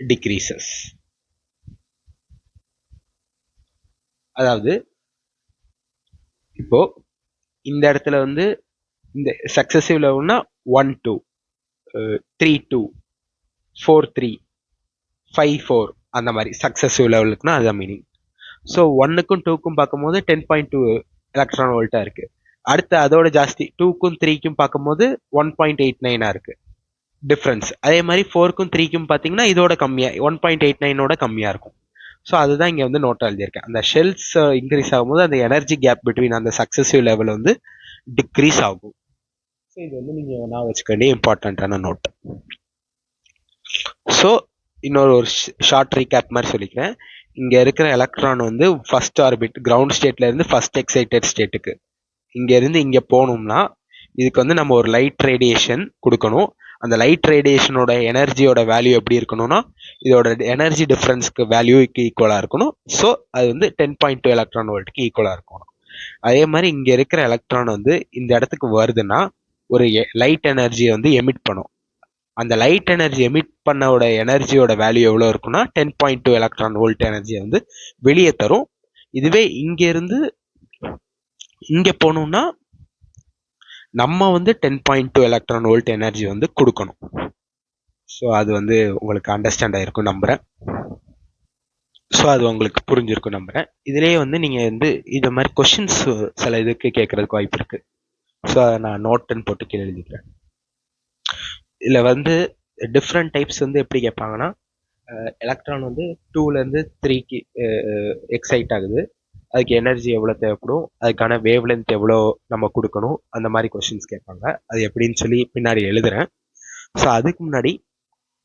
decreases. அதாவது இப்போ இந்த இடத்துல வந்து இந்த சக்சசிவ் லெவல்னா 1 2 3 2 4 3 5 4 அந்த மாதிரி சக்சசிவ் லெவலுக்குனா அதுதான் மீனிங். ஸோ 1க்கும் 2க்கும் பார்க்கும்போது 10.2 எலக்ட்ரான் வோல்ட்டா இருக்கு. அடுத்து அதோட ஜாஸ்தி 2க்கும் 3க்கும் பார்க்கும்போது 1.89 இருக்கு டிஃப்ரென்ஸ். அதே மாதிரி 4க்கும் 3க்கும் பார்த்தீங்கன்னா இதோட கம்மியாக 1.89 கம்மியாக இருக்கும். ஸோ அதுதான் இங்கே வந்து நோட்டாக எழுதியிருக்கேன். அந்த ஷெல்ஸ் இன்க்ரீஸ் ஆகும்போது அந்த எனர்ஜி கேப் பிட்வீன் அந்த சக்சசிவ் லெவல் வந்து டிக்ரீஸ் ஆகும். ஸோ இது வந்து நீங்கள் நான் வச்சுக்க வேண்டிய இம்பார்ட்டண்ட்டான நோட். ஸோ இன்னொரு ஷார்ட் ரீகேப் மாதிரி சொல்லிக்கிறேன். இங்கே இருக்கிற எலக்ட்ரான் வந்து ஃபர்ஸ்ட் ஆர்பிட் கிரவுண்ட் ஸ்டேட்ல இருந்து ஃபர்ஸ்ட் எக்ஸைட்டட் ஸ்டேட்டுக்கு இங்கேருந்து இங்கே போகணும்னா இதுக்கு வந்து நம்ம ஒரு லைட் ரேடியேஷன் கொடுக்கணும். அந்த லைட் ரேடியேஷனோட எனர்ஜியோட வேல்யூ எப்படி இருக்கணும்னா இதோட எனர்ஜி டிஃபரன்ஸ்க்கு வேல்யூக்கு ஈக்குவலாக இருக்கணும். ஸோ அது வந்து 10.2 எலக்ட்ரான் வோல்ட்டுக்கு ஈக்குவலாக இருக்கணும். அதே மாதிரி இங்கே இருக்கிற எலக்ட்ரான் வந்து இந்த இடத்துக்கு வருதுன்னா ஒரு லைட் எனர்ஜியை வந்து எமிட் பண்ணும். அந்த லைட் எனர்ஜி எமிட் பண்ணோட எனர்ஜியோட வேல்யூ எவ்வளோ இருக்குன்னா 10.2 எலக்ட்ரான் வோல்ட் எனர்ஜியை வந்து வெளியே தரும். இதுவே இங்கேருந்து இங்கே போகணும்னா நம்ம வந்து 10.2 எலக்ட்ரான் வோல்ட் எனர்ஜி வந்து கொடுக்கணும். ஸோ அது வந்து உங்களுக்கு அண்டர்ஸ்டாண்ட் ஆகிருக்கும் நம்புகிறேன். ஸோ அது உங்களுக்கு புரிஞ்சிருக்கும் நம்புகிறேன். இதுலேயே வந்து நீங்கள் வந்து இது மாதிரி கொஷின்ஸ் சில இதுக்கு கேட்குறதுக்கு வாய்ப்பு இருக்குது. ஸோ அதை நான் நோட்டுன்னு போட்டு கீழே எழுதிக்கிறேன். இதில் வந்து டிஃப்ரெண்ட் டைப்ஸ் வந்து எப்படி கேட்பாங்கன்னா எலக்ட்ரான் வந்து 2லேருந்து 3க்கு எக்ஸைட் ஆகுது. அதுக்கு எனர்ஜி எவ்வளோ தேவைப்படும், அதுக்கான வேவ் லென்த் எவ்வளோ நம்ம கொடுக்கணும், அந்த மாதிரி கொஷின்ஸ் கேட்பாங்க. அது எப்படின்னு சொல்லி பின்னாடி எழுதுறேன். ஸோ அதுக்கு முன்னாடி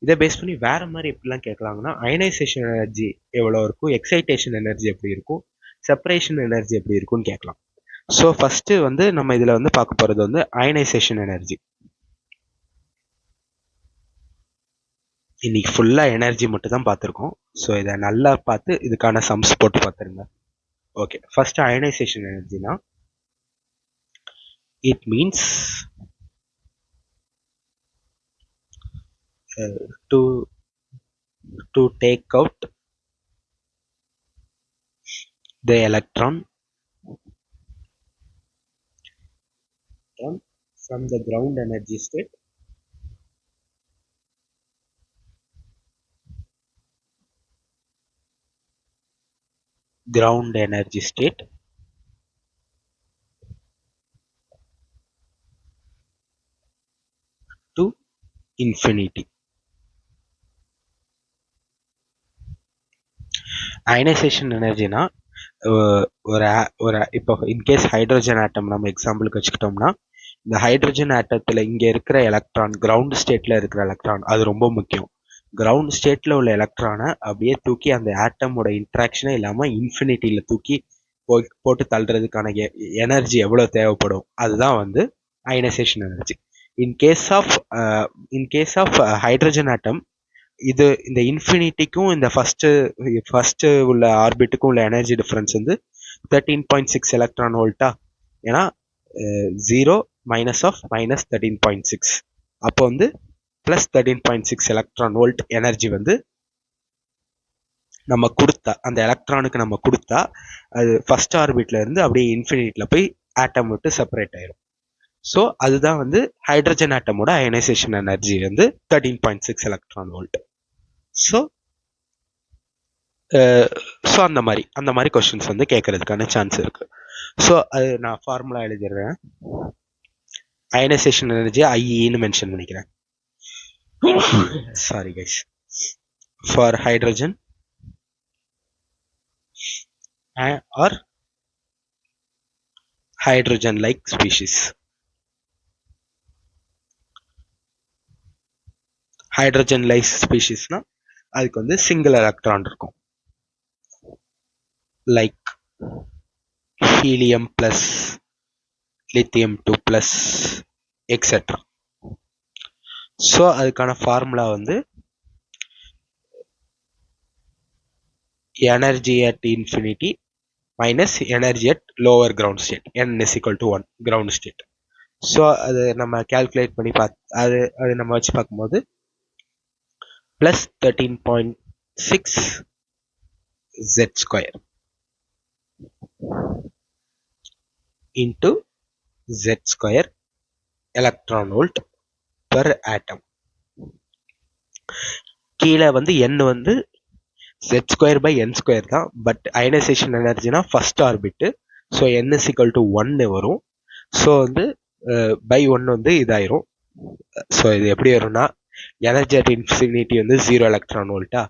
இதை பேஸ் பண்ணி வேற மாதிரி எப்படிலாம் கேட்கலாங்கன்னா அயனைசேஷன் எனர்ஜி எவ்வளோ இருக்கும், எக்ஸைட்டேஷன் எனர்ஜி எப்படி இருக்கும், செப்பரேஷன் எனர்ஜி எப்படி இருக்கும்னு கேட்கலாம். ஸோ ஃபர்ஸ்ட் வந்து நம்ம இதில் வந்து பார்க்க போகிறது வந்து அயனைசேஷன் எனர்ஜி. இன்னைக்கு ஃபுல்லாக எனர்ஜி மட்டும் தான் பார்த்துருக்கோம். ஸோ இதை நல்லா பார்த்து இதுக்கான சம்ஸ் போட்டு பார்த்துருங்க. ஓகே, ஃபர்ஸ்ட் அயனைசேஷன் எனர்ஜினா it means to take out the electron from the ground energy state to infinity. Ionisation எனர்ஜினா ஒரு இப்போ இன்கேஸ் ஹைட்ரஜன் ஆட்டம் நம்ம எக்ஸாம்பிளுக்கு வச்சுக்கிட்டோம்னா இந்த ஹைட்ரஜன் ஆட்டத்தில் இங்கே இருக்கிற எலக்ட்ரான் கிரவுண்ட் ஸ்டேட்டில் இருக்கிற எலக்ட்ரான் அது ரொம்ப முக்கியம். கிரவுண்ட் ஸ்டேட்டில் உள்ள எலக்ட்ரானை அப்படியே தூக்கி அந்த ஆட்டமோட இன்ட்ராக்ஷனே இல்லாமல் இன்ஃபினிட்டியில் தூக்கி போட்டு தள்ளுறதுக்கான எனர்ஜி எவ்வளோ தேவைப்படும் அதுதான் வந்து ionisation energy. In case of hydrogen atom இது இந்த இன்ஃபினிட்டிக்கும் இந்த ஃபர்ஸ்ட் உள்ள ஆர்பிட்டுக்கும் உள்ள எனர்ஜி டிஃபரன்ஸ் வந்து 13.6 எலக்ட்ரான் வோல்ட்டா. ஏன்னா 0 மைனஸ் ஆஃப் மைனஸ் 13.6, அப்போ வந்து பிளஸ் 13.6 எலக்ட்ரான் வோல்ட் எனர்ஜி வந்து நம்ம கொடுத்தா, அந்த எலக்ட்ரானுக்கு நம்ம கொடுத்தா அது ஃபர்ஸ்ட் ஆர்பிட்ல இருந்து அப்படியே இன்ஃபினிட்ல போய் ஆட்டம் விட்டு செப்பரேட் ஆயிரும். ஸோ அதுதான் வந்து ஹைட்ரஜன் ஆட்டமோட அயனைசேஷன் எனர்ஜி வந்து 13.6 எலக்ட்ரான் வோல்ட். ஸோ அந்த மாதிரி கொஸ்டின்ஸ் வந்து கேட்கறதுக்கான சான்ஸ் இருக்கு. ஸோ அது நான் ஃபார்முலா எழுதிடுறேன். அயனைசேஷன் எனர்ஜி ஐஇன்னு மென்ஷன் பண்ணிக்கிறேன். Sorry guys. For hydrogen or hydrogen like species. Hydrogen like ஸ்பீஷிஸ்னா அதுக்கு வந்து சிங்கிள் எலக்ட்ரான் இருக்கும், like helium plus, lithium 2+, etcetera. So அதுக்கான ஃபார்முலா வந்து energy at infinity minus energy at lower ground state, n is equal to 1 ground state. So அது நம்ம கால்குலேட் பண்ணி அது நம்ம வச்சு பார்க்கும்போது plus 13.6 z² into z² electron volt per atom. கீழே வந்து n வந்து z²/n² தான், பட் அயனைசேஷன் எனர்ஜினா first orbit, so n is equal to 1 வரும். ஸோ வந்து பை 1 வந்து இதாயிரும். ஸோ இது எப்படி வரும்னா எனர்ஜி அட் இன்ஃபினிட்டி வந்து 0 எலக்ட்ரான் வோல்ட்டா,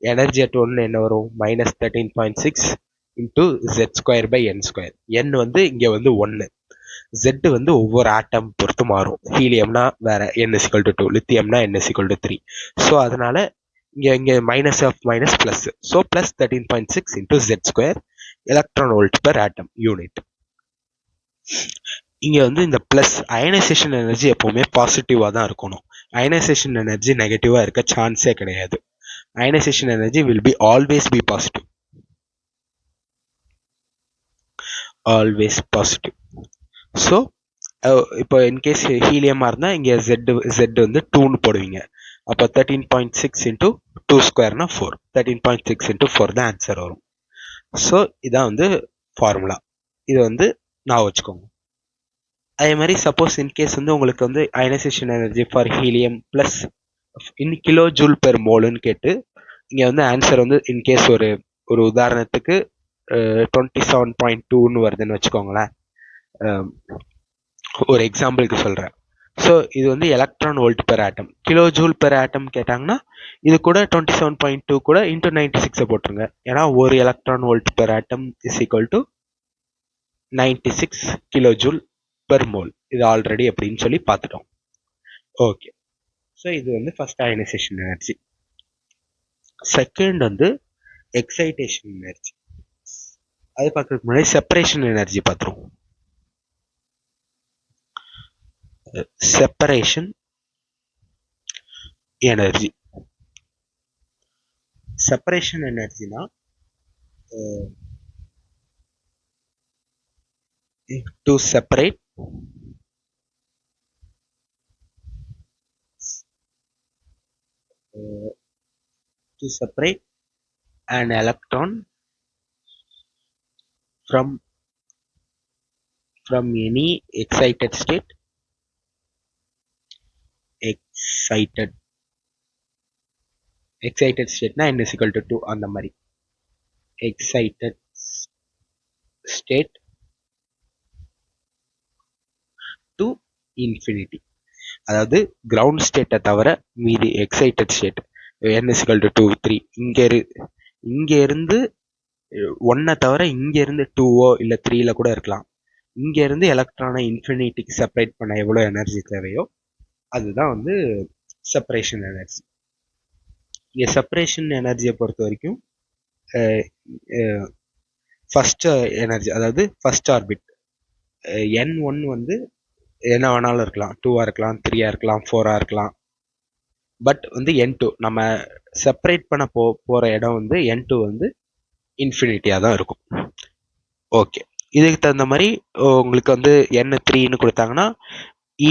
எனர்ஜி அட் 1 என்ன வரும் மைனஸ் 13.6 இன்டூ z²/n². n வந்து இங்கே வந்து 1, z வந்து ஒவ்வொரு ஆட்டம் பொறுத்து மாறும். ஹீலியம்னா வேற n is equal to 2, லித்தியம்னா n is equal to 3. So அதனால இங்கே minus of minus plus, so plus 13.6 into z² electron volt per atom unit. இங்க வந்து இந்த பிளஸ் அயனைசேஷன் எனர்ஜி எப்பவுமே பாசிட்டிவா தான் இருக்கணும். அயனைசேஷன் எனர்ஜி நெகட்டிவா இருக்க சான்ஸே கிடையாது. Ionisation energy will be always be positive, always positive. So இப்போ இன்கேஸ் ஹீலியமா இருந்தா இங்க z வந்து 2ன்னு போடுவீங்க. அப்போ 13.6 இன்டூ 2² 4, 13.6 இன்டூ 4 தான் ஆன்சர் வரும். ஸோ இதான் வந்து ஃபார்முலா. இது வந்து நான் வச்சுக்கோங்க. அதே மாதிரி சப்போஸ் இன்கேஸ் வந்து உங்களுக்கு வந்து ionisation energy for helium plus in kilo joule per மோல்னு கேட்டு இங்கே வந்து ஆன்சர் வந்து இன்கேஸ் ஒரு உதாரணத்துக்கு 27.2ன்னு வருதுன்னு வச்சுக்கோங்களேன். ஒரு எக்ஸாம்பிளுக்கு சொல்கிறேன். ஸோ இது வந்து எலக்ட்ரான் வோல்ட் பெர் ஆட்டம், கிலோ ஜூல் பெர் ஆட்டம் கேட்டாங்கன்னா இது கூட 27.2 கூட இன்டூ 96 போட்டுருங்க. ஏன்னா ஒரு electron volt per atom is equal to 96 kilo joule per mole. இது ஆல்ரெடி எப்படின்னு சொல்லி பார்த்துட்டோம். ஓகே, ஸோ இது வந்து ஃபர்ஸ்ட் அயனைசேஷன் எனர்ஜி. செகண்ட் வந்து எக்ஸைட்டேஷன் எனர்ஜி. அது பார்க்கறதுக்கு முன்னாடி செப்பரேஷன் எனர்ஜி பார்த்துருவோம். செப்பரேஷன் எனர்ஜி, செப்பரேஷன் எனர்ஜினா to separate an electron from any excited state, excited state na n is equal to 2 அந்த மாதிரி excited state to infinity. அதாவது கிரவுண்ட் ஸ்டேட்டை தவிர மீதி excited state n is equal to 2, 3 இங்க இருந்து 1 தவிர இங்க இருந்து 2ஓ இல்ல 3ல கூட இருக்கலாம். இங்க இருந்து எலக்ட்ரானை இன்ஃபினிட்டிக்கு செப்பரேட் பண்ண எவ்வளவு எனர்ஜி தேவையோ அதுதான் வந்து செப்பரேஷன் எனர்ஜி. இங்க செப்பரேஷன் எனர்ஜியை பொறுத்த வரைக்கும் ஃபர்ஸ்ட் எனர்ஜி, அதாவது ஃபர்ஸ்ட் ஆர்பிட் n1 வந்து என்ன வேணாலும் இருக்கலாம், 2ஆ இருக்கலாம், 3ஆ இருக்கலாம், 4ஆ இருக்கலாம். பட் வந்து N2 நம்ம செப்பரேட் பண்ண போகிற இடம் வந்து N2 வந்து இன்ஃபினிட்டியாக தான் இருக்கும். ஓகே, இதுக்கு தகுந்த மாதிரி உங்களுக்கு வந்து N3ன்னு கொடுத்தாங்கன்னா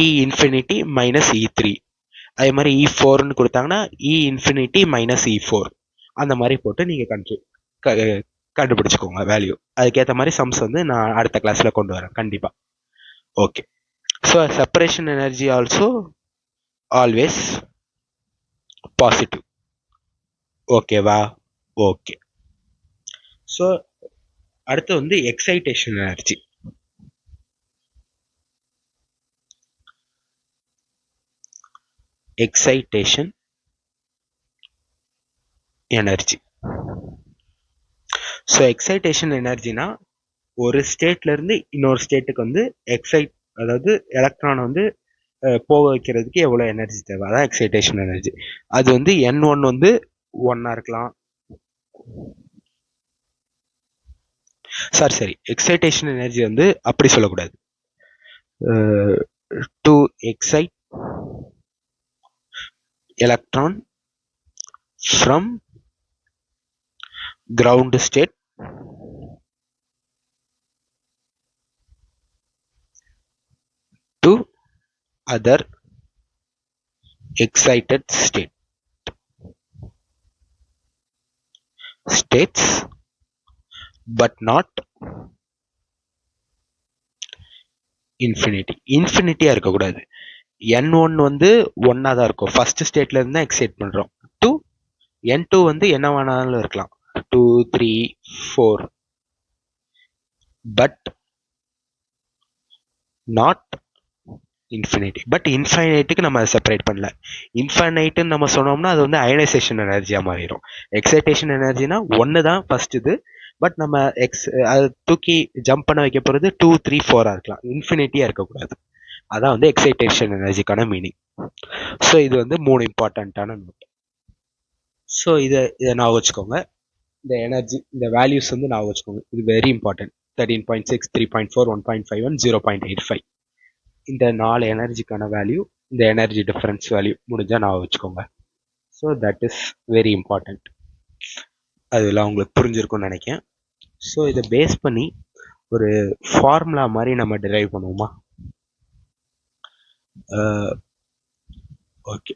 இ இன்ஃபினிட்டி மைனஸ் E3, அதே மாதிரி E4ன்னு கொடுத்தாங்கன்னா இ இன்ஃபினிட்டி மைனஸ் E4, அந்த மாதிரி போட்டு நீங்கள் கண்டுபிடிச்சிக்கோங்க வேல்யூ. அதுக்கேற்ற மாதிரி சம்ஸ் வந்து நான் அடுத்த கிளாஸில் கொண்டு வரேன் கண்டிப்பாக. Okay, so separation energy also always positive. ஓகேவா? ஓகே, ஸோ அடுத்து வந்து excitation energy. Excitation energy. So excitation எனர்ஜினா ஒரு ஸ்டேட்ல இருந்து இன்னொரு ஸ்டேட்டுக்கு வந்து அதாவது எலக்ட்ரானை வந்து போக வைக்கிறதுக்கு எவ்வளோ எனர்ஜி தேவை, அதான் எக்ஸைட்டேஷன் எனர்ஜி. அது வந்து N1 வந்து 1 இருக்கலாம். சரி, எக்ஸைட்டேஷன் எனர்ஜி வந்து அப்படி சொல்லக்கூடாது. To excite electron from ground state to other excited states but not இன்ஃபினிட்டியா இருக்கக்கூடாது. N1 வந்து 1 தான் இருக்கும், ஃபர்ஸ்ட் ஸ்டேட்ல இருந்து தான் எக்ஸைட் பண்றோம். டு N2 வந்து என்ன வேணாலும் இருக்கலாம், 2 3 4, பட் நாட் இன்ஃபினிட்டி. பட் இன்ஃபைனைட்டுக்கு நம்ம அதை செப்பரேட் பண்ணல. இன்ஃபைனைட்டுன்னு நம்ம சொன்னோம்னா அது வந்து அயனைசேஷன் எனர்ஜியா மாறிடும். எக்ஸைட்டேஷன் எனர்ஜினா 1 தான் ஃபர்ஸ்ட் இது, பட் நம்ம அதை தூக்கி ஜம்ப் பண்ண வைக்க போகிறது 2 3 4 இருக்கலாம், இன்ஃபினிட்டியா இருக்கக்கூடாது. அதான் வந்து எக்ஸைட்டேஷன் எனர்ஜிக்கான மீனிங். ஸோ இது வந்து 3 இம்பார்ட்டண்ட்டான நோட். ஸோ இதை நான் வச்சுக்கோங்க. இந்த எனர்ஜி, இந்த வேல்யூஸ் வந்து நான் வச்சுக்கோங்க, இது வெரி இம்பார்ட்டன்ட். 13.6, 3.4, 1.51, 0.85, இந்த 4 எனர்ஜிக்கான வேல்யூ, இந்த எனர்ஜி டிஃபரன்ஸ் வேல்யூ முடிஞ்சா நான் வச்சுக்கோங்க. So that is very important. அதெல்லாம் உங்களுக்கு புரிஞ்சிருக்கும்னு நினைக்கிறேன். ஸோ இதை பேஸ் பண்ணி ஒரு ஃபார்முலா மாதிரி நம்ம டிரைவ் பண்ணுவோமா? ஓகே,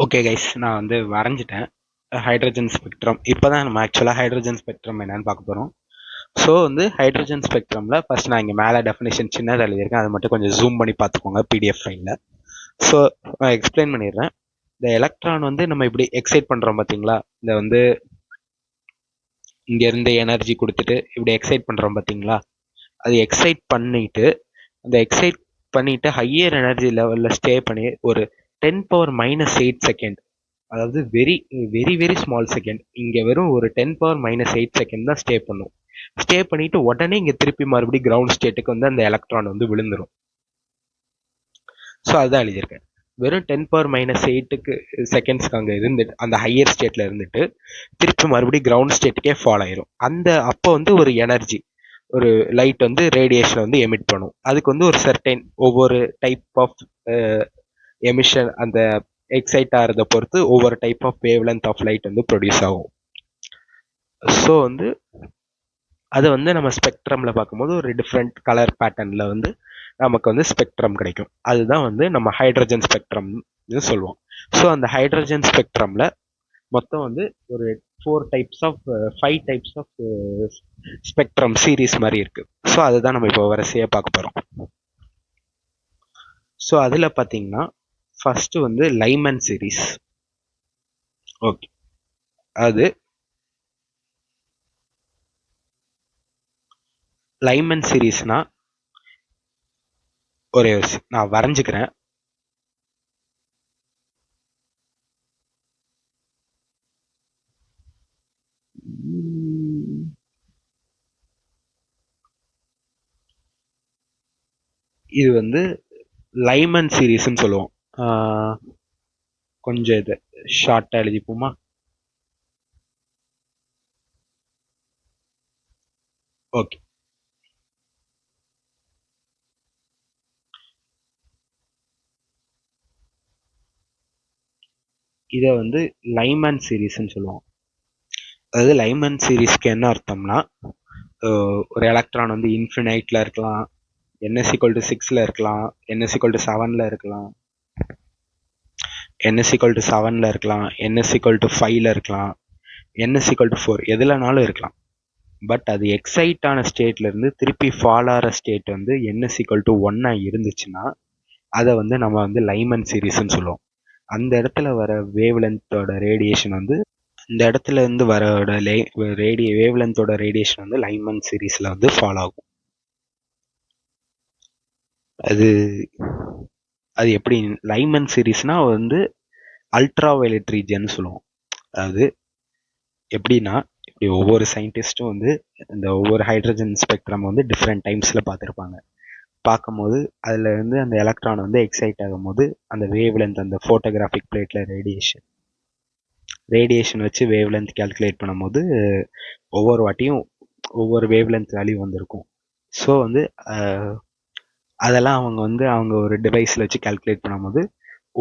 ஓகே கைஸ், நான் வந்து வரைஞ்சிட்டேன் ஹைட்ரஜன் ஸ்பெக்ட்ரம். இப்போ தான் நம்ம ஆக்சுவலாக ஹைட்ரஜன் ஸ்பெக்ட்ரம் என்னன்னு பார்க்க போகிறோம். ஸோ வந்து ஹைட்ரஜன் ஸ்பெக்ட்ரமில் ஃபர்ஸ்ட் நான் இங்கே மேலே டெஃபினேஷன் சின்னதாக எழுதியிருக்கேன், அதை மட்டும் கொஞ்சம் ஜூம் பண்ணி பார்த்துக்கோங்க பிடிஎஃப் ஃபைலில். ஸோ நான் எக்ஸ்பிளைன் பண்ணிடுறேன். இந்த எலக்ட்ரான் வந்து நம்ம இப்படி எக்ஸைட் பண்ணுறோம் பார்த்தீங்களா, இந்த வந்து இங்கேருந்து எனர்ஜி கொடுத்துட்டு இப்படி எக்ஸைட் பண்ணுறோம் பார்த்தீங்களா, அது எக்ஸைட் பண்ணிட்டு ஹையர் எனர்ஜி லெவலில் ஸ்டே பண்ணி ஒரு 10⁻⁸ செகண்ட், அதாவது very very very small second, இங்கே வெறும் ஒரு 10⁻⁸ செகண்ட் தான் ஸ்டே பண்ணும். ஸ்டே பண்ணிட்டு உடனே இங்கே திருப்பி மறுபடியும் கிரவுண்ட் ஸ்டேட்டுக்கு வந்து அந்த எலக்ட்ரான் வந்து விழுந்துடும். ஸோ அதுதான் எழுதியிருக்கேன். வெறும் 10⁻⁸ செகண்ட்ஸ்க்கு அங்கே இருந்துட்டு அந்த ஹையர் ஸ்டேட்ல இருந்துட்டு திருப்பி மறுபடியும் கிரவுண்ட் ஸ்டேட்டுக்கே ஃபால் ஆயிரும். அப்போ வந்து ஒரு எனர்ஜி, ஒரு லைட் வந்து ரேடியேஷன் வந்து எமிட் பண்ணும். அதுக்கு வந்து ஒரு சர்டைன் ஒவ்வொரு டைப் ஆஃப் எமிஷன், அந்த எக்ஸைட் ஆகிறத பொறுத்து ஒவ்வொரு type of wavelength of light வந்து ப்ரொடியூஸ் ஆகும். ஸோ வந்து அதை வந்து நம்ம ஸ்பெக்ட்ரமில் பார்க்கும்போது ஒரு டிஃப்ரெண்ட் கலர் பேட்டர்னில் வந்து நமக்கு வந்து ஸ்பெக்ட்ரம் கிடைக்கும். அதுதான் வந்து நம்ம ஹைட்ரஜன் ஸ்பெக்ட்ரம்னு சொல்லுவோம். ஸோ அந்த ஹைட்ரஜன் ஸ்பெக்ட்ரமில் மொத்தம் வந்து ஒரு 5 டைப்ஸ் ஆஃப் ஸ்பெக்ட்ரம் சீரீஸ் மாதிரி இருக்கு. ஸோ அதுதான் நம்ம இப்போ வரிசையாக பார்க்க போகிறோம். ஸோ அதில் பார்த்தீங்கன்னா ஃபர்ஸ்ட் வந்து லைமன் சீரீஸ். ஓகே, அது லைமன் சீரீஸ்னா ஒரே நான் வரைஞ்சுக்கிறேன். இது வந்து லைமன் சீரீஸ்ன்னு சொல்லுவோம். கொஞ்சம் இது ஷார்ட்டா எழுதிப்போமா? ஓகே, இதை வந்து லைமன் சீரீஸ்ன்னு சொல்லுவோம். அதாவது லைமன் சீரீஸ்க்கு என்ன அர்த்தம்னா, ஒரு எலக்ட்ரான் வந்து இன்ஃபினைட்ல இருக்கலாம், n=6ல இருக்கலாம், n=7ல இருக்கலாம், n=7ல இருக்கலாம், n=5ல இருக்கலாம், n=4 எதுலனாலும் இருக்கலாம். பட் அது எக்ஸைட் ஆன ஸ்டேட்ல இருந்து திருப்பி ஃபால் ஆகிற ஸ்டேட் வந்து n=1 இருந்துச்சுன்னா அதை வந்து நம்ம வந்து லைமன் சீரீஸ்ன்னு சொல்லுவோம். அந்த இடத்துல வர வேவ் லென்த்தோட ரேடியேஷன் வந்து இந்த இடத்துல இருந்து வரோட வேவ் லென்த்தோட ரேடியேஷன் வந்து லைமன் சீரீஸ்ல வந்து ஃபாலோ ஆகும். அது அது எப்படி லைமன் சீரீஸ்னா வந்து அல்ட்ரா வயலட் ரீஜன் சொல்லுவோம். அதாவது எப்படின்னா, இப்படி ஒவ்வொரு சயின்டிஸ்ட்டும் வந்து இந்த ஒவ்வொரு ஹைட்ரஜன் ஸ்பெக்ட்ரம் வந்து டிஃப்ரெண்ட் டைம்ஸில் பார்த்துருப்பாங்க. பார்க்கும்போது அதில் வந்து அந்த எலக்ட்ரான் வந்து எக்ஸைட் ஆகும்போது அந்த வேவ் லென்த் அந்த ஃபோட்டோகிராஃபிக் பிளேட்டில் ரேடியேஷன் வச்சு வேவ் லென்த் கால்குலேட் பண்ணும்போது ஒவ்வொரு வாட்டியும் ஒவ்வொரு வேவ் லென்த் வேல்யூ வந்திருக்கும். ஸோ வந்து அதெல்லாம் அவங்க ஒரு டிவைஸில் வச்சு கால்குலேட் பண்ணும்போது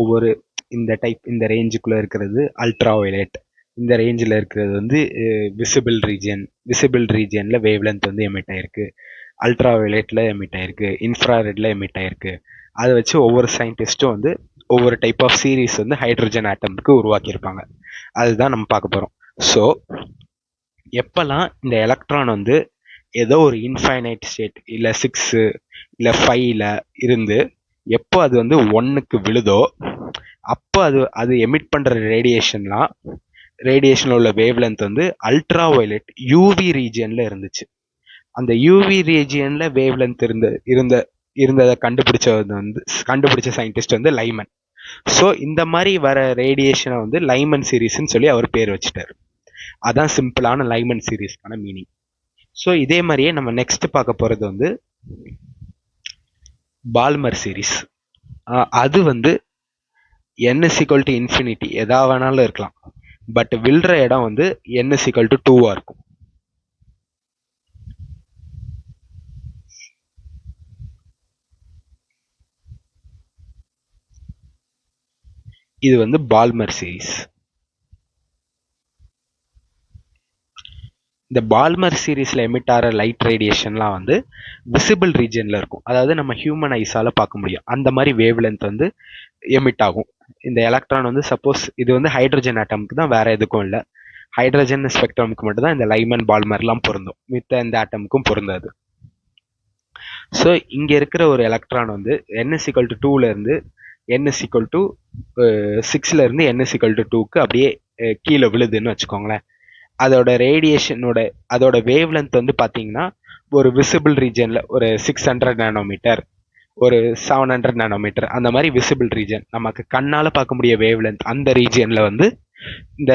ஒவ்வொரு இந்த ரேஞ்சுக்குள்ளே இருக்கிறது அல்ட்ரா வயலட், இந்த ரேஞ்சில் இருக்கிறது வந்து விசிபிள் ரீஜியனில் வேவ் லென்த் வந்து எமிட் ஆயிருக்கு, அல்ட்ரா வயலட்டில் எமிட் ஆயிருக்கு, இன்ஃப்ராரெட்டில் எமிட் ஆயிருக்கு. அதை வச்சு ஒவ்வொரு சயின்டிஸ்ட்டும் வந்து ஒவ்வொரு டைப் ஆஃப் சீரீஸ் வந்து ஹைட்ரஜன் ஆட்டம்க்கு உருவாக்கியிருப்பாங்க. அதுதான் நம்ம பார்க்க போகிறோம். ஸோ எப்பெல்லாம் இந்த எலக்ட்ரான் வந்து ஏதோ ஒரு இன்ஃபைனைட் ஸ்டேட் இல்லை 6 இல்லை 5ல இருந்து எப்போ அது வந்து 1க்கு விழுதோ அப்போ அது எமிட் பண்ணுற ரேடியேஷனில் உள்ள வேவ் லென்த் வந்து அல்ட்ரா வயலட் யூவி ரீஜியனில் இருந்துச்சு. அந்த யூவி ரீஜியனில் வேவ் லென்த் இருந்ததை கண்டுபிடிச்ச சயின்டிஸ்ட் வந்து லைமன். ஸோ இந்த மாதிரி வர ரேடியேஷனை வந்து லைமன் சீரீஸ்ன்னு சொல்லி அவர் பேர் வச்சுட்டார். அதான் சிம்பிளான லைமன் சீரீஸ்க்கான மீனிங். ஸோ இதே மாதிரியே நம்ம நெக்ஸ்ட் பார்க்க போகிறது வந்து பால்மர் சீரீஸ். அது வந்து n=infinity எதா வேணாலும் இருக்கலாம், பட் விழுற இடம் வந்து n=2 இருக்கும். இது வந்து பால்மர் சீரீஸ். இந்த பால்மர் சீரீஸ்ல எமிட் ஆகிற லைட் ரேடியேஷன்லாம் வந்து விசிபிள் ரீஜன்ல இருக்கும். அதாவது நம்ம ஹியூமன் ஐஸால பார்க்க முடியும். அந்த மாதிரி வேவ் லென்த் வந்து எமிட் ஆகும். இந்த எலக்ட்ரான் வந்து சப்போஸ் இது வந்து ஹைட்ரஜன் ஆட்டம்க்கு தான், வேற எதுக்கும் இல்லை. ஹைட்ரஜன் ஸ்பெக்ட்ரமுக்கு மட்டும் தான் இந்த லைமன் பால்மர்லாம் பொருந்தும், மித்த இந்த ஆட்டமுக்கும் பொருந்தாது. ஸோ இங்கே இருக்கிற ஒரு எலக்ட்ரான் வந்து n=2ல இருந்து n=6ல இருந்து n=2க்கு அப்படியே கீழே விழுதுன்னு வச்சுக்கோங்களேன். அதோட வேவ் லென்த் வந்து பார்த்தீங்கன்னா ஒரு விசிபிள் ரீஜன்ல ஒரு 600 நானோமீட்டர், ஒரு 700 நானோமீட்டர், அந்த மாதிரி விசிபிள் ரீஜன் நமக்கு கண்ணால பார்க்க முடிய வேவ் லென்த் அந்த ரீஜியன்ல வந்து இந்த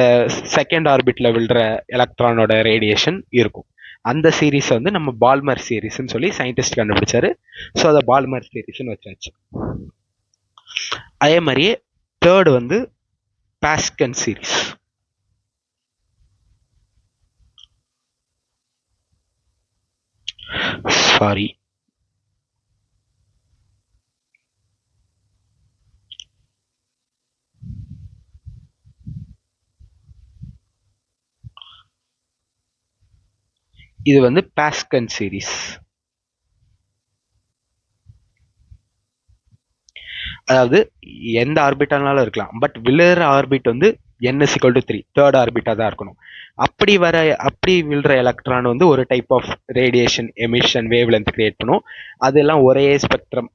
செகண்ட் ஆர்பிட்ல விழுற எலக்ட்ரானோட ரேடியேஷன் இருக்கும். அந்த சீரீஸ் வந்து நம்ம பால்மர் சீரீஸ்ன்னு சொல்லி சயின்டிஸ்ட் கண்டுபிடிச்சாரு. ஸோ அதை பால்மர் சீரீஸ்ன்னு வச்சாச்சு. அதே மாதிரியே தேர்ட் வந்து பாஸ்கன் சீரீஸ். சாரி, இது வந்து பாஸ்கன் சீரீஸ். அதாவது எந்த ஆர்பிட்டாலும் இருக்கலாம், பட் விழுற ஆர்பிட் வந்து n=3 தேர்ட் ஆர்பிட்டா தான் இருக்கணும். அப்படி விழுற எலக்ட்ரான் வந்து ஒரு type of radiation emission wavelength create பண்ணும். அதெல்லாம் ஒரே ஸ்பெக்ட்ரம்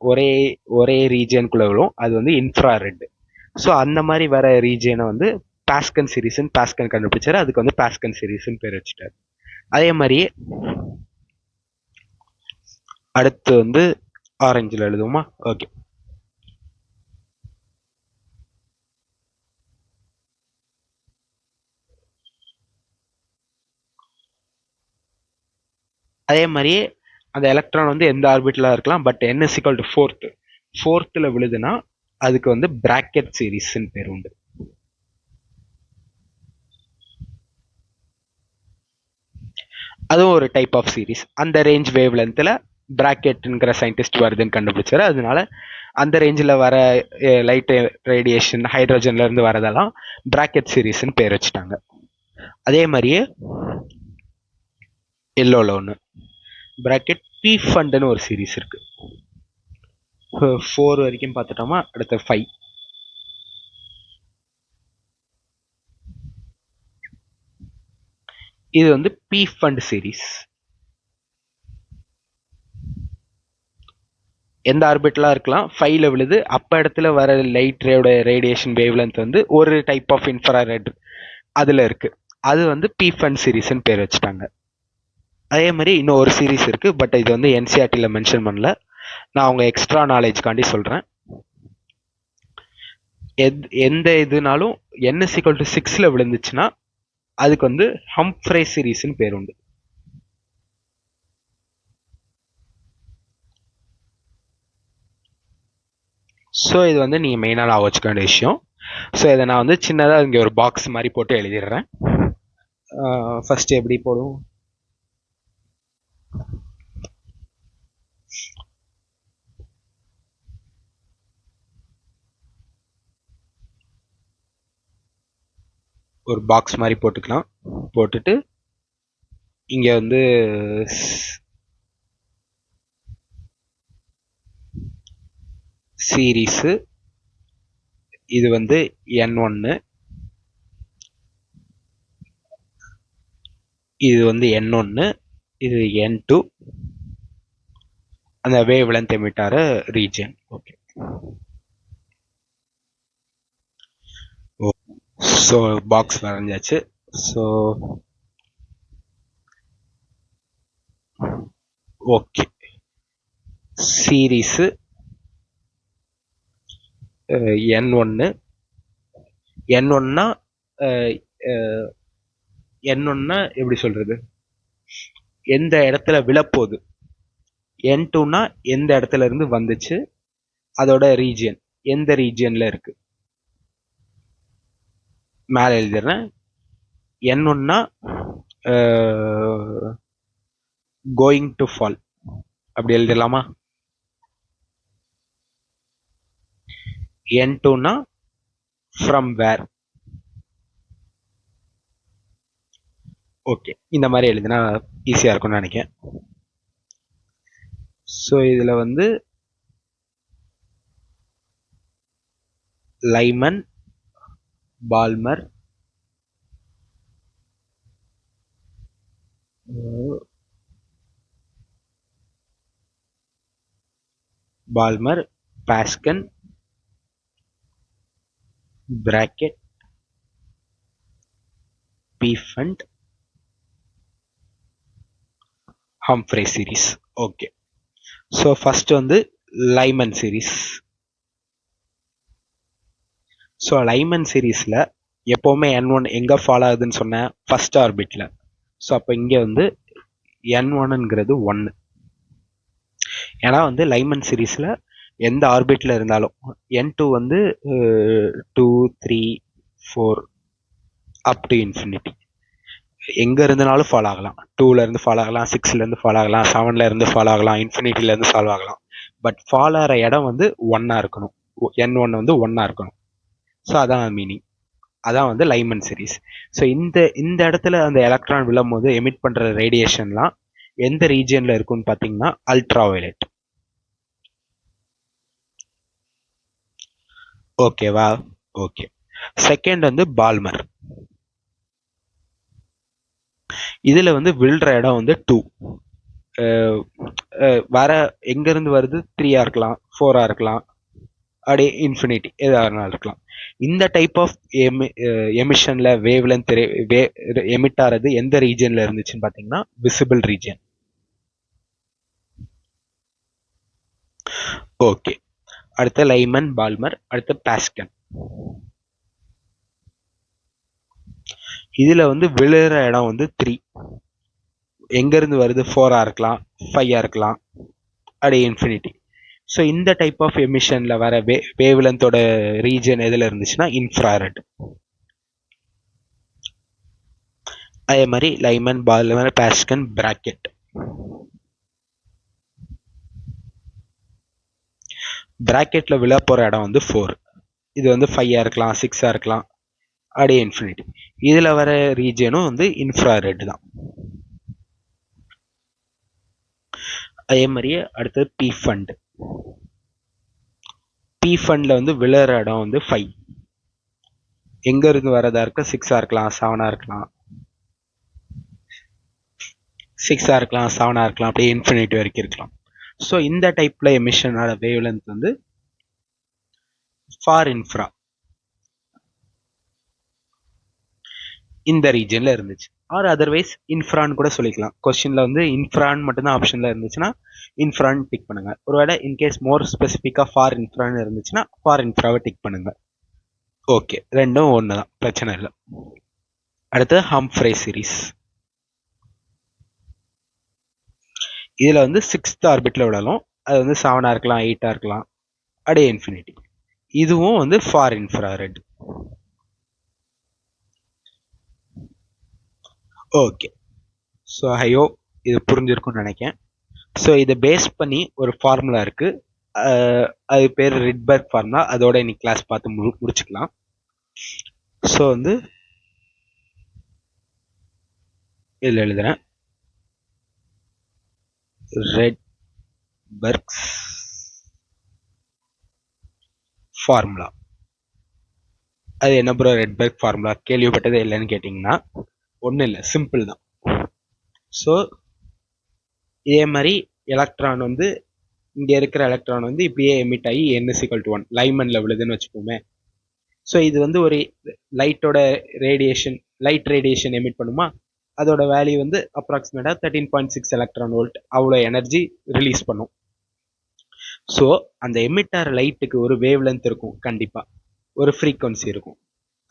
ஒரே ரீஜியனுக்குள்ள விழும். அது வந்து இன்ஃப்ராரெட். ஸோ அந்த மாதிரி வர ரீஜியனை வந்து பாஸ்கன் சீரீஸ்ன்னு பாஸ்கன் கண்டுபிடிச்சாரு. அதுக்கு வந்து பாஸ்கன் சீரீஸ்ன்னு பேர் வச்சுட்டாரு. அதே மாதிரியே அடுத்து வந்து ஆரஞ்சில் எழுதுவோமா? ஓகே. அதே மாதிரியே அந்த எலக்ட்ரான் வந்து எந்த ஆர்பிட்ல இருக்கலாம், பட் n=4ல விழுதுன்னா அதுக்கு வந்து பிராக்கெட் சீரீஸ்ன்னு பேர் உண்டு. அதுவும் ஒரு டைப் ஆஃப் சீரீஸ். அந்த ரேஞ்ச் வேவ் லென்த்ல பிராக்கெட்டுங்கிற சயின்டிஸ்ட் வருதுன்னு கண்டுபிடிச்சாரு. அதனால அந்த ரேஞ்சில் வர லைட் ரேடியேஷன் ஹைட்ரஜன்லேருந்து வரதெல்லாம் பிராக்கெட் சீரீஸ்ன்னு பேர் வச்சுட்டாங்க. அதே மாதிரியே எல்லோவில் ஒன்று பிராக்கெட் பி ஃபண்டுன்னு ஒரு சீரீஸ் இருக்கு. 4 வரைக்கும் பார்த்துட்டோமா, அடுத்த 5. இது வந்து பி ஃபண்ட் சீரீஸ். எந்த ஆர்பிட்டலாக இருக்கலாம், 5ல விழுது. அப்போ இடத்துல வர லைட் ரேயோட ரேடியேஷன் வேவ் லென்த் வந்து ஒரு டைப் ஆஃப் இன்ஃப்ராரெட் அதில் இருக்கு. அது வந்து பி ஃபண்ட் சீரீஸ்ன்னு பேர் வச்சுட்டாங்க. அதே மாதிரி இன்னும் ஒரு சீரீஸ் இருக்கு, பட் இது வந்து என்சிஆர்டியில் மென்ஷன் பண்ணல. நான் அவங்க எக்ஸ்ட்ரா நாலேஜ்காண்டி சொல்கிறேன். எந்த இதுனாலும் n=6ல விழுந்துச்சுன்னா அதுக்கு வந்து ஹம்ஃப்ரே சீரீஸ்ன்னு பேர் உண்டு. ஸோ இது வந்து நீங்கள் மெயினாக நான் வச்சுக்க வேண்டிய விஷயம். ஸோ இதை நான் வந்து சின்னதாக இங்கே ஒரு பாக்ஸ் மாதிரி போட்டு எழுதிடுறேன். ஃபர்ஸ்ட் எப்படி போடும், ஒரு பாக்ஸ் மாதிரி போட்டுக்கலாம். போட்டுட்டு இங்கே வந்து சீரீஸு, இது வந்து n1, இது வந்து n1, இது n2, அந்த வேவ் லென்த் எமிட்டார ரீஜன். ஓகே, ஸோ பாக்ஸ் வரைஞ்சாச்சு. ஸோ ஓகே, சீரீஸு n1, n1னா n1னா எப்படி சொல்றது, எந்த இடத்துல விழப்போகுது. n2னா எந்த இடத்துல இருந்து வந்துச்சு, அதோட ரீஜியன் எந்த ரீஜியன்ல இருக்கு. மேலே எழுதிடுறேன். n1னா கோயிங் டு ஃபால், அப்படி எழுதிடலாமா. n2னா ஃப்ரம் வேர். ஓகே, இந்த மாதிரி எழுதினா ஈஸியாக இருக்கும்னு நினைக்கிறேன். ஸோ இதில் வந்து Lyman, Balmer, Paschen, Brackett, Pfund, Humphrey series. Okay, so first வந்து லைமன் சீரீஸ். ஸோ லைமன் சீரீஸில் எப்போவுமே n1 எங்கே ஃபாலோ ஆகுதுன்னு சொன்னேன், ஃபர்ஸ்ட் ஆர்பிட்டில். ஸோ அப்போ இங்கே வந்து n1ங்கிறது 1. ஏன்னா வந்து லைமன் சீரீஸில் எந்த ஆர்பிட்டில் இருந்தாலும் n2 வந்து 2, 3, 4 அப் டு இன்ஃபினிட்டி எங்கே இருந்தனாலும் ஃபாலோ ஆகலாம். 2லேருந்து ஃபாலோ ஆகலாம், 6லேருந்து ஃபாலோ ஆகலாம், 7லேருந்து ஃபாலோ ஆகலாம், இன்ஃபினிட்டிலேருந்து ஃபாலோ ஆகலாம். பட் ஃபாலோ ஆகிற இடம் வந்து 1 இருக்கணும். n1 வந்து 1 இருக்கணும். ஸோ அதான் மீனிங். அதான் வந்து லைமன் சீரீஸ். ஸோ இந்த இடத்துல அந்த எலக்ட்ரான் விழும் போது எமிட் பண்ணுற ரேடியேஷன்லாம் எந்த ரீஜியனில் இருக்குன்னு பார்த்தீங்கன்னா அல்ட்ரா வயலட். ஓகேவா. ஓகே, செகண்ட் வந்து பால்மர். இதில் வந்து விழுற இடம் வந்து 2. வர எங்கேருந்து வருது, 3 இருக்கலாம், 4 இருக்கலாம், அப்படியே இன்ஃபினிட்டி எதாக இருக்கலாம். இந்த டைப் ஆஃப் எமிஷன்ல வேவ் லென்த் எமிட் ஆகிறது எந்த ரீஜன்ல இருந்துச்சுன்னு பார்த்தீங்கன்னா விசிபிள் ரீஜன். ஓகே, அடுத்த லைமன், பால்மர், அடுத்த பாஸ்கன். இதுல வந்து விழுற இடம் வந்து 3. எங்க இருந்து வருது, 4 இருக்கலாம், 5 இருக்கலாம், அப்படியே இன்ஃபினிட்டி. ஸோ இந்த டைப் ஆஃப் எமிஷன்ல வர வேவ் லென்த்தோட ரீஜன் எதுல இருந்துச்சுன்னா இன்ஃப்ராரெட். அதே மாதிரி லைமன், பால்மர், பாஸ்கன், பிராக்கெட். ப்ராக்கெட்டில் விழ போகிற இடம் வந்து 4. இது வந்து 5 இருக்கலாம், 6 இருக்கலாம், அப்படியே இன்ஃபினிட்டி. இதில் வர ரீஜனும் வந்து இன்ஃப்ராரெட் தான். அதே மாதிரியே அடுத்தது பி ஃபண்ட். பி ஃபண்டில் வந்து விழுற இடம் வந்து 5. எங்கேருந்து வரதா இருக்க 6 இருக்கலாம், 7 இருக்கலாம், 6 இருக்கலாம், 7 இருக்கலாம், அப்படியே இன்ஃபினிட்டி வரைக்கும் இருக்கலாம். ஸோ இந்த டைப்பில் எமிஷனோட வேவ் லென்த் வந்து ஃபார் இன்ஃப்ரா இந்த ரீஜன்ல இருந்துச்சு. ஆர் அதர்வைஸ் இன்ஃப்ரான்னு கூட சொல்லிக்கலாம். கொஸ்டின்ல வந்து இன்ஃப்ரான்னு மட்டும்தான் ஆப்ஷன்ல இருந்துச்சுன்னா இன்ஃப்ரான்னு டிக் பண்ணுங்க. ஒருவேளை இன்கேஸ் மோர் ஸ்பெசிஃபிக்கா ஃபார் இன்ஃப்ரான்னு இருந்துச்சுன்னா ஃபார் இன்ஃப்ராவை டிக் பண்ணுங்க. ஓகே, ரெண்டும் ஒன்று தான், பிரச்சனை இல்லை. அடுத்து ஹம்ஃப்ரே சீரிஸ். இதில் வந்து 6th ஆர்பிட்ல விடலாம். அது வந்து 7 இருக்கலாம், 8 இருக்கலாம், அப்படியே இன்ஃபினிட்டி. இதுவும் வந்து ஃபார் இன்ஃப்ராரெட். ஓகே, ஸோ ஐயோ இது புரிஞ்சிருக்கும்னு நினைக்கிறேன். ஸோ இதை பேஸ் பண்ணி ஒரு ஃபார்முலா இருக்கு. அது பேர் ரிட்பர்க் ஃபார்முலா. அதோட இன்னைக்கு கிளாஸ் பார்த்து முடிச்சுக்கலாம். ஸோ வந்து இதில் எழுதுறேன், ரெட்பர்க்ஸ் ஃபார்முலா. அது என்ன ப்ரோ ரெட்பர்க் ஃபார்முலா, கேள்விப்பட்டதே இல்லைன்னு கேட்டிங்கன்னா ஒன்றும் இல்லை, சிம்பிள் தான். ஸோ இதே மாதிரி எலக்ட்ரான் வந்து இங்கே இருக்கிற எலக்ட்ரான் வந்து இப்படியே எமிட் ஆகி n=1 லைமன்ல விழுதுன்னு வச்சுக்கோமே. ஸோ இது வந்து ஒரு லைட்டோட ரேடியேஷன், லைட் ரேடியேஷன் எமிட் பண்ணுமா, அதோட வேல்யூ வந்து அப்ராக்சிமேட்டாக 13.6 எலக்ட்ரான் வோல்ட், அவ்வளோ எனர்ஜி ரிலீஸ் பண்ணும். ஸோ அந்த எமிட்டர் லைட்டுக்கு ஒரு வேவ் லென்த் இருக்கும், கண்டிப்பாக ஒரு ஃப்ரீக்வன்சி இருக்கும்.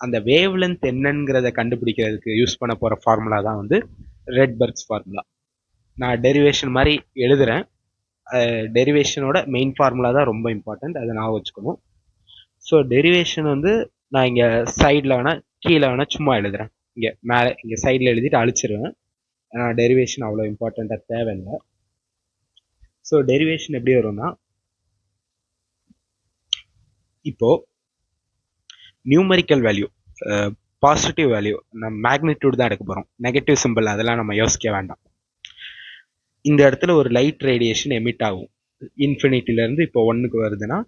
அந்த வேவ் லென்த் என்னங்கிறத கண்டுபிடிக்கிறதுக்கு யூஸ் பண்ண போகிற ஃபார்முலா தான் வந்து ரெட்பர்க்ஸ் ஃபார்முலா. நான் டெரிவேஷன் மாதிரி எழுதுறேன். டெரிவேஷனோட மெயின் ஃபார்முலா தான் ரொம்ப இம்பார்ட்டன்ட், அதை நான் வச்சுக்கணும். ஸோ டெரிவேஷன் வந்து நான் இங்கே சைடில் வேணால் கீழே வேணால் சும்மா எழுதுறேன். இங்கே மேலே இங்கே சைடில் எழுதிட்டு அழிச்சிருவேன். டெரிவேஷன் அவ்வளோ இம்பார்ட்டண்ட்டாக தேவையில்லை. ஸோ டெரிவேஷன் எப்படி வரும்னா, இப்போ நியூமரிக்கல் வேல்யூ, பாசிட்டிவ் வேல்யூ, நம்ம மேக்னிடியூட் தான் எடுக்க போகிறோம். நெகட்டிவ் சிம்பிள் அதெல்லாம் நம்ம யோசிக்க வேண்டாம். இந்த இடத்துல ஒரு லைட் ரேடியேஷன் எமிட் ஆகும். இன்ஃபினிட்டிலேருந்து இப்போ 1க்கு வருதுன்னா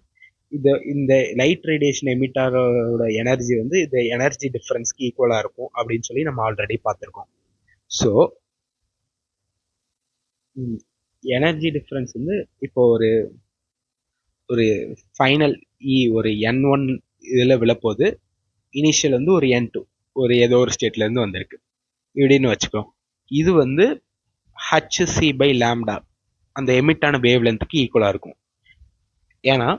இந்த லைட் ரேடியேஷன் எமிட் ஆகிறோட எனர்ஜி வந்து இந்த எனர்ஜி டிஃபரன்ஸ்க்கு ஈக்குவலாக இருக்கும் அப்படின்னு சொல்லி நம்ம ஆல்ரெடி பார்த்துருக்கோம். ஸோ எனர்ஜி டிஃபரன்ஸ் வந்து இப்போ ஒரு ஃபைனல் ஒரு n1 இதில் விழப்போது, இனிஷியல் வந்து ஒரு n2 ஒரு ஏதோ ஒரு ஸ்டேட்லேருந்து வந்திருக்கு இப்படின்னு வச்சுக்கோம். இது வந்து hc/λ அந்த எமிட்டான வேவ் லென்த்துக்கு ஈக்குவலாக இருக்கும். ஏன்னா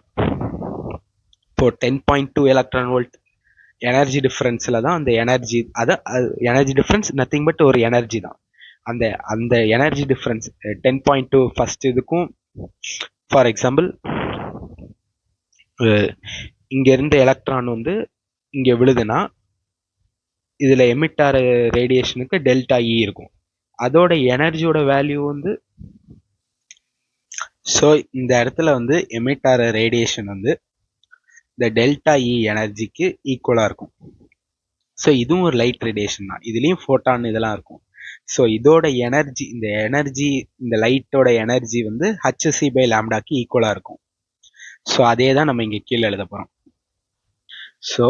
இப்போ 10.2 எலக்ட்ரான் வோல்ட் எனர்ஜி டிஃபரன்ஸில் தான் அந்த energy, energy difference nothing but ஒரு எனர்ஜி தான். அந்த எனர்ஜி டிஃபரன்ஸ் 10.2 ஃபர்ஸ்ட் இதுக்கும், ஃபார் எக்ஸாம்பிள் இங்க இருந்த எலக்ட்ரான் வந்து இங்க விழுதுன்னா இதுல எமிட் ஆகிற ரேடியேஷனுக்கு டெல்டா இ இருக்கும். அதோட எனர்ஜியோட வேல்யூ வந்து, ஸோ இந்த இடத்துல வந்து எமிட் ஆகிற ரேடியேஷன் வந்து இந்த டெல்டா இ எனர்ஜிக்கு ஈக்குவலாக இருக்கும். ஸோ இதுவும் ஒரு லைட் ரேடியேஷன் தான், இதுலேயும் ஃபோட்டான் இதெல்லாம் இருக்கும். ஸோ இதோட எனர்ஜி, இந்த லைட்டோட எனர்ஜி வந்து hc/λக்கு ஈக்குவலாக இருக்கும். ஸோ அதே தான் நம்ம இங்கே கீழே எழுத போகிறோம். So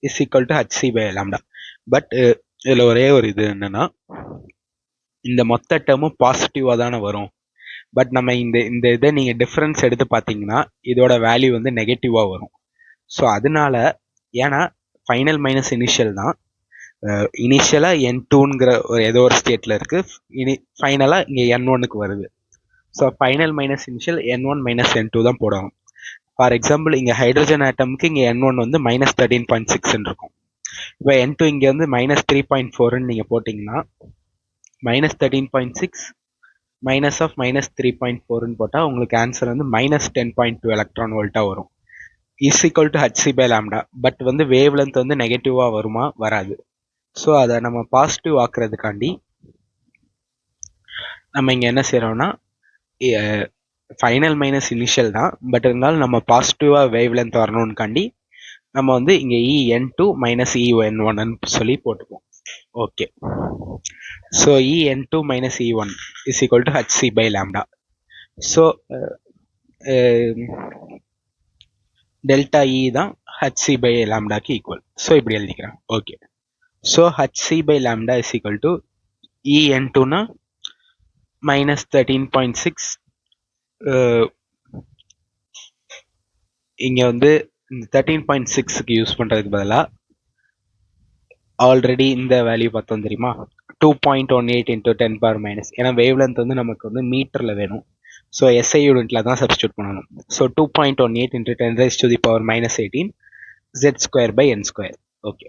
is equal to hc/λ. But இதில் ஒரே ஒரு இது என்னன்னா, இந்த மொத்த டேர்மும் பாசிட்டிவாக தானே வரும். பட் நம்ம இந்த இதை நீங்கள் டிஃப்ரென்ஸ் எடுத்து பார்த்தீங்கன்னா இதோட வேல்யூ வந்து நெகட்டிவாக வரும். ஸோ அதனால, ஏன்னா ஃபைனல் மைனஸ் இனிஷியல் தான், இனிஷியலாக n2ங்கிற ஏதோ ஒரு ஸ்டேட்டில் இருக்குது, ஃபைனலாக இங்கே n1க்கு வருது. So final minus initial n1 minus n2 தான் போடணும். ஃபார் எக்ஸாம்பிள் இங்கே ஹைட்ரஜன் ஆட்டமுக்கு இங்கே n1 வந்து -13.6 இருக்கும். இப்போ n2 இங்கே வந்து -3.4ன்னு நீங்கள் போட்டிங்கன்னா -13.6 மைனஸ் ஆஃப் -3.4ன்னு போட்டால் உங்களுக்கு ஆன்சர் வந்து -10.2 எலக்ட்ரான் வோல்ட்டாக வரும். Is equal to hc/λ. But வந்து வேவ் லென்த் வந்து நெகட்டிவாக வருமா, வராது. ஸோ அதை நம்ம பாசிட்டிவ் ஆக்குறதுக்காண்டி நம்ம இங்கே என்ன செய்கிறோம்னா, ஃபைனல் மைனஸ் இனிஷியல் தான், பட் இருந்தாலும் நம்ம பாசிட்டிவாக வேவ் லென்த் வரணும்னுக்காண்டி நம்ம வந்து இங்கே en2 மைனஸ் en1 சொல்லி போட்டுப்போம். Okay, so en2 minus e1 is equal to hc by lambda. So delta E தான் hc பை லேம்டாக்கு ஈக்குவல். ஸோ இப்படி எழுதிக்கிறேன். Okay, so hc by lambda is equal to en2னா மைனஸ் 13.6. இங்கே வந்து இந்த 13.6க்கு யூஸ் பண்ணுறதுக்கு பதிலாக ஆல்ரெடி இந்த வேல்யூ பார்த்தோம் தெரியுமா, 2.18 இன்டூ 10 பவர் மைனஸ். ஏன்னா வேவ் லென்த் வந்து நமக்கு வந்து மீட்டரில் வேணும், ஸோ எஸ்ஐ யூனிட்ல தான் சப்ஸ்டியூட் பண்ணணும். So 2.18 into 10 raised to the power minus 18 z square by n square. Okay,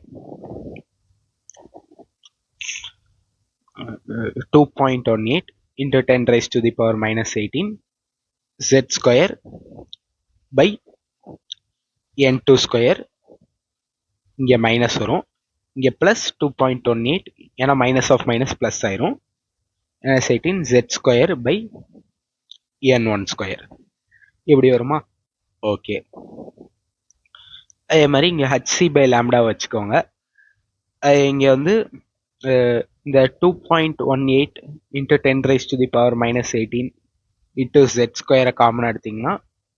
2.18 into 10 raised to the power minus 18 z square by n2 square. இங்கே மைனஸ் வரும், இங்கே ப்ளஸ் 2.18, ஏன்னா மைனஸ் ஆஃப் மைனஸ் ப்ளஸ் ஆயிரும், minus 18 z square by n1 square. இப்படி வருமா? ஓகே, அதே மாதிரி இங்கே hc பை லேம்டா வச்சுக்கோங்க. இங்கே வந்து இந்த 2.18 into 10 raised to the power minus 18 into z ஸ்கொயரை காமனாக எடுத்திங்கன்னா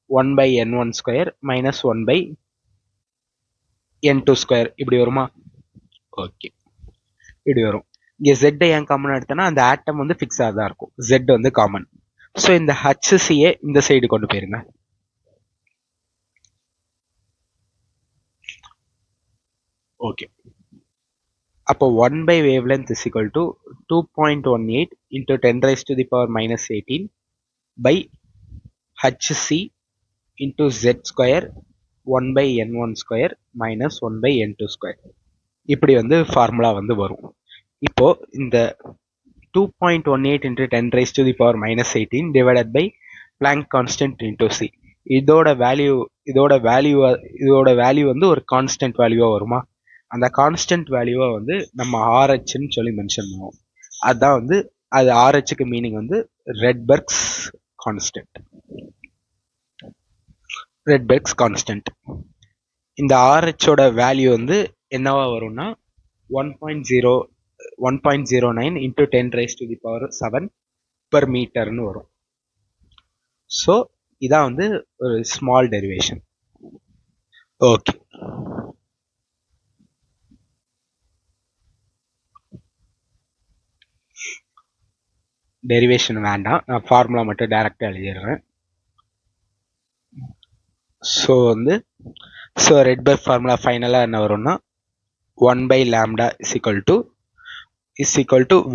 1 by n1 square minus 1 by n2 square இப்படி வருமா? ஓகே, இப்படி வரும். இங்கே z ஏன் காமனாக எடுத்தேன்னா அந்த ஆட்டம் வந்து ஃபிக்ஸாக தான் இருக்கும், z வந்து காமன். ஸோ இந்த hcயை இந்த சைடு கொண்டு போயிருங்க. ஓகே, அப்போ 1 by wavelength is equal to 2.18 into 10 raised to the power minus 18 by hc into z square 1 by n1 square minus 1 by n2 square. இப்படி வந்து ஃபார்முலா வந்து வரும். இப்போ இந்த 2.18 into 10 raised to the power minus 18 divided by Planck constant into c. இதோட வேல்யூ வந்து ஒரு கான்ஸ்டன்ட் வேல்யூவா வருமா? அந்த கான்ஸ்டன்ட் வேல்யூவை வந்து நம்ம ஆர்ஹெச்னு சொல்லி மென்ஷன் பண்ணுவோம். அதுதான் வந்து அது ஆர்ஹெச்சுக்கு மீனிங் வந்து ரெட்பர்க்ஸ் கான்ஸ்டன்ட். இந்த ஆர்ஹெச்சோட வேல்யூ வந்து என்னவா வரும்னா 1.09 into 10 raised to the power 7 per மீட்டர்னு வரும். ஸோ இதான் வந்து ஒரு ஸ்மால் டெரிவேஷன். ஓகே, டெரிவேஷன் வேண்டாம், நான் ஃபார்முலா மட்டும் டைரக்டாக எழுதிடுறேன். ஸோ வந்து ரெட்பர்க் ஃபார்முலா ஃபைனலாக என்ன வரும்னா 1 by lambda is equal to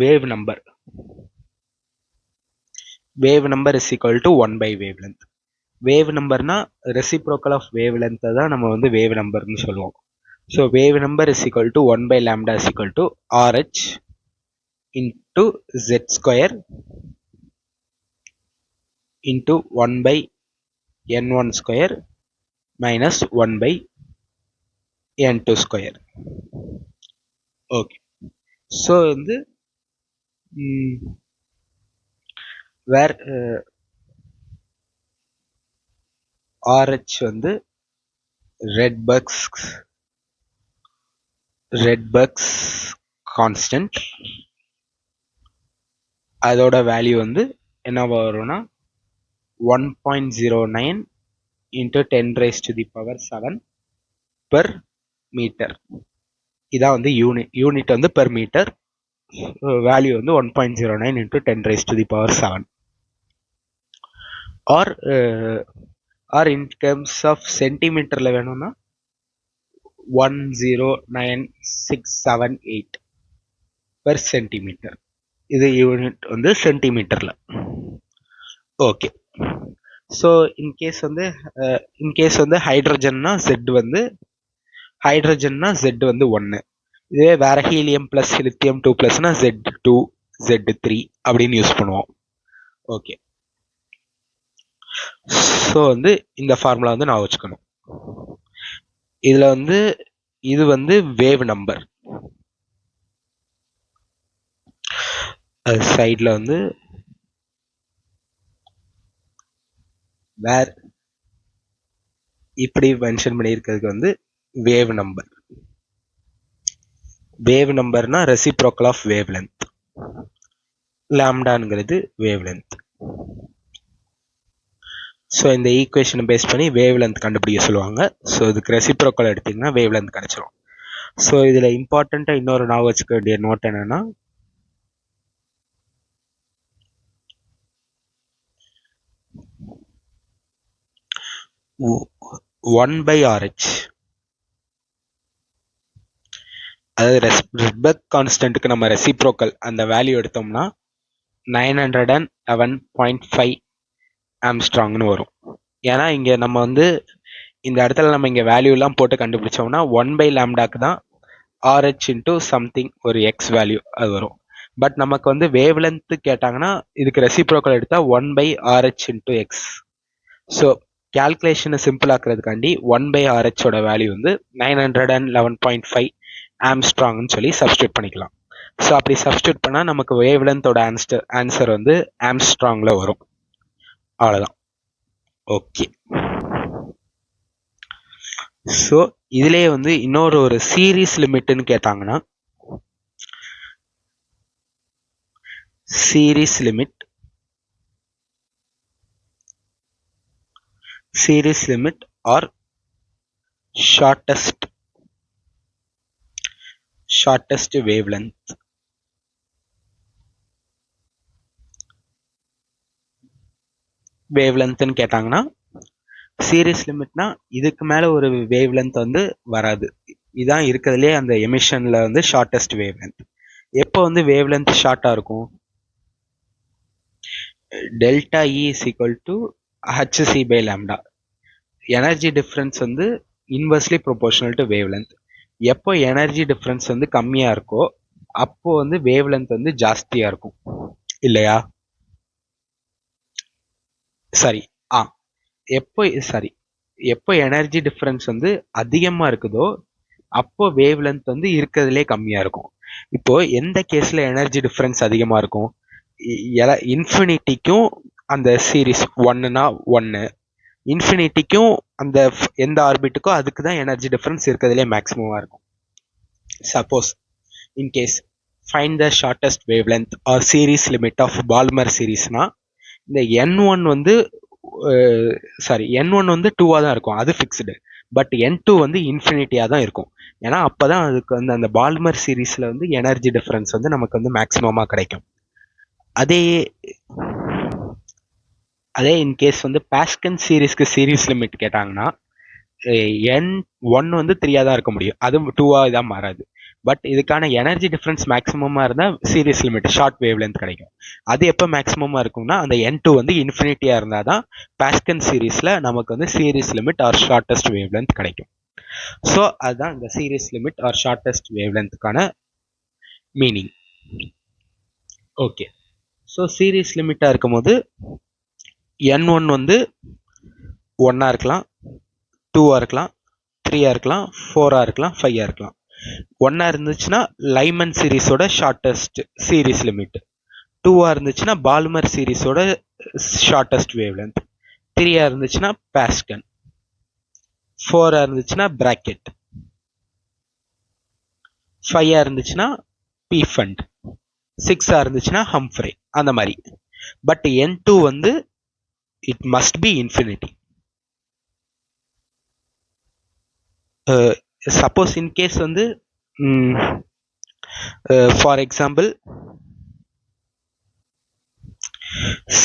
wave number is equal to 1 by wavelength. Wave நம்பர்னா ரெசிப்ரோக்கல் ஆஃப் வேவ் லென்த்தை தான் நம்ம வந்து வேவ் நம்பர்னு சொல்லுவோம். So wave number is equal to 1 by lambda is equal to RH into Z square into 1 by N1 square minus 1 by N2 square. Okay, so வந்து வேர் RH வந்து ரெட்பர்க்ஸ் கான்ஸ்டன்ட், அதோட வேல்யூ வந்து என்ன வரும்னா 1.09 into 10 raised to the power 7 per metre. இதான் வந்து யூனிட் வந்து பெர் மீட்டர், வேல்யூ வந்து 1.09 into 10 raised to the power 7. Or in terms of சென்டிமீட்டரில் வேணும்னா 109,678 பெர் சென்டிமீட்டர். இது யூனிட் வந்து சென்டிமீட்டரில். ஓகே, ஸோ இன்கேஸ் வந்து ஹைட்ரஜன்னா Z வந்து 1. இதுவே வேற helium plus lithium 2+னா Z2 Z3 அப்படின்னு யூஸ் பண்ணுவோம். ஓகே, ஸோ வந்து இந்த ஃபார்முலா வந்து நான் வச்சுக்கணும். இதில் வந்து இது வந்து வேவ் நம்பர், சைடில் வந்து வேர் இப்படி மென்ஷன் பண்ணியிருக்கிறதுக்கு வந்து வேவ் நம்பர். வேவ் நம்பர்னா ரெசிப்ரோக்கல் ஆஃப் வேவ் லென்த். லாம்டாங்கிறது வேவ் லென்த். ஸோ இந்த ஈக்குவேஷனை பேஸ் பண்ணி வேவ் லென்த் கண்டுபிடிக்க சொல்லுவாங்க. ஸோ இதுக்கு ரெசிப்ரோக்கல் எடுத்திங்கன்னா வேவ் லென்த் கிடைச்சிரும். ஸோ இதில் இம்பார்ட்டண்ட்டாக இன்னொரு ஞாபகம் வச்சுக்க வேண்டிய நோட் என்னன்னா, 1/RH, அதாவது ரெட்பர்க் கான்ஸ்டன்ட்டுக்கு நம்ம ரெசிப்ரோக்கல் அந்த வேல்யூ எடுத்தோம்னா 911.5 ஆம்ஸ்ட்ராங்னு வரும். ஏன்னா இங்கே நம்ம வந்து இந்த இடத்துல நம்ம இங்கே வேல்யூலாம் போட்டு கண்டுபிடிச்சோம்னா 1/λக்கு தான் RH இன்ட்டு சம்திங் ஒரு எக்ஸ் வேல்யூ அது வரும். பட் நமக்கு வந்து வேவ் லென்த் கேட்டாங்கன்னா இதுக்கு ரெசிப்ரோக்கல் எடுத்தால் 1/RH இன்ட்டு எக்ஸ். ஸோ கேல்குலேஷனை சிம்பிள் ஆக்குறதுக்காண்டி 1/RH வேல்யூ வந்து 911.5 ஆம்ஸ்ட்ராங்னு சொல்லி சப்ஸ்டியூட் பண்ணிக்கலாம். ஸோ அப்படி சப்ஸ்டியூட் பண்ணால் நமக்கு வேவ் லென்த்தோட ஆன்சர் வந்து ஆம்ஸ்ட்ராங்கில் வரும். அவ்வளோதான். ஓகே. ஸோ இதுலேயே வந்து இன்னொரு ஒரு சீரீஸ் லிமிட்னு கேட்டாங்கன்னா, series limit or shortest wavelength. Wave லென்த்னு கேட்டாங்கன்னா, சீரீஸ் லிமிட்னா இதுக்கு மேலே ஒரு வேவ் லென்த் வந்து வராது. இதான் இருக்கிறதுலே அந்த எமிஷனில் வந்து ஷார்ட்டஸ்ட் வேவ் லென்த். எப்போ வந்து வேவ் லென்த் ஷார்ட்டாக இருக்கும்? Delta E is equal to h c by lambda. Energy difference வந்து inversely proportional to wavelength. எப்போ எனர்ஜி டிஃப்ரென்ஸ் வந்து கம்மியாக இருக்கோ அப்போ வந்து வேவ் லென்த் வந்து ஜாஸ்தியாக இருக்கும் இல்லையா? எப்போ எனர்ஜி டிஃப்ரென்ஸ் வந்து அதிகமாக இருக்குதோ அப்போ வேவ் லென்த் வந்து இருக்கிறதுலே கம்மியாக இருக்கும். இப்போ எந்த கேஸில் எனர்ஜி டிஃப்ரென்ஸ் அதிகமாக இருக்கும்? இன்ஃபினிட்டிக்கும் அந்த சீரீஸ் 1னா 1, இன்ஃபினிட்டிக்கும் அந்த எந்த ஆர்பிட்டுக்கோ அதுக்கு தான் எனர்ஜி டிஃப்ரென்ஸ் இருக்கிறதுலே மேக்ஸிமமாக இருக்கும். Suppose in case find the shortest wavelength or series limit of Balmer சீரீஸ்னா, இந்த N1 வந்து N1 வந்து 2ஆக தான் இருக்கும், அது ஃபிக்ஸ்டு. பட் N2 வந்து இன்ஃபினிட்டியாக தான் இருக்கும். ஏன்னா அப்போ தான் அதுக்கு வந்து அந்த பால்மர் சீரீஸில் வந்து எனர்ஜி டிஃப்ரென்ஸ் வந்து நமக்கு வந்து மேக்ஸிமமாக கிடைக்கும். அதே இன்கேஸ் வந்து பாஸ்கல் சீரீஸ்க்கு சீரீஸ் லிமிட் கேட்டாங்கன்னா, N1 வந்து 3ஆக தான் இருக்க முடியும், அது 2ஆக தான் மாறாது. பட் இதுக்கான எனர்ஜி டிஃப்ரென்ஸ் மேக்ஸிமமாக இருந்தால் series limit short wave length கிடைக்கும். அது எப்போ மேக்ஸிமமாக இருக்கும்னா அந்த N2 வந்து இன்ஃபினிட்டியாக இருந்தால் தான் பாஸ்கல் சீரீஸில் நமக்கு வந்து series limit or shortest wavelength கிடைக்கும். ஸோ அதுதான் இந்த series limit or shortest wave லென்த்துக்கான மீனிங். ஓகே. ஸோ சீரீஸ் லிமிட்டாக இருக்கும் போது N1 வந்து 1ஆக இருக்கலாம், 2ஆக இருக்கலாம், 3ஆக இருக்கலாம், 4ஆக இருக்கலாம், 5ஆக இருக்கலாம். 1ஆக இருந்துச்சுன்னா லைமன் சீரீஸோட ஷார்ட்டஸ்ட் சீரீஸ் லிமிட், 2ஆக இருந்துச்சுன்னா பால்மர் சீரீஸோட ஷார்ட்டஸ்ட் வேவ் லென்த், 3ஆக இருந்துச்சுன்னா பாஸ்கல், 4ஆக இருந்துச்சுன்னா பிராக்கெட், 5ஆக இருந்துச்சுன்னா பீஃபண்ட், 6ஆக இருந்துச்சுன்னா ஹம்ஃப்ரே, அந்த மாதிரி. பட் N2 வந்து it must be infinity. Suppose in case வந்து for example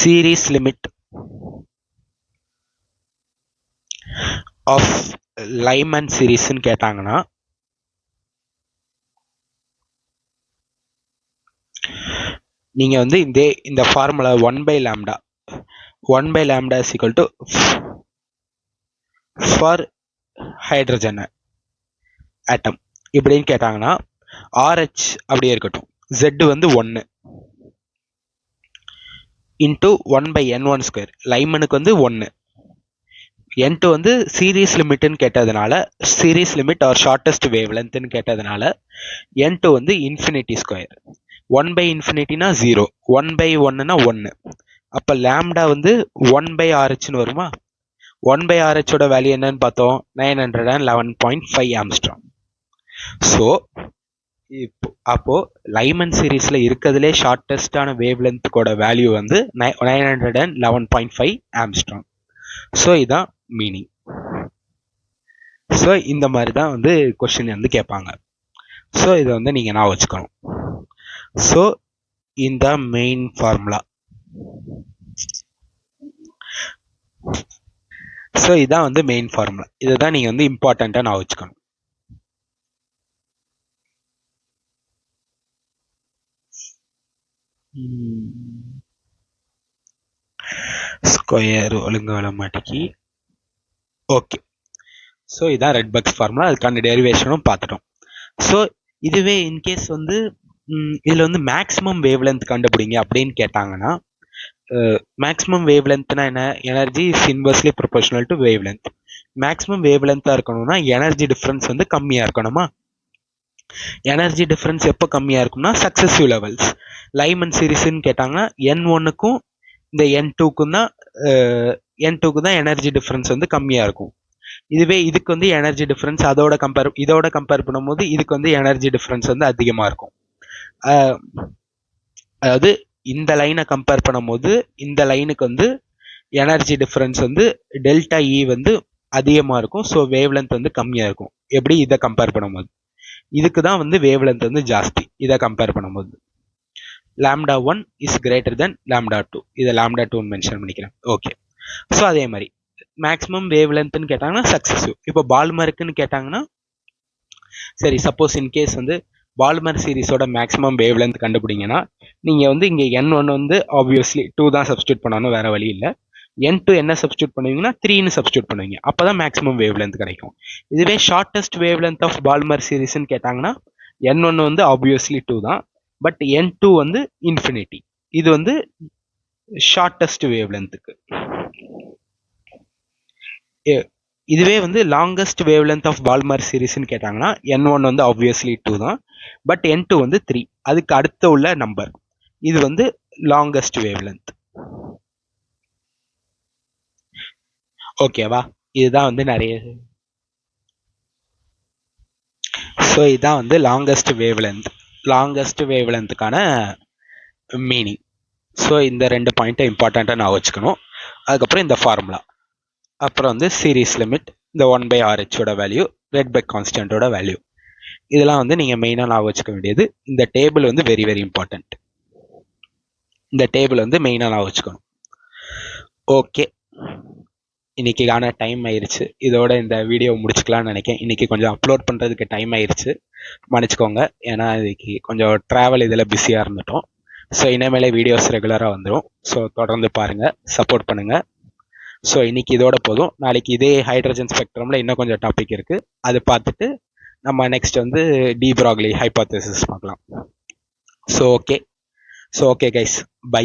series limit of Lyman series ன்னு கேட்டாங்கன்னா, நீங்க வந்து இந்த formula 1/λ is equal to for hydrogen atom இப்படின்னு கேட்டாங்கன்னா, RH அப்படியே இருக்கட்டும், Z வந்து 1 இன்ட்டு 1/N1². லைமனுக்கு வந்து 1, N2 வந்து சீரீஸ் லிமிட்னு கேட்டதுனால, series limit or shortest wave லென்த்னு கேட்டதுனால N2 வந்து இன்ஃபினிட்டி ஸ்கொயர். 1/∞னா 0, 1/1னா 1. அப்போ லாம்டா வந்து 1/RH வருமா? 1/RH வேல்யூ என்னன்னு பார்த்தோம், 911.5 ஆம்ஸ்ட்ராங். ஸோ அப்போ லைமன் சீரீஸ்ல இருக்கிறதுலே ஷார்ட்டஸ்டான வேவ் லென்த்துக்கோட வேல்யூ வந்து 911.5 ஆம்ஸ்ட்ராங். ஸோ இதான் மீனிங். ஸோ இந்த மாதிரி தான் வந்து கொஸ்டின் வந்து கேட்பாங்க. ஸோ இதை வந்து நீங்கள் நான் வச்சுக்கணும். ஸோ இந்த மெயின் ஃபார்முலா. ஸோ இதான் வந்து மெயின் ஃபார்முலா. இதை தான் நீங்கள் வந்து இம்பார்ட்டண்ட்டாக நான் வச்சுக்கணும். ஸ்கொயர் ஒழுங்கு வர மாட்டேங்கி. ஓகே. ஸோ இதான் ரெட் பக்ஸ் ஃபார்முலா. அதுக்கான டெரிவேஷனும் பார்த்துட்டோம். ஸோ இதுவே இன்கேஸ் வந்து இதில் வந்து மேக்ஸிமம் வேவ் லென்த் கண்டுபிடிங்க அப்படின்னு கேட்டாங்கன்னா, மேக்ஸிமம் வேவ் லென்த்னா என்ன? Energy is inversely proportional to wave length. Maximum wave லென்த்தாக இருக்கணும்னா எனர்ஜி டிஃப்ரென்ஸ் வந்து கம்மியாக இருக்கணுமா? எனர்ஜி டிஃப்ரென்ஸ் எப்போ கம்மியாக இருக்கும்னா சக்ஸஸிவ் லெவல்ஸ். லைமன் சீரிஸ்ன்னு கேட்டாங்கன்னா N1க்கும் இந்த N2க்கும் தான் எனர்ஜி டிஃப்ரென்ஸ் வந்து கம்மியாக இருக்கும். இதுவே இதுக்கு வந்து எனர்ஜி டிஃப்ரென்ஸ் இதோட கம்பேர் பண்ணும்போது இதுக்கு வந்து எனர்ஜி டிஃப்ரென்ஸ் வந்து அதிகமாக இருக்கும். அதாவது இந்த லைனை கம்பேர் பண்ணும்போது இந்த லைனுக்கு வந்து எனர்ஜி டிஃப்ரென்ஸ் வந்து டெல்டா இ வந்து அதிகமாக இருக்கும். ஸோ வேவ் லென்த் வந்து கம்மியாக இருக்கும். எப்படி? இதை கம்பேர் பண்ணும்போது இதுக்கு தான் வந்து வேவ் லென்த் வந்து ஜாஸ்தி. இதை கம்பேர் பண்ணும்போது λ1 இஸ் கிரேட்டர் தென் λ2. இதை λ2 மென்ஷன் பண்ணிக்கிறேன். ஓகே. ஸோ அதே மாதிரி மேக்ஸிமம் வேவ் லென்த்னு கேட்டாங்கன்னா சக்ஸஸிவ். இப்போ பால்மருக்குன்னு கேட்டாங்கன்னா, சரி சப்போஸ் இன்கேஸ் வந்து பால்மர் சீரிஸோட மேக்ஸிமம் வேவ் லென்த் கண்டுபிடிங்கன்னா நீங்கள் வந்து இங்கே N1 வந்து ஆப்வியஸ்லி 2 தான் சப்ஸ்டியூட் பண்ணணும், வேற வழி இல்லை. N2 என்ன சப்ஸ்டியூட் பண்ணுவீங்கன்னா 3ன்னு சப்ஸ்டியூட் பண்ணுவீங்க. அப்போ தான் மேக்ஸிமம் வேவ் லென்த் கிடைக்கும். இதுவே shortest wavelength of Balmer சீரிஸ்ன்னு கேட்டாங்கன்னா N1 வந்து ஆப்வியஸ்லி 2 தான், பட் N2 வந்து இன்ஃபினிட்டி. இது வந்து ஷார்ட்டஸ்ட் வேவ் லென்த்துக்கு. இதுவே வந்து longest wavelength of Balmer சீரிஸ்ன்னு கேட்டாங்கன்னா N1 வந்து ஆப்வியஸ்லி 2 தான், பட் N2 வந்து 3. அதுக்கு அடுத்த உள்ள நம்பர். இது வந்து லாங்கஸ்ட் வேவ் லென்த். ஓகேவா? இதுதான் வந்து நிறைய. ஸோ இதுதான் வந்து லாங்கஸ்ட் வேவ் லென்த்துக்கான மீனிங். ஸோ இந்த 2 பாயிண்ட்டை இம்பார்ட்டண்ட்டாக நான் வச்சுக்கணும். அதுக்கப்புறம் இந்த ஃபார்முலா, அப்புறம் வந்து சீரீஸ் லிமிட், இந்த 1/RH வேல்யூ, ரெட் பை கான்ஸ்டன்டோட வேல்யூ, இதெல்லாம் வந்து நீங்கள் மெயினாக நான் வச்சுக்க வேண்டியது. இந்த டேபிள் வந்து வெரி வெரி இம்பார்ட்டன்ட். இந்த டேபிள் வந்து மெயினாக நான் வச்சுக்கணும். ஓகே, இன்னைக்கான டைம் ஆயிடுச்சு. இதோட இந்த வீடியோ முடிச்சுக்கலாம்னு நினைக்கிறேன். இன்னைக்கு கொஞ்சம் அப்லோட் பண்ணுறதுக்கு டைம் ஆயிடுச்சு, மன்னிச்சுக்கோங்க. ஏன்னா இன்னைக்கு கொஞ்சம் ட்ராவல் இதில் பிஸியாக இருந்துட்டோம். ஸோ இனிமேலே வீடியோஸ் ரெகுலராக வந்துடும். ஸோ தொடர்ந்து பாருங்கள், சப்போர்ட் பண்ணுங்கள். ஸோ இன்னைக்கு இதோட போதும். நாளைக்கு இதே ஹைட்ரஜன் ஸ்பெக்ட்ரமில் இன்னும் கொஞ்சம் டாபிக் இருக்குது. அது பார்த்துட்டு நம்ம நெக்ஸ்ட் வந்து டி ப்ராக்லி ஹைபோதேசிஸ் பார்க்கலாம். So okay guys, by.